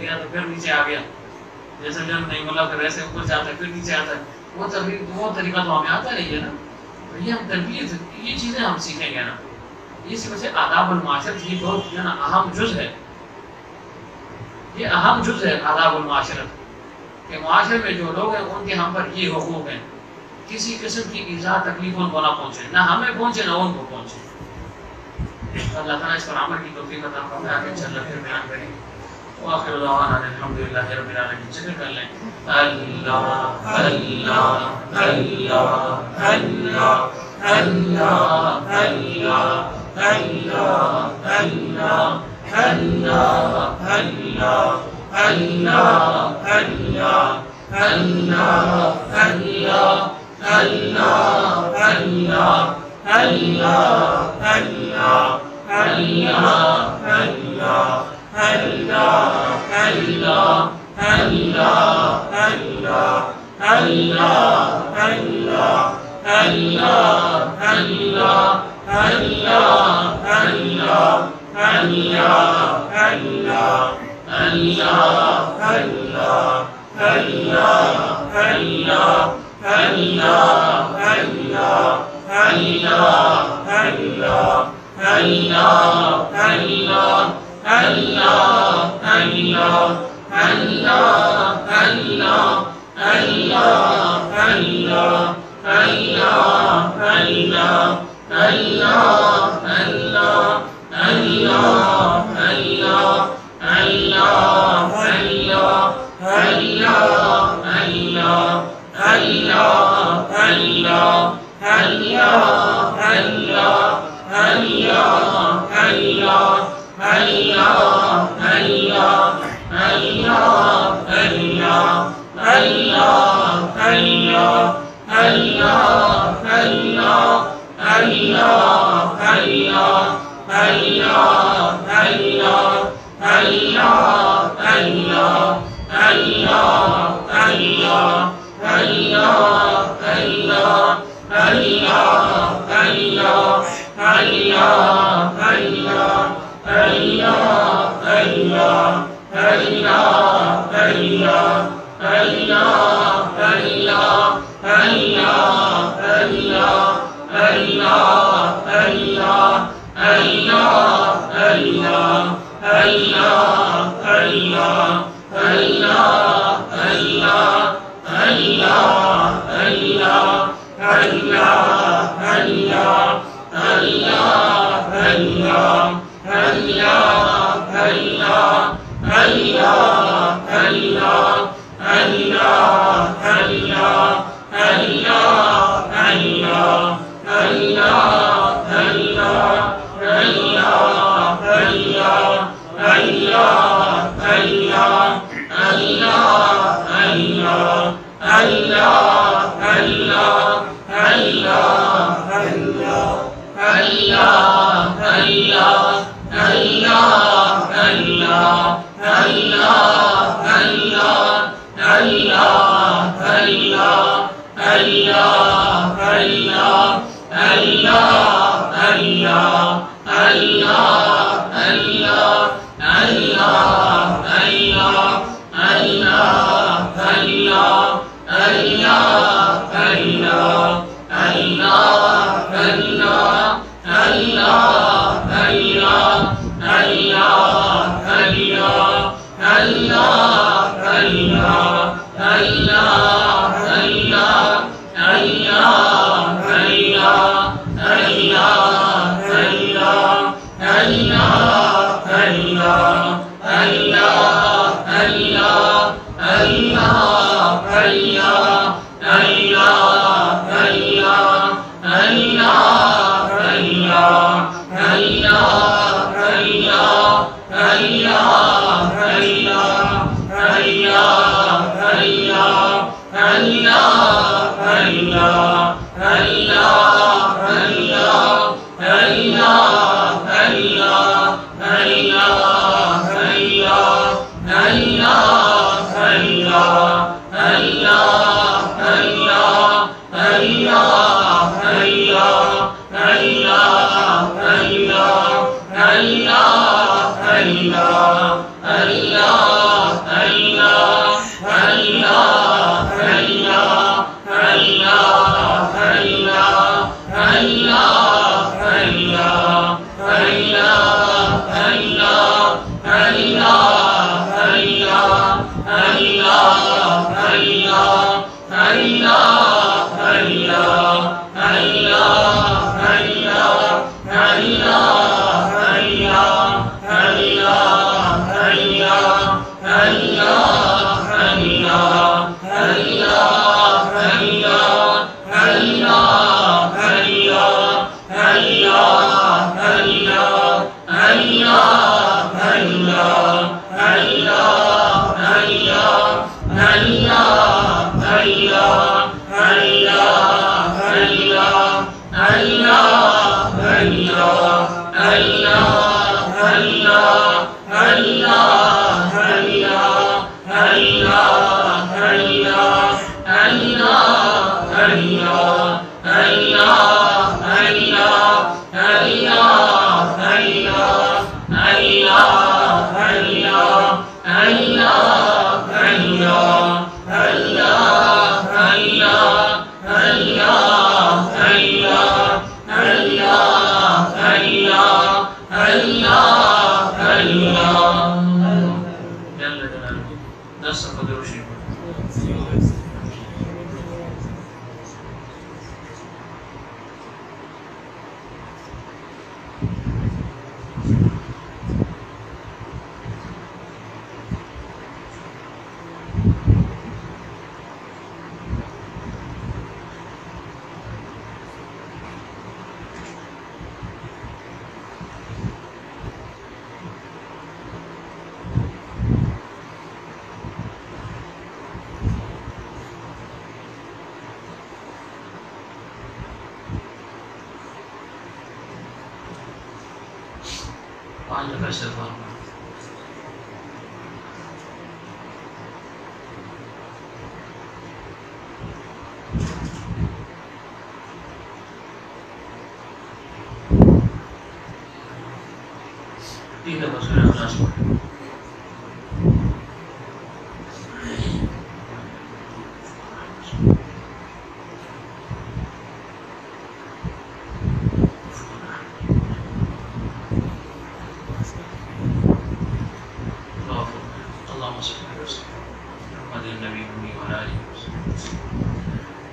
گیا تو پھر نیچے آ گیا، جیسے جو نہیں بولا پھر ایسے اوپر جاتا ہے پھر نیچے آتا ہے، وہ طریقہ تو ہمیں آتا نہیں ہے نا۔ یہ ہم تربیت، یہ چیزیں ہم سیکھیں گے نا، اس وجہ سے آداب المعاشرت یہ بہت جو ہے نا اہم جز ہے، یہ اہم جز ہے آداب المعاشرت، کہ معاشرے میں جو لوگ ہیں ان کے ہم پر یہ حقوق ہیں، کسی قسم کی ایذا تکلیف ان کو نہ پہنچے، نہ ہمیں پہنچے نہ ان کو پہنچے۔ اللہ تعالیٰ اس پر عمل کی توفیق عطا فرمائے، آگے انشاءاللہ پھر بیان کریں گے۔ وآخر دعوانا الحمدللہ رب العالمین۔ ذکر کر لیں اللہ اللہ اللہ اللہ اللہ اللہ اللہ اللہ اللہ اللہ اللہ اللہ اللہ اللہ اللہ اللہ اللہ اللہ اللہ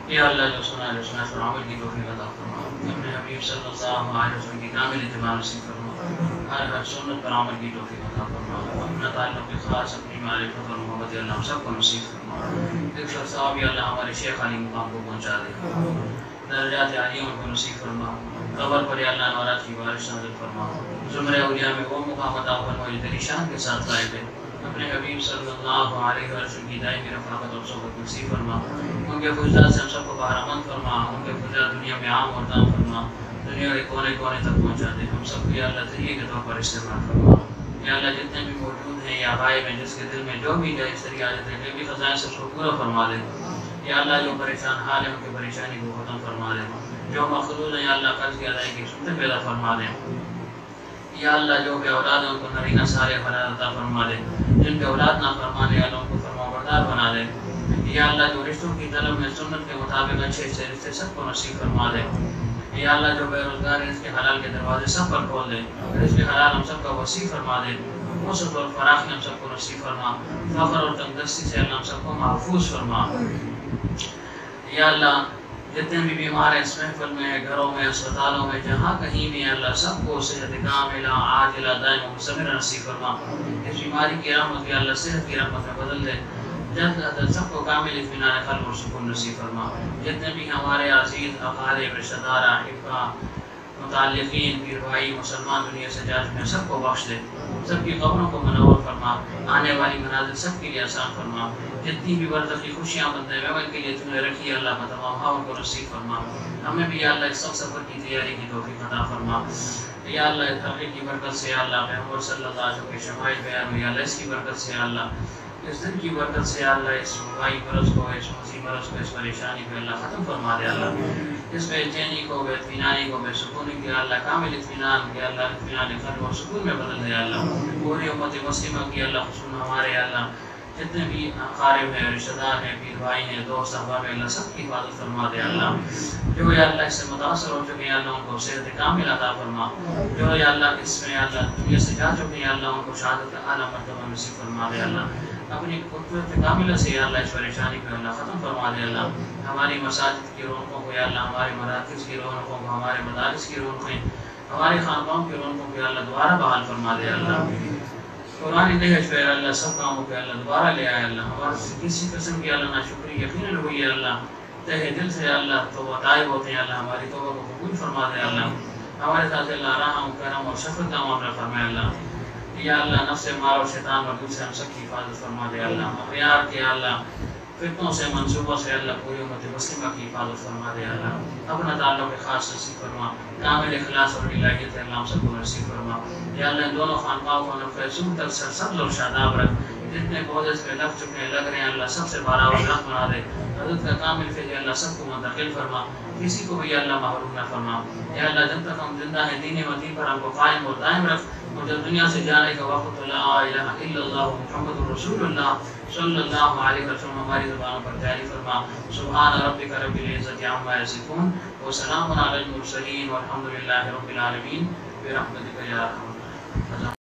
یا اللہ جو سنا اور عمل کی توفیق عطا فرما، اپنے حبیب صلی اللہ علیہ وسلم کی کامل اتباع نصیب فرما، ہر سنت پر عمل کی توفیق عطا فرما، اپنا تعلق خاص اپنی معرفت اور محبت اللہ ہم سب کو نصیب فرما۔ ایک شخص صاحب یا اللہ ہمارے شیخ علی مقام کو پہنچا دے، درجات عالیہ ان کو نصیب فرما، قبر پر یا اللہ نورات کی بارش نازل فرما، زمرہ اولیاء میں وہ مقام عطا فرما جو تیری شان کے ساتھ قائم ہے، اپنے حبیب صلی اللہ علیہ وسلم کی دائمی رفاقت اور صحبت نصیب فرما، ان کے فضلات سے ہم سب کو بہرمند فرما، ان کے فضلات دنیا میں عام اور دام فرما، دنیا کے کونے کونے تک پہنچا دے، ہم سب کو یا اللہ ذریعے کے طور پر استعمال فرما۔ یا اللہ جتنے بھی موجود ہیں یا غائب ہیں، جس کے دل میں جو بھی جائز تری حاجت ہے، جو بھی خزائن سے اس کو پورا فرما دے۔ یا اللہ جو پریشان حال ہے ان کی پریشانی کو ختم فرما دے، جو مخلوط ہیں یا اللہ قرض کی ادائیگی کی سنت پیدا فرما دے۔ یا اللہ جو بے اولاد ہیں ان کو نرینہ سارے حلال عطا فرما دے، جن کے اولاد نہ فرمانے والوں ان کو فرما بردار بنا دے۔ یا اللہ جو رشتوں کی طلب میں سنت کے مطابق اچھے سے رشتے سب کو نصیب فرما دے۔ یا اللہ جو بے روزگار ہیں اس کے حلال کے دروازے سب پر کھول دے، اس کے حلال ہم سب کا وسیع فرما دے، وسعت اور فراخی ہم سب کو نصیب فرما، فقر اور تنگدستی سے اللہ ہم سب کو محفوظ فرما۔ یا اللہ جتنے بھی بیمار ہیں اس محفل میں، گھروں میں، اسپتالوں میں، جہاں کہیں بھی ہیں اللہ سب کو صحت کاملہ عاجلہ دائم و مستمرہ نصیب فرما۔ اس بیماری کی رحمت یا اللہ صحت کی رحمت میں بدل دے، جلد از جلد سب کو کامل اطمینان قلب اور سکون نصیب فرما۔ جتنے بھی ہمارے عزیز اقارب رشتہ دار احبا متعلقین پیر بھائی مسلمان دنیا سے جا چکے ہیں سب کو بخش دے، سب کی قبروں کو منور فرما، آنے والی منازل سب کے لیے آسان فرما، جتنی بھی برزخی خوشیاں بندے میں کے لیے تم نے رکھی اللہ کا تمام ہاؤں کو نصیب فرما۔ ہمیں بھی یا اللہ اس سفر کی تیاری کی توفیق عطا فرما۔ یا اللہ اس حلقے کی برکت سے یا اللہ محمد صلی اللہ علیہ وسلم کے شمائل بیان ہوئی، اللہ اس کی برکت سے یا اللہ اس دن کی برکت سے یا اللہ اس وبائی مرض کو، اس مصیبت مرض کو، اس پریشانی کو اللہ ختم فرما دے، اللہ اس بے چینی کو، بے اطمینانی کو، بے سکونی کی اللہ کامل اطمینان کی اللہ اطمینان قلب اور سکون میں بدل دے، اللہ پوری امت مسلمہ کی اللہ خصوصاً ہمارے اللہ جتنے بھی اقارب ہیں، رشتہ دار ہیں، پیر بھائی ہیں، دوست احباب ہیں، اللہ سب کی حفاظت فرما دے اللہ۔ جو یا اللہ اس سے متاثر ہو چکے ہیں اللہ ان کو صحت کامل عطا فرما، جو یا اللہ اس میں اللہ دنیا سے جا چکے ہیں اللہ ان کو شہادت اعلیٰ مرتبہ نصیب فرما دے اللہ۔ اپنی قدرت کاملہ سے یا اللہ اس پریشانی کو اللہ ختم فرما دے اللہ۔ ہماری مساجد کی رونقوں کو یا اللہ، ہمارے مراکز کی رونقوں کو، ہمارے مدارس کی رونقیں، ہمارے خانقاہوں کی رونقوں کو یا اللہ دوبارہ بحال فرما دے اللہ۔ قرآن نہج پہ اللہ سب کاموں پہ اللہ دوبارہ لے آئے اللہ۔ ہمارے کسی قسم کی اللہ ناشکری یقیناً ہوئی ہے اللہ، تہ دل سے اللہ توبہ طائب ہوتے ہیں اللہ، ہماری توبہ کو قبول فرما دے اللہ۔ ہمارے ساتھ اللہ رحم کرم اور شفقت کا معاملہ فرمائے اللہ۔ یا اللہ نفس مار اور شیطان اور دل سے ہم سب کی حفاظت فرما دے اللہ۔ اخیار کے اللہ فتنوں سے منصوبوں سے اللہ پوری امت مسلمہ کی حفاظت فرما دے اللہ۔ اپنا تعلق خاص نصیب فرما، کامل اخلاص اور الہیت اللہ ہم سب کو نصیب فرما۔ یا اللہ ان دونوں خانقاہوں کو نفع سور تک سرسبز اور شاداب رکھ، جتنے پودے اس پہ لگ چکے ہیں لگ رہے ہیں اللہ سب سے بارہ اور رحم بنا دے، حضرت کا کامل فیض اللہ سب کو منتقل فرما، کسی کو بھی اللہ محروم نہ فرما۔ یا اللہ جب تک ہم زندہ ہیں دین مدین پر ہم کو قائم اور دائم رکھ، اور جب دنیا سے جانے کا وقت لا الہ الا اللہ محمد رسول اللہ صلی اللہ علیہ وسلم ہماری زبانوں پر جاری فرما۔ سبحان ربک رب العزت عما یصفون وسلام علی المرسلین والحمد للہ رب العالمین برحمتک یا ارحم الراحمین۔